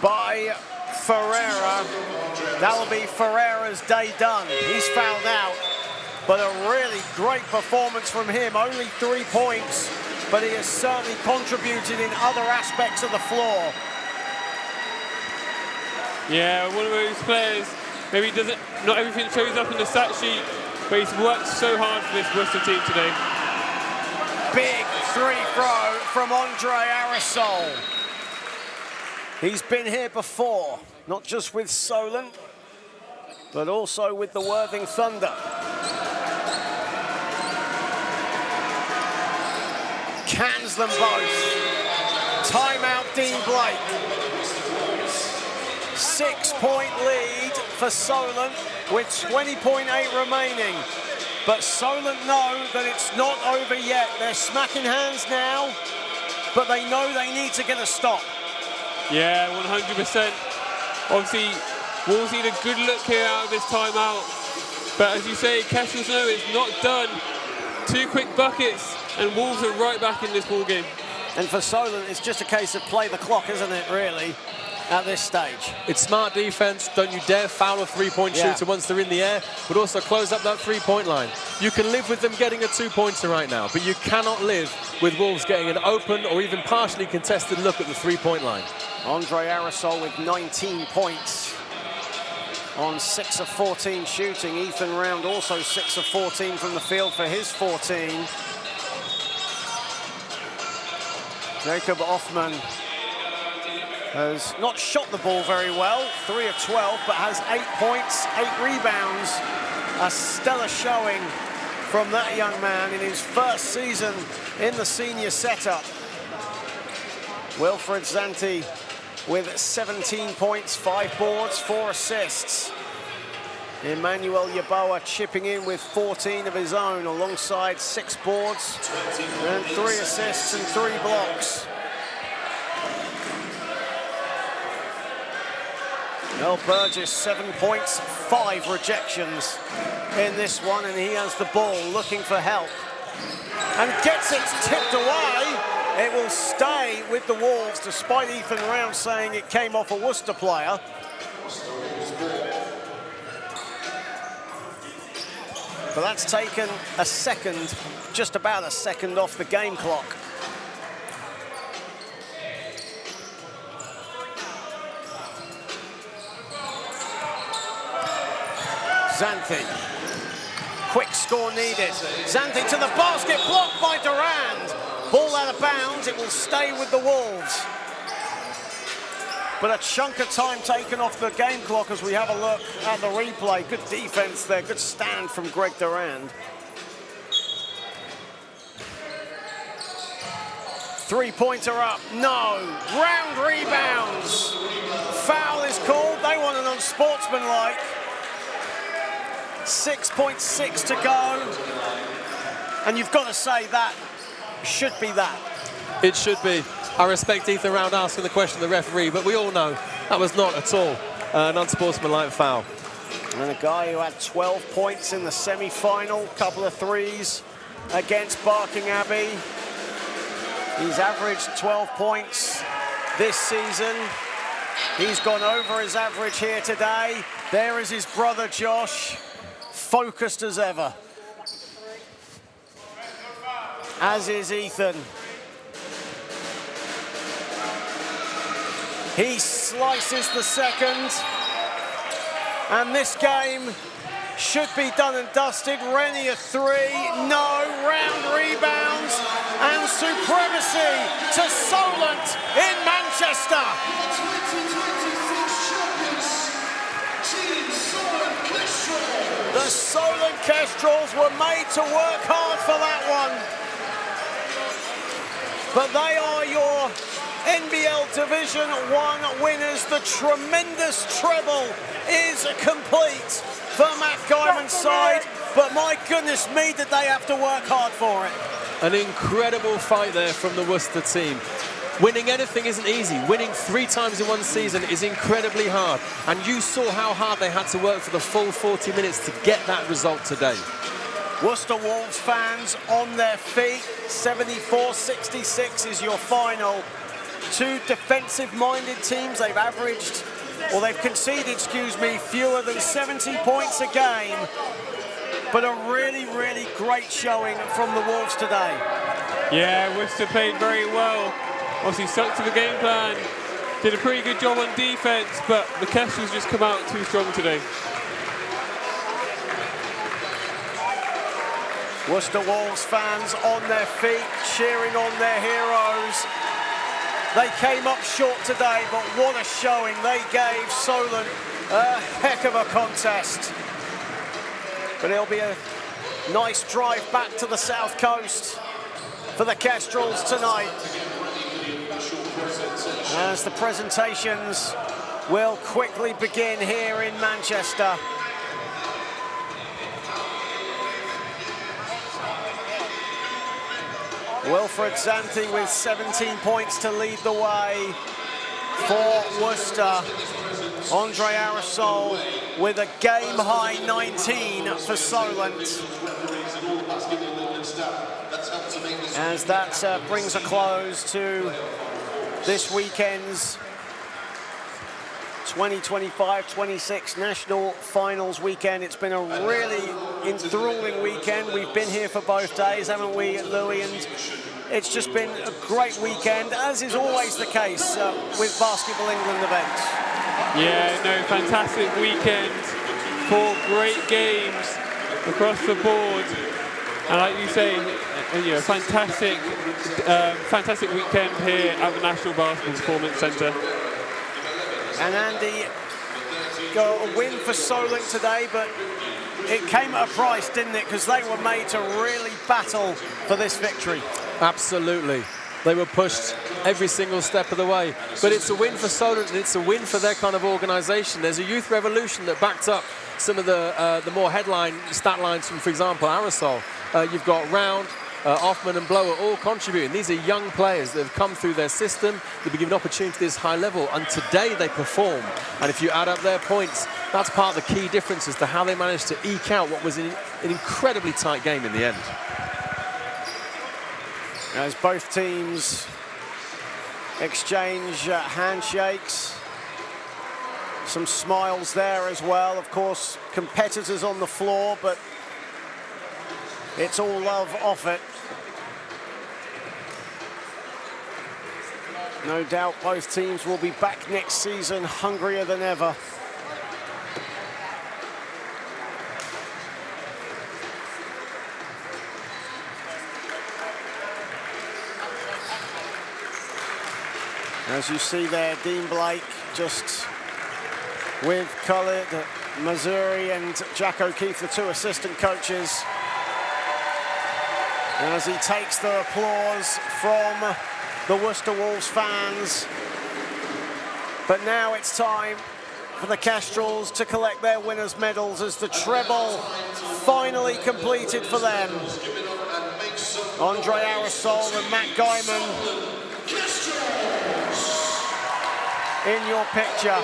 by Ferreira. That'll be Ferreira's day done. He's fouled out. But a really great performance from him. Only 3 points. But he has certainly contributed in other aspects of the floor. Yeah, one of those players, maybe doesn't, not everything shows up in the stat sheet, but he's worked so hard for this Worcester team today. Big free throw from Andre Aerosol. He's been here before, not just with Solent, but also with the Worthing Thunder. Cans them both. Timeout, Dean Blake. 6-point lead for Solent with 20.8 remaining. But Solent know that it's not over yet. They're smacking hands now, but they know they need to get a stop. Yeah, 100%. Obviously, Wolves need a good look here out of this timeout. But as you say, Kestrels know it's not done. 2 quick buckets, and Wolves are right back in this ball game. And for Solent, it's just a case of play the clock, isn't it, really, at this stage? It's smart defense. Don't you dare foul a three-point shooter once they're in the air, but also close up that three-point line. You can live with them getting a two-pointer right now, but you cannot live with Wolves getting an open or even partially contested look at the three-point line. Andre Aerosol with 19 points on 6 of 14 shooting. Ethan Round also 6 of 14 from the field for his 14. Jacob Offman has not shot the ball very well, 3 of 12, but has 8 points, 8 rebounds. A stellar showing from that young man in his first season in the senior setup. Wilfred Zanti with 17 points, 5 boards, 4 assists. Emmanuel Yeboah chipping in with 14 of his own alongside 6 boards and 3 assists and 3 blocks. Earl Burgess, 7 points, 5 rejections in this one, and he has the ball looking for help and gets it tipped away. It will stay with the Wolves despite Ethan Round saying it came off a Worcester player. But that's taken a second, just about a second off the game clock. Zanthi, quick score needed. Zanthi to the basket, blocked by Durand. Ball out of bounds, it will stay with the Wolves. But a chunk of time taken off the game clock as we have a look at the replay. Good defense there, good stand from Greg Durand. 3-pointer up, no. Round rebounds. Foul is called, they want an unsportsmanlike. 6.6 to go. And you've got to say that should be that. It should be. I respect Ethan Round asking the question to the referee, but we all know that was not at all an unsportsmanlike foul. And a guy who had 12 points in the semi-final, couple of threes against Barking Abbey. He's averaged 12 points this season. He's gone over his average here today. There is his brother Josh, focused as ever. As is Ethan. He slices the second. And this game should be done and dusted. Rennie a 3, no. Round rebounds and supremacy to Solent in Manchester. The Solent Kestrels were made to work hard for that one. But they are your NBL Division 1 winners. The tremendous treble is complete for Matt Guyman's side, but my goodness me, did they have to work hard for it. An incredible fight there from the Worcester team. Winning anything isn't easy. Winning 3 times in one season is incredibly hard. And you saw how hard they had to work for the full 40 minutes to get that result today. Worcester Wolves fans on their feet. 74-66 is your final. 2 defensive-minded teams. They've averaged, or they've conceded, excuse me, fewer than 70 points a game. But a really, really great showing from the Wolves today. Yeah, Worcester played very well. Obviously stuck to the game plan. Did a pretty good job on defense, but the Kestrels just come out too strong today. Worcester Wolves fans on their feet, cheering on their heroes. They came up short today, but what a showing. They gave Solent a heck of a contest. But it'll be a nice drive back to the south coast for the Kestrels tonight, as the presentations will quickly begin here in Manchester. Wilfred Zanti with 17 points to lead the way for Worcester. Andre Aerosol with a game-high 19 for Solent. As that brings a close to this weekend's 2025-26 National Finals weekend. It's been a really enthralling weekend. We've been here for both days, haven't we, Louis? And it's just been a great weekend, as is always the case with Basketball England events. Yeah, no, fantastic weekend. 4 great games across the board. And like you say, fantastic weekend here at the National Basketball Performance Centre. And Andy got a win for Solent today, but it came at a price, didn't it? Because they were made to really battle for this victory. Absolutely. They were pushed every single step of the way. But it's a win for Solent, and it's a win for their kind of organisation. There's a youth revolution that backed up some of the more headline stat lines from, for example, Aerosol. You've got Round, Offman and Blower all contributing. These are young players that have come through their system. They've been given opportunity at this high level, and today they perform. And if you add up their points, that's part of the key difference as to how they managed to eke out what was an incredibly tight game in the end. As both teams exchange handshakes, some smiles there as well. Of course, competitors on the floor, but it's all love off it. No doubt both teams will be back next season hungrier than ever. As you see there, Dean Blake just with Khalid Mazuri and Jack O'Keefe, the 2 assistant coaches, as he takes the applause from the Worcester Wolves fans. But now it's time for the Kestrels to collect their winners' medals as the treble finally completed for them. Andre Aerosol and Matt Guyman in your picture.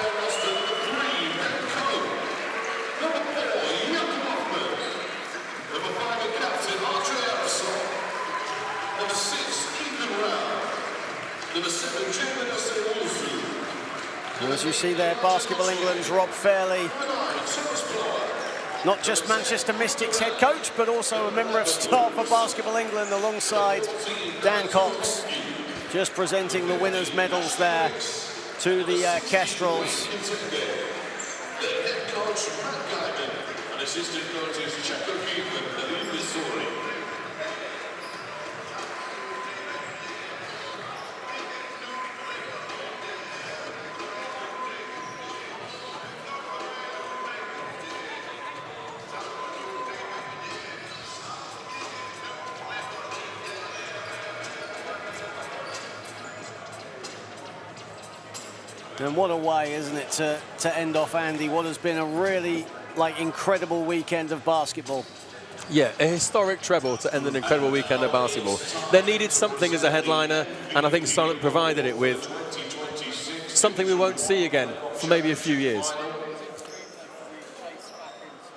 As you see there, Basketball England's Rob Fairley, not just Manchester Mystics head coach, but also a member of staff for Basketball England alongside Dan Cox, just presenting the winners' medals there to the Kestrels. The head coach, Matt Guyman, and assistant coaches, Jack O'Keefe and Khalid Mazuri. And what a way, isn't it, to end off, Andy, what has been a really, incredible weekend of basketball. Yeah, a historic treble to end an incredible weekend of basketball. They needed something as a headliner, and I think Solent provided it with something we won't see again for maybe a few years.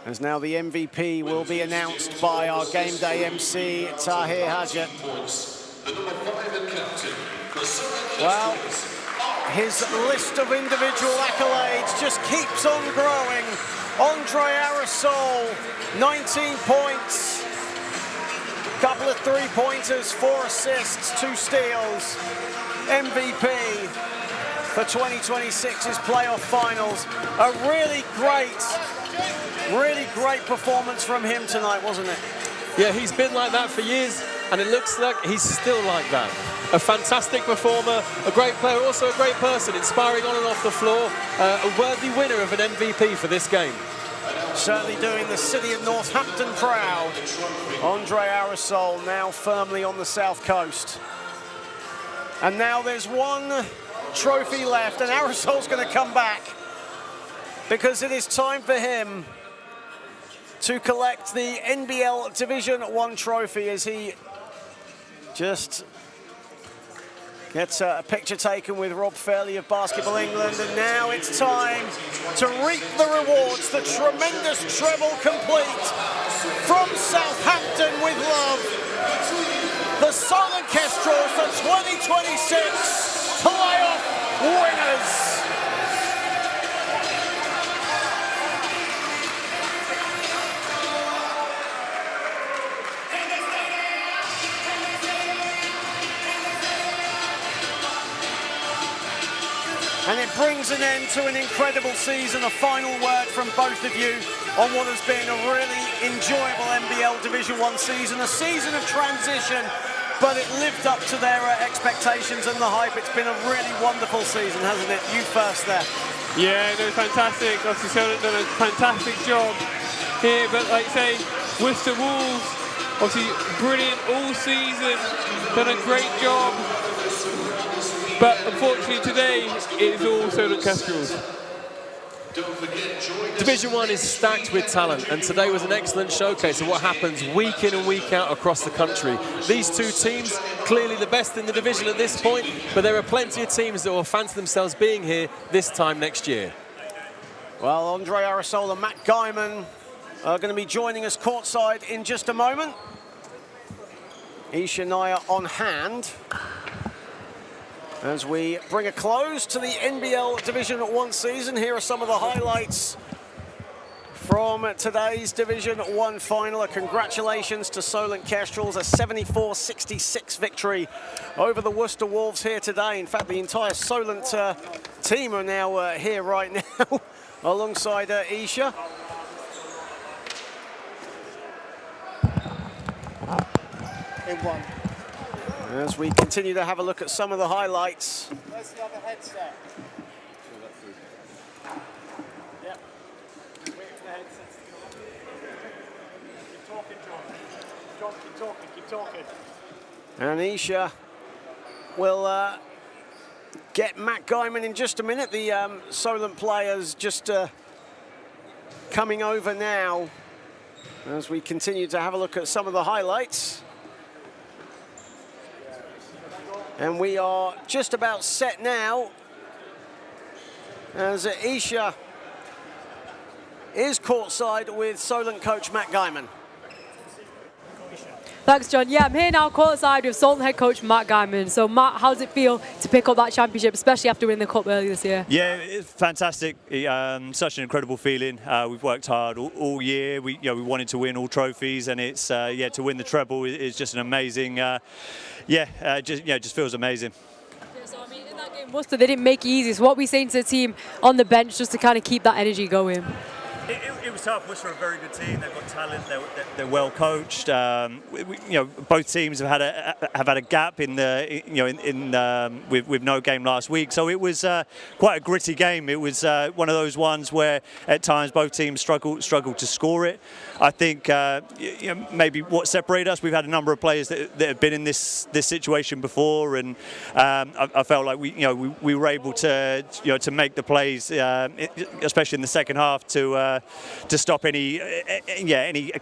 As now the MVP will be announced by our game day MC, Tahir Hajat. Well, his list of individual accolades just keeps on growing. Andre Aerosol, 19 points, couple of 3-pointers, 4 assists, 2 steals. MVP for 2026's playoff finals. A really great performance from him tonight, wasn't it? Yeah, he's been like that for years, and it looks like he's still like that. A fantastic performer, a great player, also a great person, inspiring on and off the floor, a worthy winner of an MVP for this game. Certainly doing the city of Northampton proud. Andre Aerosol now firmly on the south coast. And now there's one trophy left, and Aerosol's going to come back because it is time for him to collect the NBL Division 1 trophy as he just Gets a picture taken with Rob Fairley of Basketball England, and now it's time to reap the rewards. The tremendous treble complete from Southampton with love. The Solent Kestrels, the 2026 playoff winners. And it brings an end to an incredible season. A final word from both of you on what has been a really enjoyable NBL Division 1 season, a season of transition, but it lived up to their expectations and the hype. It's been a really wonderful season, hasn't it? You first there. Yeah, no, fantastic. Obviously, Solent done a fantastic job here, but like I say, Worcester Wolves, obviously brilliant all season, done a great job. But unfortunately today, it is all Solent Kestrels. Division 1 is stacked with talent, and today was an excellent showcase of what happens week in and week out across the country. These two teams, clearly the best in the division at this point, but there are plenty of teams that will fancy themselves being here this time next year. Well, Andre Arisol and Matt Guyman are going to be joining us courtside in just a moment. Isha Naya on hand as we bring a close to the NBL Division 1 season. Here are some of the highlights from today's Division 1 final. Congratulations to Solent Kestrels, a 74-66 victory over the Worcester Wolves here today. In fact, the entire Solent team are now here right now alongside Isha. In one. As we continue to have a look at some of the highlights. Where's the other headset? Yep. Wait for the headsets to come on. Keep talking, John. John, keep talking, keep talking. And Isha will get Matt Guyman in just a minute. The Solent players just coming over now as we continue to have a look at some of the highlights. And we are just about set now as Isha is courtside with Solent coach Matt Guyman. Thanks, John. Yeah, I'm here now courtside with Solent head coach Matt Guyman. So, Matt, how does it feel to pick up that championship, especially after winning the cup earlier this year? Yeah, it's fantastic. Such an incredible feeling. We've worked hard all year. We wanted to win all trophies, and it's to win the treble is just an amazing. Just feels amazing. Yeah, so I mean, in that game, Worcester, they didn't make it easy. So, what are we saying to the team on the bench just to kind of keep that energy going? It was tough. Worcester are a very good team. They've got talent. They're well coached. Both teams have had a gap in the with no game last week. So it was quite a gritty game. It was one of those ones where at times both teams struggled to score it. I think maybe what separated us. We've had a number of players that have been in this situation before, and I felt like we were able to make the plays, especially in the second half, to stop any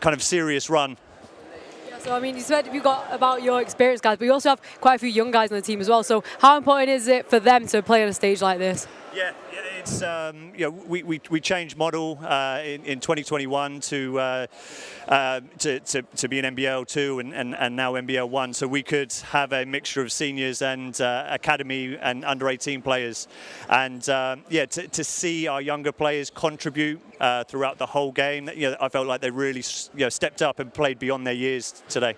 kind of serious run. Yeah, so I mean, you said you got about your experience guys, but you also have quite a few young guys on the team as well. So how important is it for them to play on a stage like this? Yeah, it's we changed model in 2021 to be an NBL2 and now NBL1, so we could have a mixture of seniors and academy and under 18 players, and to see our younger players contribute throughout the whole game. I felt like they really stepped up and played beyond their years today.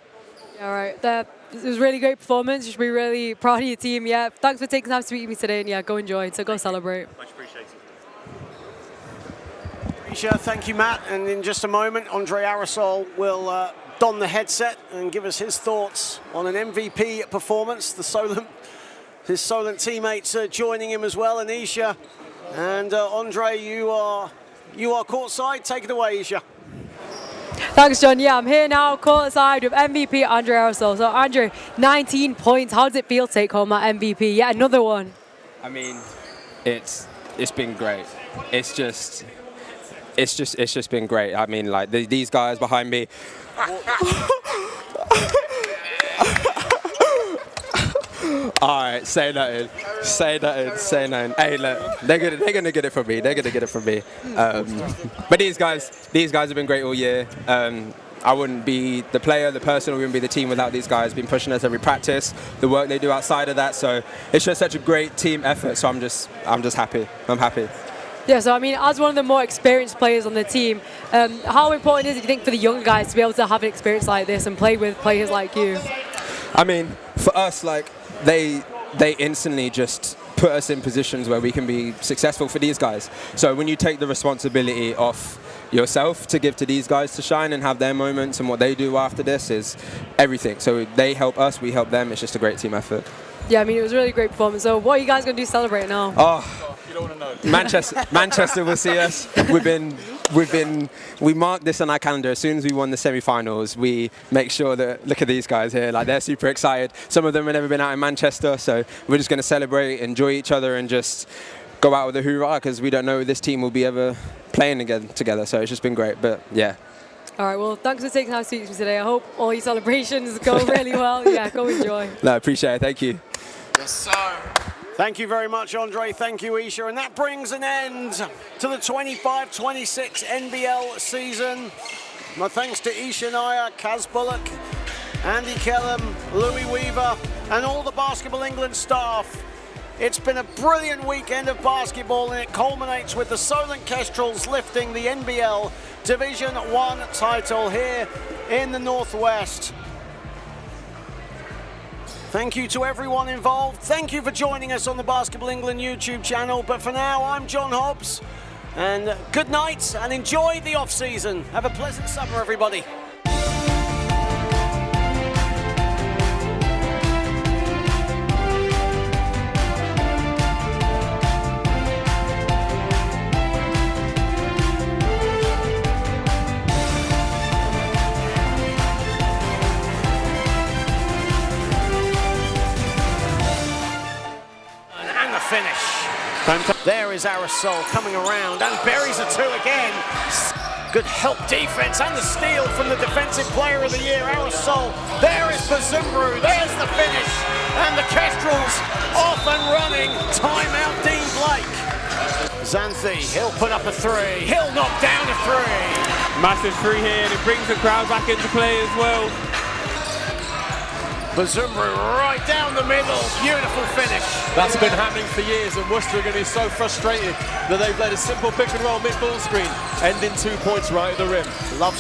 All right, it was a really great performance. You should be really proud of your team. Yeah, thanks for taking time to speak to me today, and yeah, go enjoy. So go celebrate. Much appreciated. Isha, thank you, Matt. And in just a moment, Andre Arisol will don the headset and give us his thoughts on an MVP performance. His Solent teammates joining him as well, and Isha. And Andre, you are courtside. Take it away, Isha. Thanks, John. Yeah, I'm here now courtside with MVP Andre Arisol. So, Andre, 19 points. How does it feel to take home that MVP? Yeah, another one. I mean, it's been great. It's just been great. I mean, like these guys behind me. All right, say nothing. Say nothing. Say nothing. Hey, look, they're gonna get it from me. They're gonna get it from me. But these guys have been great all year. I wouldn't be the player, the person, we wouldn't be the team without these guys been pushing us every practice, the work they do outside of that. So it's just such a great team effort. So I'm just happy. I'm happy. Yeah, so I mean, as one of the more experienced players on the team, how important is it, do you think, for the young guys to be able to have an experience like this and play with players like you? I mean, for us, like, they instantly just put us in positions where we can be successful for these guys. So when you take the responsibility off yourself to give to these guys to shine and have their moments, and what they do after this is everything. So they help us, we help them. It's just a great team effort. Yeah, I mean, it was a really great performance. So what are you guys going to do to celebrate now? Oh, you don't want to know. Manchester will see us. We marked this on our calendar. As soon as we won the semi-finals, we make sure that, look at these guys here, like, they're super excited. Some of them have never been out in Manchester, so we're just going to celebrate, enjoy each other, and just go out with a hoorah, because we don't know if this team will be ever playing again together. So it's just been great. But yeah. All right, well, thanks for taking time to speak to me today. I hope all your celebrations go really well. Yeah, go enjoy. No, I appreciate it. Thank you. Yes, sir. Thank you very much, Andre. Thank you, Isha. And that brings an end to the 25-26 NBL season. My thanks to Isha Nair, Kaz Bullock, Andy Kellum, Louis Weaver, and all the Basketball England staff. It's been a brilliant weekend of basketball, and it culminates with the Solent Kestrels lifting the NBL Division 1 title here in the Northwest. Thank you to everyone involved. Thank you for joining us on the Basketball England YouTube channel. But for now, I'm John Hobbs. And good night and enjoy the off-season. Have a pleasant summer, everybody. There is Aerosol coming around and buries a two again. Good help defense and the steal from the defensive player of the year, Aerosol. There is Bazumbru, there's the finish. And the Kestrels off and running. Timeout, Dean Blake. Xanthi, he'll put up a three. He'll knock down a three. Massive three here, and it brings the crowd back into play as well. Bazumbru right down the middle. Beautiful finish. That's been happening for years, and Worcester are going to be so frustrated that they've let a simple pick and roll mid-ball screen end in 2 points right at the rim.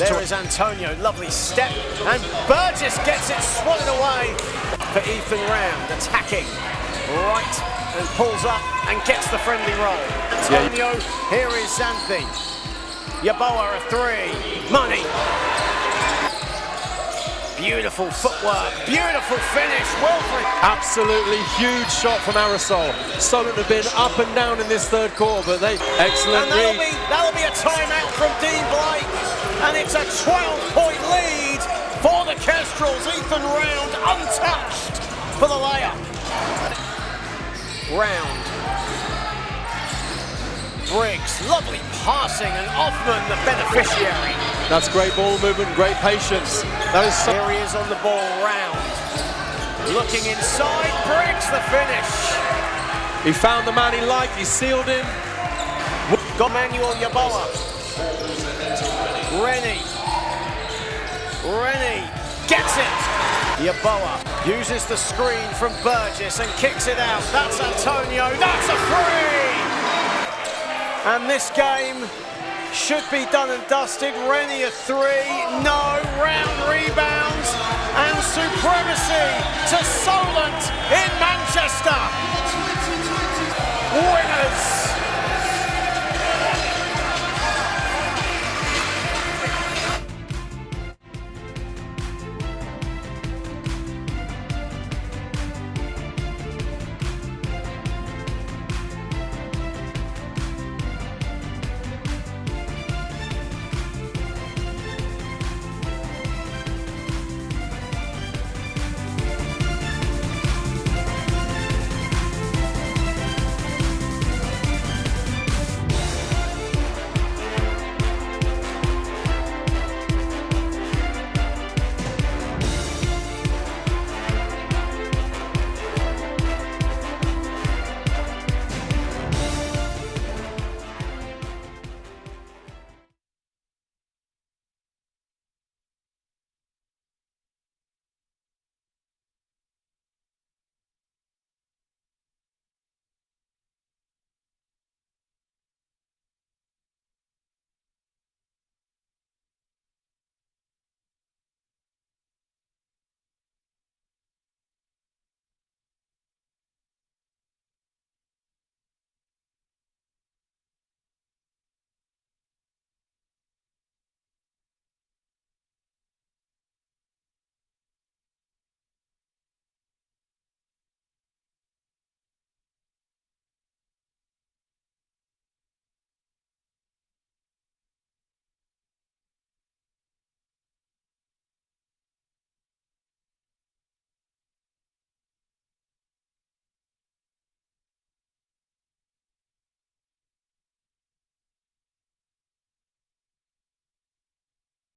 There is Antonio, lovely step, and Burgess gets it swatted away for Ethan Round, attacking right and pulls up and gets the friendly roll. Antonio, here is Xanthi. Yaboa a three. Money. Beautiful footwork, beautiful finish, Wilfred. Absolutely huge shot from Aerosol. Solent have been up and down in this third quarter, but they excellent and read. That'll be a timeout from Dean Blake, and it's a 12-point lead for the Kestrels. Ethan Round untouched for the layup. Round. Briggs, lovely passing, and Offman the beneficiary. That's great ball movement, great patience. That is Here he is on the ball, Round. Looking inside, Briggs the finish. He found the man he liked, he sealed him. Got Manuel Yaboa. Rennie gets it. Yaboa uses the screen from Burgess and kicks it out. That's Antonio, that's a three! And this game should be done and dusted. Rennie a three, no, Round rebounds, and supremacy to Solent in Manchester. Winners!